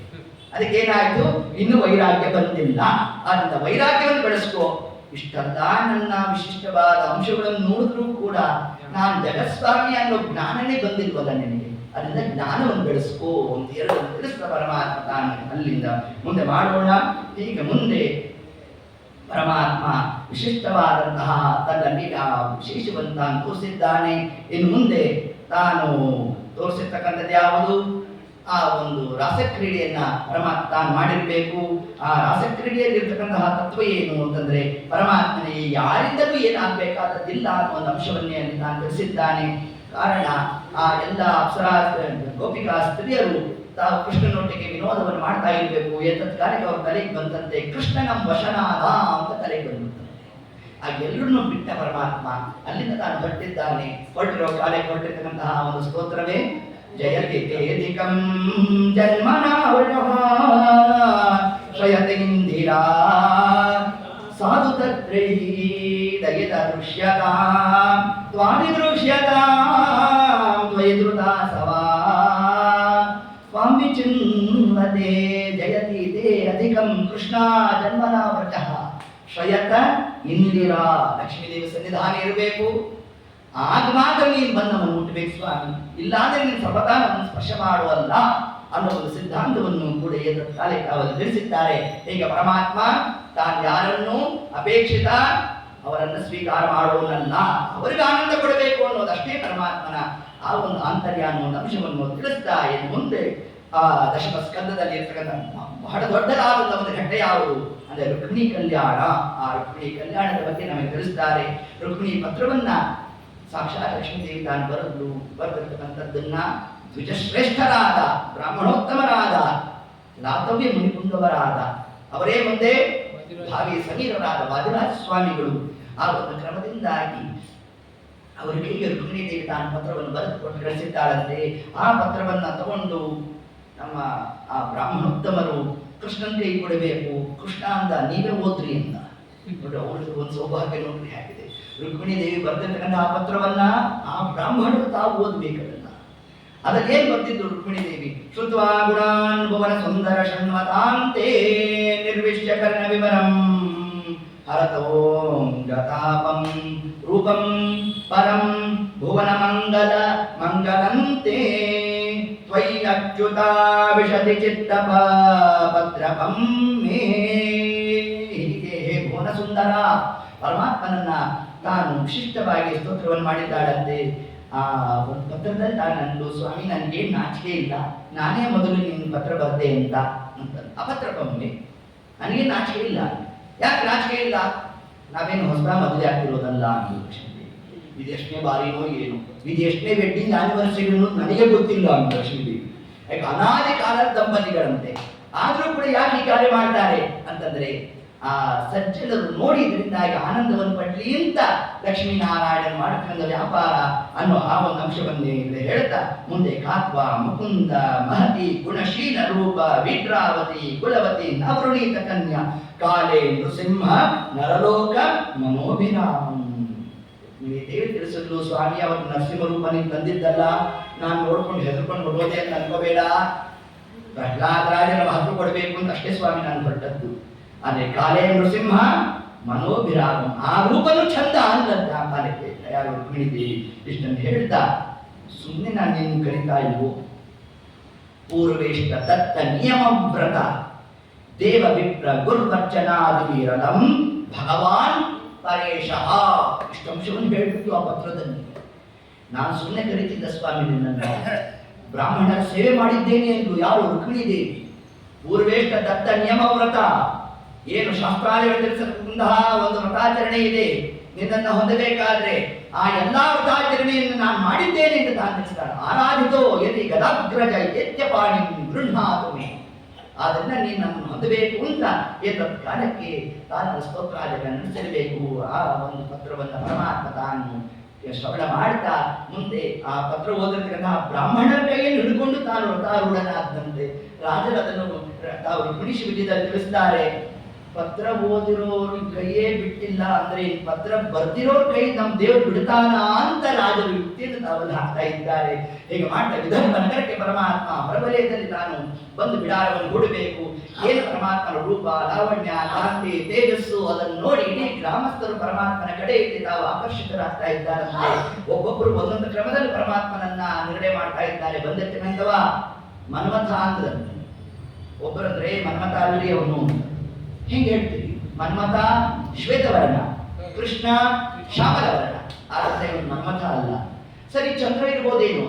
ಅದಕ್ಕೇನಾಯ್ತು, ಇನ್ನು ವೈರಾಗ್ಯ ಬಂದಿಲ್ಲ. ಅದರಿಂದ ವೈರಾಗ್ಯವನ್ನು ಬೆಳೆಸ್ಕೋ. ಇಷ್ಟೆಲ್ಲ ನನ್ನ ವಿಶಿಷ್ಟವಾದ ಅಂಶಗಳನ್ನು ನೋಡಿದ್ರೂ ಕೂಡ ನಾನು ಜಗತ್ಸ್ವಾಮಿ ಅನ್ನೋ ಜ್ಞಾನನೇ ಬಂದಿಲ್ವಲ್ಲ ನಿನಗೆ. ಅದರಿಂದ ಜ್ಞಾನವನ್ನು ಬೆಳೆಸ್ಕೋ ಅಂತ 2 ತಿಳಿಸಿದ ಪರಮಾತ್ಮ ತಾನು. ಅಲ್ಲಿಂದ ಮುಂದೆ ಮಾಡೋಣ. ಈಗ ಮುಂದೆ ಪರಮಾತ್ಮ ವಿಶಿಷ್ಟವಾದಂತಹ ತನ್ನಲ್ಲಿ ಆ ವಿಶೇಷವನ್ನು ತಾನು ತೋರಿಸಿದ್ದಾನೆ. ಇನ್ನು ಮುಂದೆ ತಾನು ತೋರಿಸಿರ್ತಕ್ಕಂಥದ್ದು ಯಾವುದು, ಆ ಒಂದು ರಾಸಕ್ರೀಡೆಯನ್ನ ಪರಮಾತ್ಮ ತಾನು ಮಾಡಿರಬೇಕು. ಆ ರಾಸಕ್ರೀಡೆಯಲ್ಲಿರ್ತಕ್ಕಂತಹ ತತ್ವ ಏನು ಅಂತಂದ್ರೆ ಪರಮಾತ್ಮನಿಗೆ ಯಾರಿಂದಲೂ ಏನಾಗಬೇಕಾದದ್ದಿಲ್ಲ ಅನ್ನೋ ಒಂದು ಅಂಶವನ್ನೇ ಅಲ್ಲಿ ತಾನು ತಿಳಿಸಿದ್ದಾನೆ. ಕಾರಣ ಆ ಎಲ್ಲ ಅಪ್ಸರಾ ಗೋಪಿಕಾ ಸ್ತ್ರೀಯರು ತಾವು ಕೃಷ್ಣನೊಟ್ಟಿಗೆ ವಿನೋದವನ್ನು ಮಾಡ್ತಾ ಇರಬೇಕು. ಏತತ್ ಕಾಲಕ್ಕೆ ಅವ್ರ ತಲೆಗೆ ಬಂದಂತೆ ಕೃಷ್ಣ ನಮ್ಮ ವಶನಾದ ಅಂತ ತಲೆಗೆ ಬಂದಂತೆ. ಆ ಎಲ್ಲರನ್ನೂ ಬಿಟ್ಟ ಪರಮಾತ್ಮ ಅಲ್ಲಿಂದ ತಾನು ಹೊರಟಿದ್ದಾನೆ. ಹೊರಟಿರೋ ಕಾಲಕ್ಕೆ ಹೊರಟಿರ್ತಕ್ಕಂತಹ ಒಂದು ಸ್ತೋತ್ರವೇ ಜಯತಿ ತೇದಿಕಂ ಜನ್ಮನಾವೃತಃ ಶ್ರಯತೆ ಇಂದಿರಾ ಸಾಧು ತತ್ರೈ ದಯಿತ ದೃಶ್ಯತಾ ತ್ವಾದಿ ದೃಶ್ಯತಾ ದ್ವೈದೃತಾ ಸವಾ ಸ್ವಾಮಿ ಚಿನ್ಮತೆ ಜಯತಿ ತೇ ಅಧಿಕಂ ಕೃಷ್ಣ ಜನ್ಮನಾವೃತಃ ಶ್ರಯತ ಇಂದಿರಾ. ಲಕ್ಷ್ಮೀದೇವಿ ಸನ್ನಿಧಾನ ಇರಬೇಕು, ಆಗ ಮಾತ್ರ ನೀನು ಬಂದವನು ಮುಟ್ಟಬೇಕು ಸ್ವಾಮಿ, ಇಲ್ಲಾಂದ್ರೆ ನೀನು ಸರ್ವತಾ ನಮ್ಮನ್ನು ಸ್ಪರ್ಶ ಮಾಡುವಲ್ಲ ಅನ್ನೋ ಒಂದು ಸಿದ್ಧಾಂತವನ್ನು ಕೂಡ ಕಾಲಕ್ಕೆ ಅವರು ತಿಳಿಸಿದ್ದಾರೆ. ಈಗ ಪರಮಾತ್ಮ ತಾನು ಯಾರನ್ನು ಅಪೇಕ್ಷಿತ ಅವರನ್ನು ಸ್ವೀಕಾರ ಮಾಡುವನಲ್ಲ, ಅವರಿಗೆ ಆನಂದ ಕೊಡಬೇಕು ಅನ್ನೋದಷ್ಟೇ ಪರಮಾತ್ಮನ ಆ ಒಂದು ಆಂತರ್ಯ ಅನ್ನೋ ಒಂದು ಅಂಶವನ್ನು ತಿಳಿಸ್ತಾ ಇನ್ನು ಮುಂದೆ ಆ ದಶಮ ಸ್ಕಂದದಲ್ಲಿ ಇರ್ತಕ್ಕಂಥ ಬಹಳ ದೊಡ್ಡದಾದ ಒಂದು ಘಟ್ಟ ಯಾವುದು ಅಂದ್ರೆ ರುಕ್ಮಿಣಿ ಕಲ್ಯಾಣ. ಆ ರುಕ್ಮಿಣಿ ಕಲ್ಯಾಣದ ಬಗ್ಗೆ ನಮಗೆ ತಿಳಿಸ್ತಾರೆ. ರುಕ್ಮಿಣಿ ಪತ್ರವನ್ನ ಸಾಕ್ಷಾತ್ ಲಕ್ಷ್ಮೀದೇವಿ ತಾನು ಬರೆದಿರ್ತಕ್ಕಂಥದ್ದನ್ನ ದ್ವಿಜಶ್ರೇಷ್ಠರಾದ ಬ್ರಾಹ್ಮಣೋತ್ತಮರಾದ ಲಾತವ್ಯ ಮುನಿಪುಂಗವರಾದ ಅವರೇ ಮುಂದೆ ಭಾವಿ ಸಮೀರರಾದ ವಾದಿರಾಜ ಸ್ವಾಮಿಗಳು ಆ ಒಂದು ಕ್ರಮದಿಂದಾಗಿ ಅವರಿಗೆ ರುಕ್ಮಿಣಿ ದೇವಿ ತಾನು ಪತ್ರವನ್ನು ಬರೆದುಕೊಂಡು ಕಳಿಸಿದ್ದಾಳಂತೆ. ಆ ಪತ್ರವನ್ನ ತಗೊಂಡು ನಮ್ಮ ಆ ಬ್ರಾಹ್ಮಣೋತ್ತಮರು ಕೃಷ್ಣನ್ ಕೈ ಕೊಡಬೇಕು. ಕೃಷ್ಣ ಅಂದ ನೀವೇ ಓದ್ರಿ ಅಂತ. ನೋಡಿ ಅವ್ರಿಗೆ ಒಂದು ಸೌಭಾಗ್ಯ ನೋಡ್ರಿ ಆಗಿದೆ. ರುಕ್ಮಿಣಿ ದೇವಿ ಬರ್ದಿರ್ತಕ್ಕಂಥ ಆ ಪತ್ರವನ್ನ ಆ ಬ್ರಾಹ್ಮಣರು ತಾವು ಓದ್ಬೇಕಲ್ಲ. ಅದ್ರಲ್ಲಿ ಏನ್ ಬರ್ತಿದ್ರು ರುಕ್ಮಿಣಿ ದೇವಿ, ಶ್ರುತ್ವಾ ಗುಣಾನ್ ಭುವನ ಸುಂದರ ಷಣ್ಮತಾಂತೆ ನಿರ್ವಿಶ್ಯ ಕರ್ಣ ವಿವರಂ ಹರತೋಂ ಗತಾಪಂ ರೂಪಂ ಪರಂ ಭುವನ ಮಂಗಲ ಮಂಗಲಂತೆ ತ್ವಯಿ ಅಚ್ಯುತ ವಿಶತಿ ಚಿತ್ತಪ ಭದ್ರಪಂ ಮೇ. ಹೀಗೆ ಹೇ ಭುವನ ಸುಂದರ ಪರಮಾತ್ಮನನ್ನ ತಾನು ವಿಶಿಷ್ಟವಾಗಿ ಸ್ತೋತ್ರವನ್ನು ಮಾಡಿದ್ದಾಳಂತೆ. ಆ ಒಂದು ಪತ್ರದಲ್ಲಿ ನಾನು ಸ್ವಾಮಿ ನನಗೆ ನಾಚಿಕೆ ಇಲ್ಲ, ನಾನೇ ಮೊದಲು ನಿನ್ನ ಪತ್ರ ಬರ್ದೆ ಅಂತ ಅಪತ್ರಪಮ್ಮೆ ನನಗೆ ನಾಚಿಕೆ ಇಲ್ಲ. ಯಾಕೆ ನಾಚಿಕೆ ಇಲ್ಲ? ನಾವೇನು ಹೊಸ ಮದುವೆ ಆಗ್ತಿರೋದಲ್ಲ ಅಂತ. ಇದು ಎಷ್ಟನೇ ಬಾರಿನೋ ಏನು, ಇದು ಎಷ್ಟನೇ ವೆಡ್ಡಿಂಗ್ ಆನಿವರ್ಸರಿನೂ ನನಗೆ ಗೊತ್ತಿಲ್ಲ ಅಂತ ಲಕ್ಷ್ಮೀದೇವಿ. ಯಾಕೆ ಅನಾದಿ ಕಾಲದ ದಂಪತಿಗಳಂತೆ. ಆದರೂ ಕೂಡ ಯಾಕೆ ಈ ಕಾರ್ಯ ಮಾಡ್ತಾರೆ ಅಂತಂದ್ರೆ ಆ ಸಜ್ಜನರು ನೋಡಿ ಇದರಿಂದಾಗಿ ಆನಂದವನ್ನು ಪಡ್ಲಿ ಅಂತ ಲಕ್ಷ್ಮೀನಾರಾಯಣ ಮಾಡ್ಕೊಂಡ ವ್ಯಾಪಾರ ಅನ್ನೋ ಆ ಒಂದು ಅಂಶವನ್ನೇ ಹೇಳ್ತಾ ಮುಂದೆ ಕಾತ್ವ ಮುಕುಂದ ಮಹತಿ ಗುಣಶೀಲ ರೂಪ ವಿಡ್ರಾವತಿ ಕುಲವತಿ ನವೃಣೀತ ಕನ್ಯಾ ಕಾಲೇ ನೃಸಿಂಹ ನರಲೋಕ ಮನೋಭಿರಾಮಂ. ನಿಮಗೆ ದೇವಿ ತಿಳಿಸಲು ಸ್ವಾಮಿ ಅವತ್ತು ನರಸಿಂಹ ರೂಪ ನೀವು ತಂದಿದ್ದಲ್ಲ, ನಾನು ನೋಡ್ಕೊಂಡು ಹೆದರ್ಕೊಂಡು ಹೊಡೋದೆ ಅಂತ ಅನ್ಕೋಬೇಡ. ಪ್ರಹ್ಲಾದರಾಜನ ಮಹತ್ವ ಕೊಡಬೇಕು ಅಂತ ಅಷ್ಟೇ ಸ್ವಾಮಿ ನಾನು ಹೊರಟದ್ದು. ಆದ್ರೆ ಕಾಲೇ ನೃಸಿಂಹ ಮನೋಭಿರಾಮ ಆ ರೂಪನು ಚಂದ ಅಲ್ಲದ ಆ ಕಾಲಕ್ಕೆ ಯಾರು ರುಕ್ಮಿಣಿದೇವಿ ಇಷ್ಟನ್ನು ಹೇಳ್ತಾ ಸುಮ್ಮನೆ ನಾನು ನಿನ್ನ ಕರಿತಾ ಇಲ್ವೋ. ಪೂರ್ವೇಷ್ಟ ದತ್ತ ನಿಯಮ ವ್ರತ ದೇವ ವಿಪ್ರ ಗುರ್ವರ್ಚನಾದಿರಲಂ ಭಗವಾನ್ ಪರೇಶಃ. ಇಷ್ಟು ಅಂಶವನ್ನು ಹೇಳ್ಬಿಟ್ಟು ಆ ಪತ್ರದಲ್ಲಿ ನಾನು ಸುಮ್ಮನೆ ಕರೀತಿದ್ದ ಸ್ವಾಮಿ ನಿನ್ನನ್ನು ಬ್ರಾಹ್ಮಣರ ಸೇವೆ ಮಾಡಿದ್ದೇನೆ ಎಂದು ಯಾರು ರುಕ್ಮಿಣಿದೇವಿ. ಪೂರ್ವೇಷ್ಟ ದತ್ತ ನಿಯಮ ವ್ರತ ಏನು ಶಾಸ್ತ್ರಾಲಯಗಳು ತಿಳಿಸತಕ್ಕಂತಹ ಒಂದು ವ್ರತಾಚರಣೆ ಇದೆ. ನಿನ್ನನ್ನು ಹೊಂದಬೇಕಾದ್ರೆ ಆ ಎಲ್ಲಾ ವ್ರತಾಚರಣೆಯನ್ನು ನಾನು ಮಾಡಿದ್ದೇನೆ ಎಂದು ತಾನು ತಿಳಿಸ್ತಾಳೆ. ಆರಾಧಿತೋ ಯದಿ ಗದಾಗ್ರಜ ಯತ್ಯಪಾಣಿ ಗೃಹಾತು ಮೇ. ಆದ್ರಿಂದ ನೀನು ನನ್ನನ್ನು ಹೊಂದಬೇಕು ಅಂತ ಏತತ್ ಕಾಲಕ್ಕೆ ತಾನು ಸ್ತೋತ್ರಾದಿಗಳನ್ನು ನಡೆಸಬೇಕು. ಆ ಒಂದು ಪತ್ರವನ್ನು ಪರಮಾತ್ಮ ತಾನು ಶ್ರವಣ ಮಾಡ್ತಾ ಮುಂದೆ ಆ ಪತ್ರ ಓದಿರ್ತಕ್ಕಂತಹ ಬ್ರಾಹ್ಮಣರ ಕೈಯನ್ನು ಹಿಡ್ಕೊಂಡು ತಾನು ವ್ರತಾರೂಢನಾದಂತೆ ರಾಜರು ಅದನ್ನು ತಾವು ರುಕ್ಮಿಣಿ ವಿಜಯದಲ್ಲಿ ತಿಳಿಸ್ತಾರೆ. ಪತ್ರ ಓದಿರೋರು ಕೈಯೇ ಬಿಟ್ಟಿಲ್ಲ ಅಂದ್ರೆ ಪತ್ರ ಬರ್ದಿರೋರ್ ಕೈ ನಮ್ಮ ದೇವರು ಬಿಡ್ತಾನ ಅಂತ ರಾಜರು ಯುಕ್ತಿಯನ್ನು ತಾವಲ್ಲಿ ಹಾಕ್ತಾ ಇದ್ದಾರೆ. ಹೀಗೆ ಮಾಡ್ತಾ ವಿಧರ್ಮ ನಗರಕ್ಕೆ ಪರಮಾತ್ಮ ಹೊರವಲಯದಲ್ಲಿ ತಾನು ಬಂದು ಬಿಡಾರವನ್ನು ಹೂಡಬೇಕು. ಏನು ಪರಮಾತ್ಮನ ರೂಪ ಲಾವಣ್ಯ ಕಾಂತಿ ತೇಜಸ್ಸು ಅದನ್ನು ನೋಡಿ ಇಡೀ ಗ್ರಾಮಸ್ಥರು ಪರಮಾತ್ಮನ ಕಡೆಯಲ್ಲಿ ತಾವು ಆಕರ್ಷಿತರಾಗ್ತಾ ಇದ್ದಾರಂತೆ. ಒಬ್ಬೊಬ್ಬರು ಒಂದೊಂದು ಕ್ರಮದಲ್ಲಿ ಪರಮಾತ್ಮನನ್ನ ನಿರ್ಣಯ ಮಾಡ್ತಾ ಇದ್ದಾರೆ. ಬಂದೆತ್ತಿನಂದವ ಮನ್ಮಥ ಅಂದ್ರ ಒಬ್ಬರಂದ್ರೆ ಮನ್ಮಥ ಅಲ್ರಿ ಅವನು ಹೆಂಗೆ ಹೇಳ್ತೀವಿ. ಮನ್ಮಥ ಶ್ವೇತವರ್ಣ, ಕೃಷ್ಣ ಶ್ಯಾಮಲವರ್ಣ. ಆದರೆ ಇವನು ಮನ್ಮಥ ಅಲ್ಲ. ಸರಿ, ಚಂದ್ರ ಇರ್ಬೋದೇನು?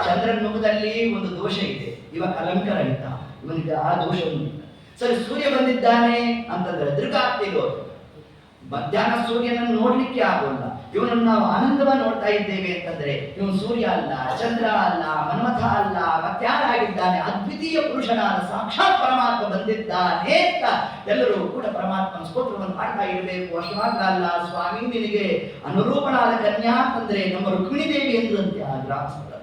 ಚಂದ್ರನ ಮುಖದಲ್ಲಿ ಒಂದು ದೋಷ ಇದೆ, ಇವ ಕಲಂಕರಹಿತ, ಇವನಿಗೆ ಆ ದೋಷವನ್ನು. ಸರಿ, ಸೂರ್ಯ ಬಂದಿದ್ದಾನೆ ಅಂತಂದ್ರೆ ದೃಗಾಗ್ತಿರೋದು. ಮಧ್ಯಾಹ್ನ ಸೂರ್ಯನನ್ನು ನೋಡ್ಲಿಕ್ಕೆ ಆಗೋಲ್ಲ. ಇವನನ್ನು ನಾವು ಆನಂದವಾಗಿ ನೋಡ್ತಾ ಇದ್ದೇವೆ ಅಂತಂದ್ರೆ ಇವನು ಸೂರ್ಯ ಅಲ್ಲ, ಚಂದ್ರ ಅಲ್ಲ, ಮನ್ಮಥ ಅಲ್ಲ, ಮತ್ಯಾರಾಗಿದ್ದಾನೆ? ಅದ್ವಿತೀಯ ಪುರುಷನಾದ ಸಾಕ್ಷಾತ್ ಪರಮಾತ್ಮ ಬಂದಿದ್ದಾನೆ ಅಂತ ಎಲ್ಲರೂ ಕೂಡ ಪರಮಾತ್ಮನ ಸ್ತೋತ್ರವನ್ನು ಮಾಡ್ತಾ ಇರಬೇಕು. ಅಷ್ಟು ಮಾತ್ರ ಅಲ್ಲ, ಸ್ವಾಮಿ ನಿನಗೆ ಅನುರೂಪಣಾದ ಕನ್ಯಾ ಅಂತಂದ್ರೆ ನಮ್ಮ ರುಕ್ಮಿಣಿ ದೇವಿ ಎಂದ್ರಂತೆ ಆ ಗ್ರಾಮಸ್ಥರ.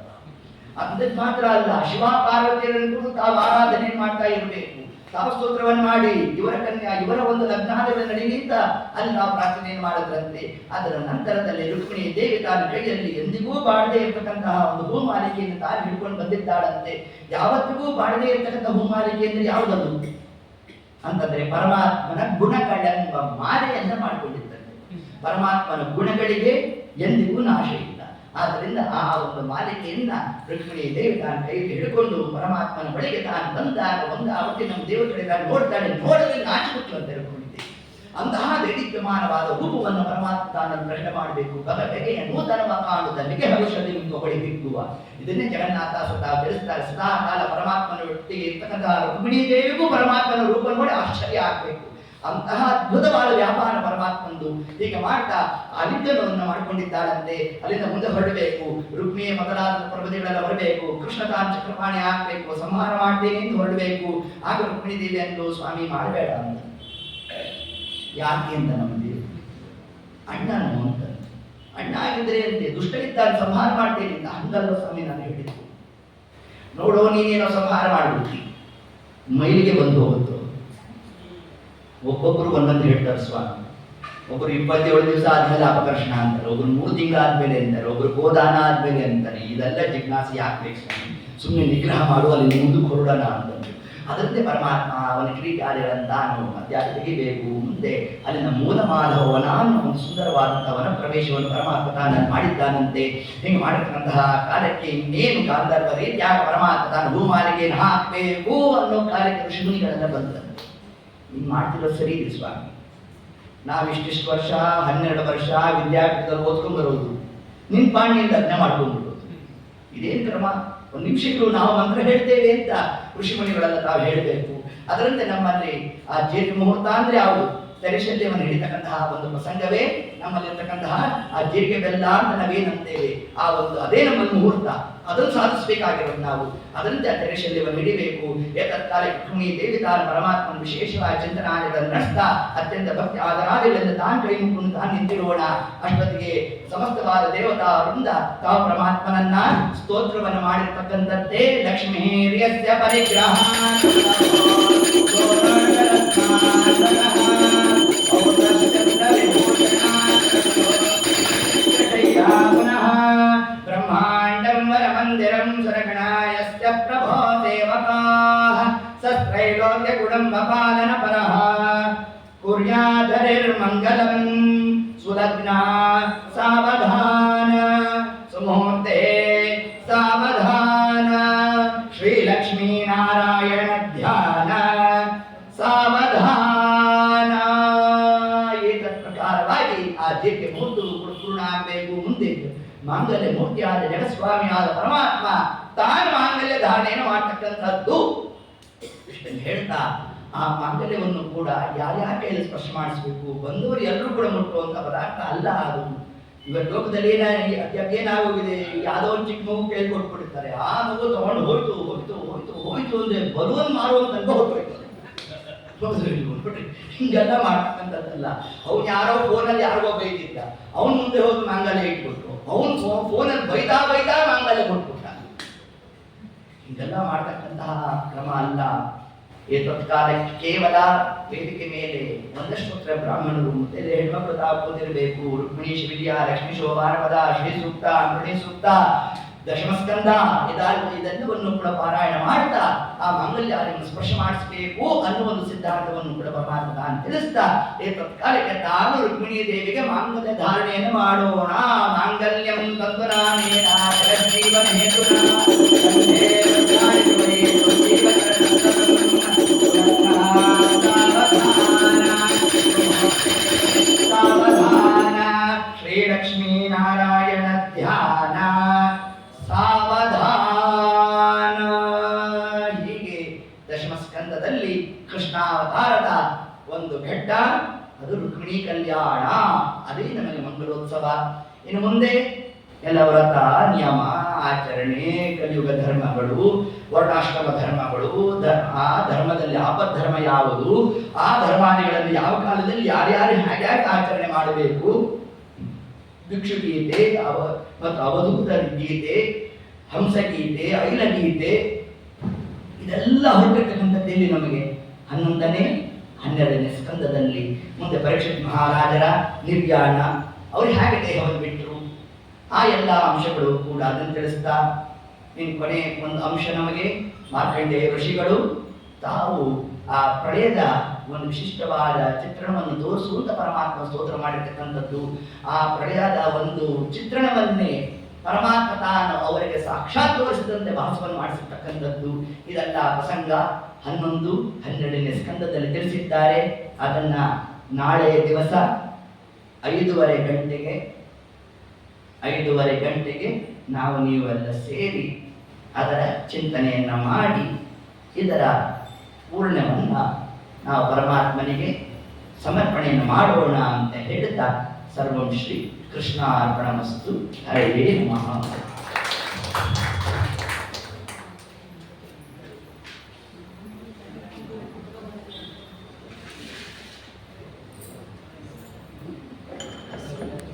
ಅಂದದ್ದು ಮಾತ್ರ ಅಲ್ಲ, ಶಿವ ಪಾರ್ವತಿಯರನ್ನು ತಾವು ಆರಾಧನೆ ಮಾಡ್ತಾ ಇರಬೇಕು. ತಾವು ಸ್ತೋತ್ರವನ್ನು ಮಾಡಿ ಇವರ ಕನ್ಯಾ ಇವರ ಒಂದು ಲಗ್ನಾದ ನಡಿನಿಂದ ಅಲ್ಲಿ ನಾವು ಪ್ರಾರ್ಥನೆಯನ್ನು ಮಾಡಿದ್ರಂತೆ. ಅದರ ನಂತರದಲ್ಲಿ ರುಕ್ಮಿಣಿ ದೇವಿ ತಾನು ಕೈಯಲ್ಲಿ ಎಂದಿಗೂ ಬಾಳದೇ ಇರತಕ್ಕಂತಹ ಒಂದು ಭೂಮಾಲಿಕೆಯನ್ನು ತಾನು ಹಿಡ್ಕೊಂಡು ಬಂದಿದ್ದಾಳಂತೆ. ಯಾವತ್ತಿಗೂ ಬಾಳದೇ ಇರತಕ್ಕಂಥ ಭೂಮಾಲಿಕೆ ಅಂದ್ರೆ ಯಾವುದದು ಅಂತಂದ್ರೆ ಪರಮಾತ್ಮನ ಗುಣಗಳೆಂಬ ಮಾಲೆಯನ್ನ ಮಾಡಿಕೊಂಡಿದ್ದಂತೆ. ಪರಮಾತ್ಮನ ಗುಣಗಳಿಗೆ ಎಂದಿಗೂ ನಾಶ ಇಲ್ಲ. ಆದ್ದರಿಂದ ಆ ಒಂದು ಮಾಲಿಕೆಯನ್ನ ರುಕ್ಮಿಣಿ ದೇವಿ ತಾನು ಕೈಯಲ್ಲಿ ಹಿಡ್ಕೊಂಡು ಪರಮಾತ್ಮನ ಬಳಿಗೆ ತಾನು ಬಂದಾಗ ಒಂದು ಅವತ್ತಿ ನಮ್ಮ ದೇವರ ಕಡೆ ತಾನು ನೋಡ್ತಾಳೆ. ನೋಡಲು ನಾಚಿಬಿಟ್ಟು ಅಂತ ಹೇಳ್ಕೊಂಡಿದ್ದೆ. ಅಂತಹ ದೈದಿಕ್ಯಮಾನವಾದ ರೂಪವನ್ನು ಪರಮಾತ್ಮ ತಾನು ಪ್ರಕಟ ಮಾಡಬೇಕು. ಬಗೆಯ ನೂತನವ ಕಾಣುವುದಲ್ಲಿಗೆ ಹರುಷದಿ ಹೊಳಿ ಬಿಕ್ಕುವ. ಇದನ್ನೇ ಜಗನ್ನಾಥ ಸ್ವತಃ ತಿಳಿಸ್ತಾರೆ. ಸದಾ ಕಾಲ ಪರಮಾತ್ಮನ ಒಟ್ಟಿಗೆ ಇರ್ತಕ್ಕಂತಹ ರುಕ್ಮಿಣಿ ದೇವಿಗೂ ಪರಮಾತ್ಮನ ರೂಪ ನೋಡಿ ಆಶ್ಚರ್ಯ ಆಗ್ಬೇಕು. ಅಂತಹ ಅದ್ಭುತವಾದ ವ್ಯಾಪಾರ ಪರಮಾತ್ಮಂದು. ಹೀಗೆ ಮಾಡ್ತಾ ಅಲಿಂಗನವನ್ನು ಮಾಡಿಕೊಂಡಿದ್ದಾಳಂತೆ. ಅಲ್ಲಿಂದ ಮುಂದೆ ಹೊರಡಬೇಕು. ರುಕ್ಮಿಣಿಯ ಮೊದಲಾದ ಪ್ರಭುತಿಗಳೆಲ್ಲ ಹೊರಬೇಕು. ಕೃಷ್ಣ ತಾನು ಚಕ್ರಪಾಣಿ ಹಾಕಬೇಕು, ಸಂಹಾರ ಮಾಡ್ತೇನೆ ಎಂದು ಹೊರಡಬೇಕು. ಆಗ ರುಕ್ಮಿಣಿ ದೇವಿ ಅಂದು ಸ್ವಾಮಿ ಮಾಡಬೇಡ ಅಂತ. ಯಾಕೆ ಅಂತ ನಮಗೆ ಅಣ್ಣನು ಅಂತ. ಅಣ್ಣ ಆಗಿದ್ರೆ ಅಂತೆ ದುಷ್ಟರಿದ್ದಾಗ ಸಂಹಾರ ಮಾಡ್ತೇನೆ ಅಂತ. ಹಂಗಲ್ಲ ಸ್ವಾಮಿ ನಾನು ಹೇಳಿದ್ದು. ನೋಡೋ ನೀನೇನೋ ಸಂಹಾರ ಮಾಡ್ಬಿಡ್ತಿ, ಮೈಲಿಗೆ ಬಂದು ಹೋಗುತ್ತೋ. ಒಬ್ಬೊಬ್ಬರು ಒಂದೊಂದು ಹೇಳ್ತಾರೆ ಸ್ವಾಮಿ. ಒಬ್ಬರು 27 ದಿವಸ ಆದ್ಮೇಲೆ ಅಪಕರ್ಷಣ ಅಂತಾರೆ, ಒಬ್ರು 3 ತಿಂಗಳಾದ್ಮೇಲೆ ಅಂತಾರೆ, ಒಬ್ರು ಗೋದಾನ ಆದ್ಮೇಲೆ ಅಂತಾರೆ. ಇದೆಲ್ಲ ಜಿಜ್ಞಾಸೆ ಯಾಕೆ ಸ್ವಾಮಿ? ಸುಮ್ಮನೆ ನಿಗ್ರಹ ಮಾಡು, ಅಲ್ಲಿ ಮುಂದಕ್ಕೆ ಹೊರಡೋಣ ಅಂತಂದ್ರೆ ಅದರಂತೆ ಪರಮಾತ್ಮ ಅವನ ಕಿರೀಟಾದಿಗಳಂತಾನು ಮಧ್ಯಾಹ್ನ ತೆಗಿಬೇಕು. ಮುಂದೆ ಅಲ್ಲಿನ ಮೂಲ ಮಾಧವನ ಒಂದು ಸುಂದರವಾದಂತಹ ವನ ಪ್ರವೇಶವನ್ನು ಪರಮಾತ್ಮ ತಾನು ಮಾಡಿದ್ದಾನಂತೆ. ಹೀಗೆ ಮಾಡಿರ್ತಕ್ಕಂತಹ ಕಾಲಕ್ಕೆ ಇನ್ನೇನು ಗಾಂಧರ್ವ ರೀತಿಯಾಗ ಪರಮಾತ್ಮ ತಾನು ಭೂಮಾಲಿಗೆಯನ್ನು ಹಾಕಬೇಕು ಅನ್ನೋ ಕಾರ್ಯಕ್ಕೆ ಋಷಿಮುನಿಗಳೆಲ್ಲ ಬಂದಂತೆ. ಇನ್ನು ಮಾಡ್ತಿರೋ ಸರಿ ಇದೆ ಸ್ವಾಮಿ, ನಾವು ಇಷ್ಟಿಷ್ಟು ವರ್ಷ 12 ವರ್ಷ ವಿದ್ಯಾಪೀಠದಲ್ಲಿ ಓದ್ಕೊಂಡು ಬರೋದು, ನಿನ್ ಪಾಣಿಯಿಂದ ಅಜ್ಞೆ ಮಾಡ್ಕೊಂಡ್ಬಿಡೋದು, ಇದೇನು ಕ್ರಮ? ಒಂದು ನಿಮಿಷಗಳು ನಾವು ಮಂತ್ರ ಹೇಳ್ತೇವೆ ಅಂತ ಋಷಿಮುನಿಗಳೆಲ್ಲ ತಾವು ಹೇಳಬೇಕು. ಅದರಂತೆ ನಮ್ಮಲ್ಲಿ ಆ ಜೇಟಿ ಮುಹೂರ್ತ ಅಂದ್ರೆ ಯಾವುದು? ತೆರೆಶಲ್ಯವನ್ನು ಹಿಡಿತಕ್ಕಂತಹ ಒಂದು ಪ್ರಸಂಗವೇ ನಮ್ಮಲ್ಲಿರ್ತಕ್ಕಂತಹ ಆ ಜೀರಿಗೆ ಬೆಲ್ಲ ಅಂತ ನಾವೇನಂತೇವೆ, ಆ ಒಂದು ಅದೇ ನಮ್ಮ ಮುಹೂರ್ತ. ಅದನ್ನು ಸಾಧಿಸಬೇಕಾಗಿರೋದು ನಾವು. ಅದರಂತೆ ಆ ತೆರೆಶಲ್ಯವನ್ನು ಹಿಡಿಬೇಕು. ಏತತ್ಕಾಲ ಲಕ್ಷ್ಮೀ ದೇವಿ ತಾನು ಪರಮಾತ್ಮನ ವಿಶೇಷವಾದ ಚಿಂತನಾದಿಗಳನ್ನು ನಡೆಸ್ತಾ ಅತ್ಯಂತ ಭಕ್ತಿ ಆದರಾದಿಗಳಿಂದ ತಾನು ಕೈ ಮುಕ್ಕೊಂಡು ತಾನು ನಿಂತಿರೋಣ. ಅಷ್ಟೊತ್ತಿಗೆ ಸಮಸ್ತವಾದ ದೇವತಾ ವೃಂದ ತಾವು ಪರಮಾತ್ಮನನ್ನ ಸ್ತೋತ್ರವನ್ನು ಮಾಡಿರ್ತಕ್ಕಂಥದ್ದೇ ಲಕ್ಷ್ಮೀ ಪರಿಗ್ರಹ ಬ್ರಹ್ಮಾಂಡಂ ವರಮಂದಿರಂ ಸುರಗಣಾಯಸ್ಯ ಪ್ರಭೋ ಸೇವಕಾಃ ಸತ್ರೈಲೋಕ್ಯ ಕುಟುಂಬಪಾಲನ ಪರಃ ಕುರ್ಯಾಧರಿರ್ಮಂಗಲಂ ಸುಲಗ್ನ ಸಾವಧಾನ ಸುಮೂರ್ತೆ ಸಾವಧಾನ ಶ್ರೀಲಕ್ಷ್ಮೀ ನಾರಾಯಣ ಧ್ಯಾನ ಸಾವಧಾನ. ಏತತ್ ಪ್ರಕಾರವಾಗಿ ಆ ಜೀರ್ಗೆ ಮುಹೂರ್ತ ಪೂರ್ಣ ಆಗಬೇಕು. ಮುಂದೆ ಮಾಂಗಲ್ಯ ಮೂರ್ತಿಯಾದ ಜಗಸ್ವಾಮಿಯಾದ ಪರಮಾತ್ಮ ತಾನು ಮಾಂಗಲ್ಯ ಧಾರಣೆಯನ್ನು ಮಾಡ್ತಕ್ಕಂಥದ್ದು. ಇಷ್ಟನ್ನು ಹೇಳ್ತಾ ಆ ಮಾಂಗಲ್ಯವನ್ನು ಕೂಡ ಯಾರ್ಯಾರ ಕೈಯಲ್ಲಿ ಸ್ಪರ್ಶ ಮಾಡಿಸ್ಬೇಕು, ಬಂದವರು ಎಲ್ಲರೂ ಕೂಡ ಮುಟ್ಟುವಂತ ಪದಾರ್ಥ ಅಲ್ಲ ಅದು. ಇವತ್ತು ಲೋಕದಲ್ಲಿ ಏನಾಗೋಗಿದೆ, ಯಾವುದೋ ಒಂದು ಚಿಕ್ಕ ಮಗು ಕೇಳ್ಕೊಟ್ಬಿಟ್ಟಿರ್ತಾರೆ, ಆ ಮಗು ತಗೊಂಡು ಹೋಯ್ತು ಹೋಯ್ತು ಹೋಯ್ತು ಹೋಯ್ತು ಅಂದ್ರೆ ಬಲೂನ್ ಮಾರುವಂತ ಹೊರಟೋಯ್ತು. ಹಿಂಗೆಲ್ಲ ಮಾಡ್ತಕ್ಕಂಥದ್ದಲ್ಲ. ಅವ್ನು ಯಾರೋ ಫೋನಲ್ಲಿ ಯಾರಿಗೋ ಬೈತಿದ್ದ, ಅವನು ಮುಂದೆ ಹೋಗಿ ಮಾಂಗಲ್ಯ ಇಟ್ಬಿಟ್ಟು ಅವನು ಫೋನಲ್ಲಿ ಬೈತಾ ಬೈತಾ ಮಾಂಗಲ್ಯ ಕೊಟ್ಬಿಟ್ಟ. ಹಿಂಗೆಲ್ಲ ಮಾಡ್ತಕ್ಕಂತಹ ಕ್ರಮ ಅಲ್ಲ. ಏತತ್ಕಾಲಕ್ಕೆ ಕೇವಲ ವೇದಿಕೆ ಮೇಲೆ ಒಂದಷ್ಟು ಬ್ರಾಹ್ಮಣರು ಮತ್ತೆ ಹೆಣ್ಮಕ್ಳು ತಾವು ಕೂತಿರಬೇಕು. ರುಕ್ಮಿಣಿ ಶಿವಿಲಿಯ ಲಕ್ಷ್ಮೀ ಶೋಭಾನಪದ ಶ್ರೀ ಸೂಕ್ತ ಮೃಣಿ ಸೂಕ್ತ ದಶಮಸ್ಕಂದ ಇದೆಲ್ಲವನ್ನು ಕೂಡ ಪಾರಾಯಣ ಮಾಡ್ತಾ ಆ ಮಾಂಗಲ್ಯವನ್ನು ಸ್ಪರ್ಶ ಮಾಡಿಸಬೇಕು ಅನ್ನುವ ಒಂದು ಸಿದ್ಧಾಂತವನ್ನು ಕೂಡ ಪರಮಾತ್ಮ ತಾನು ತಿಳಿಸ್ತಾ ತತ್ಕಾಲಕ್ಕೆ ತಾನು ರುಕ್ಮಿಣಿ ದೇವಿಗೆ ಮಾಂಗಲ್ಯ ಧಾರಣೆಯನ್ನು ಮಾಡೋಣ. ಮಾಂಗಲ್ಯಂ ತಂತುನಾನೇನ ಜಗಜ್ಜೀವನ ಹೇತುನಾ ಸಾವಧಾನ ಶ್ರೀಲಕ್ಷ್ಮೀ ನಾರಾಯಣ ಧ್ಯಾನ ಸಾವಧಾನ. ಹೀಗೆ ದಶಮಸ್ಕಂದದಲ್ಲಿ ಕೃಷ್ಣಾವತಾರದ ಒಂದು ಘಟ್ಟ, ಅದು ರುಕ್ಮಿಣಿ ಕಲ್ಯಾಣ, ಅದೇ ನಮಗೆ ಮಂಗಳೋತ್ಸವ. ಇನ್ನು ಮುಂದೆ ಎಲ್ಲ ವ್ರತ ನಿಯಮ ಆಚರಣೆ, ಕಲಿಯುಗ ಧರ್ಮಗಳು, ವರ್ಣಾಶ್ರಮ ಧರ್ಮಗಳು, ಆ ಧರ್ಮದಲ್ಲಿ ಆಪದ್ಧರ್ಮ ಯಾವುದು, ಆ ಧರ್ಮಾದಿಗಳಲ್ಲಿ ಯಾವ ಕಾಲದಲ್ಲಿ ಯಾರ್ಯಾರು ಹೇಗೆ ಆಚರಣೆ ಮಾಡಬೇಕು, ಭಿಕ್ಷುಗೀತೆ ಮತ್ತು ಅವಧೂತ ಗೀತೆ, ಹಂಸಗೀತೆ, ಐಲಗೀತೆ, ಇದೆಲ್ಲ ಹೊರಟಿರ್ತಕ್ಕಂಥದ್ದೇಳಿ ನಮಗೆ 11ನೇ 12ನೇ ಸ್ಕಂದದಲ್ಲಿ. ಮುಂದೆ ಪರೀಕ್ಷಿತ್ ಮಹಾರಾಜರ ನಿರ್ಯಾಣ, ಅವರು ಹೇಗೆ ದೇಹವನ್ನು ಬಿಟ್ಟರು, ಆ ಎಲ್ಲ ಅಂಶಗಳು ಕೂಡ ಅದನ್ನು ತಿಳಿಸ್ತಾ ಇನ್ನು ಕೊನೆ ಒಂದು ಅಂಶ ನಮಗೆ ಮಾರ್ಕಂಡೇಯ ಋಷಿಗಳು ತಾವು ಆ ಪ್ರಳಯದ ಒಂದು ವಿಶಿಷ್ಟವಾದ ಚಿತ್ರಣವನ್ನು ತೋರಿಸುವಂತ ಪರಮಾತ್ಮ ಸ್ತೋತ್ರ ಮಾಡಿರ್ತಕ್ಕಂಥದ್ದು. ಆ ಪ್ರಳಯದ ಒಂದು ಚಿತ್ರಣವನ್ನೇ ಪರಮಾತ್ಮ ತಾನು ಅವರಿಗೆ ಸಾಕ್ಷಾತ್ ತೋರಿಸಿದಂತೆ ಭಾಸವನ್ನು ಮಾಡಿಸಿರ್ತಕ್ಕಂಥದ್ದು. ಇದೆಲ್ಲ ಪ್ರಸಂಗ 11, 12ನೇ ಸ್ಕಂದದಲ್ಲಿ ತಿಳಿಸಿದ್ದಾರೆ. ಅದನ್ನ ನಾಳೆ ದಿವಸ 5:30 ಗಂಟೆಗೆ ನಾವು ನೀವೆಲ್ಲ ಸೇರಿ ಅದರ ಚಿಂತನೆಯನ್ನ ಮಾಡಿ ಇದರ ಪೂರ್ಣವನ್ನ ನಾವು ಪರಮಾತ್ಮನಿಗೆ ಸಮರ್ಪಣೆಯನ್ನು ಮಾಡೋಣ ಅಂತ ಹೇಳ್ತಾ ಸರ್ವಂ ಶ್ರೀ ಕೃಷ್ಣಾರ್ಪಣಮಸ್ತು. ಹರೇ ನಮಃ.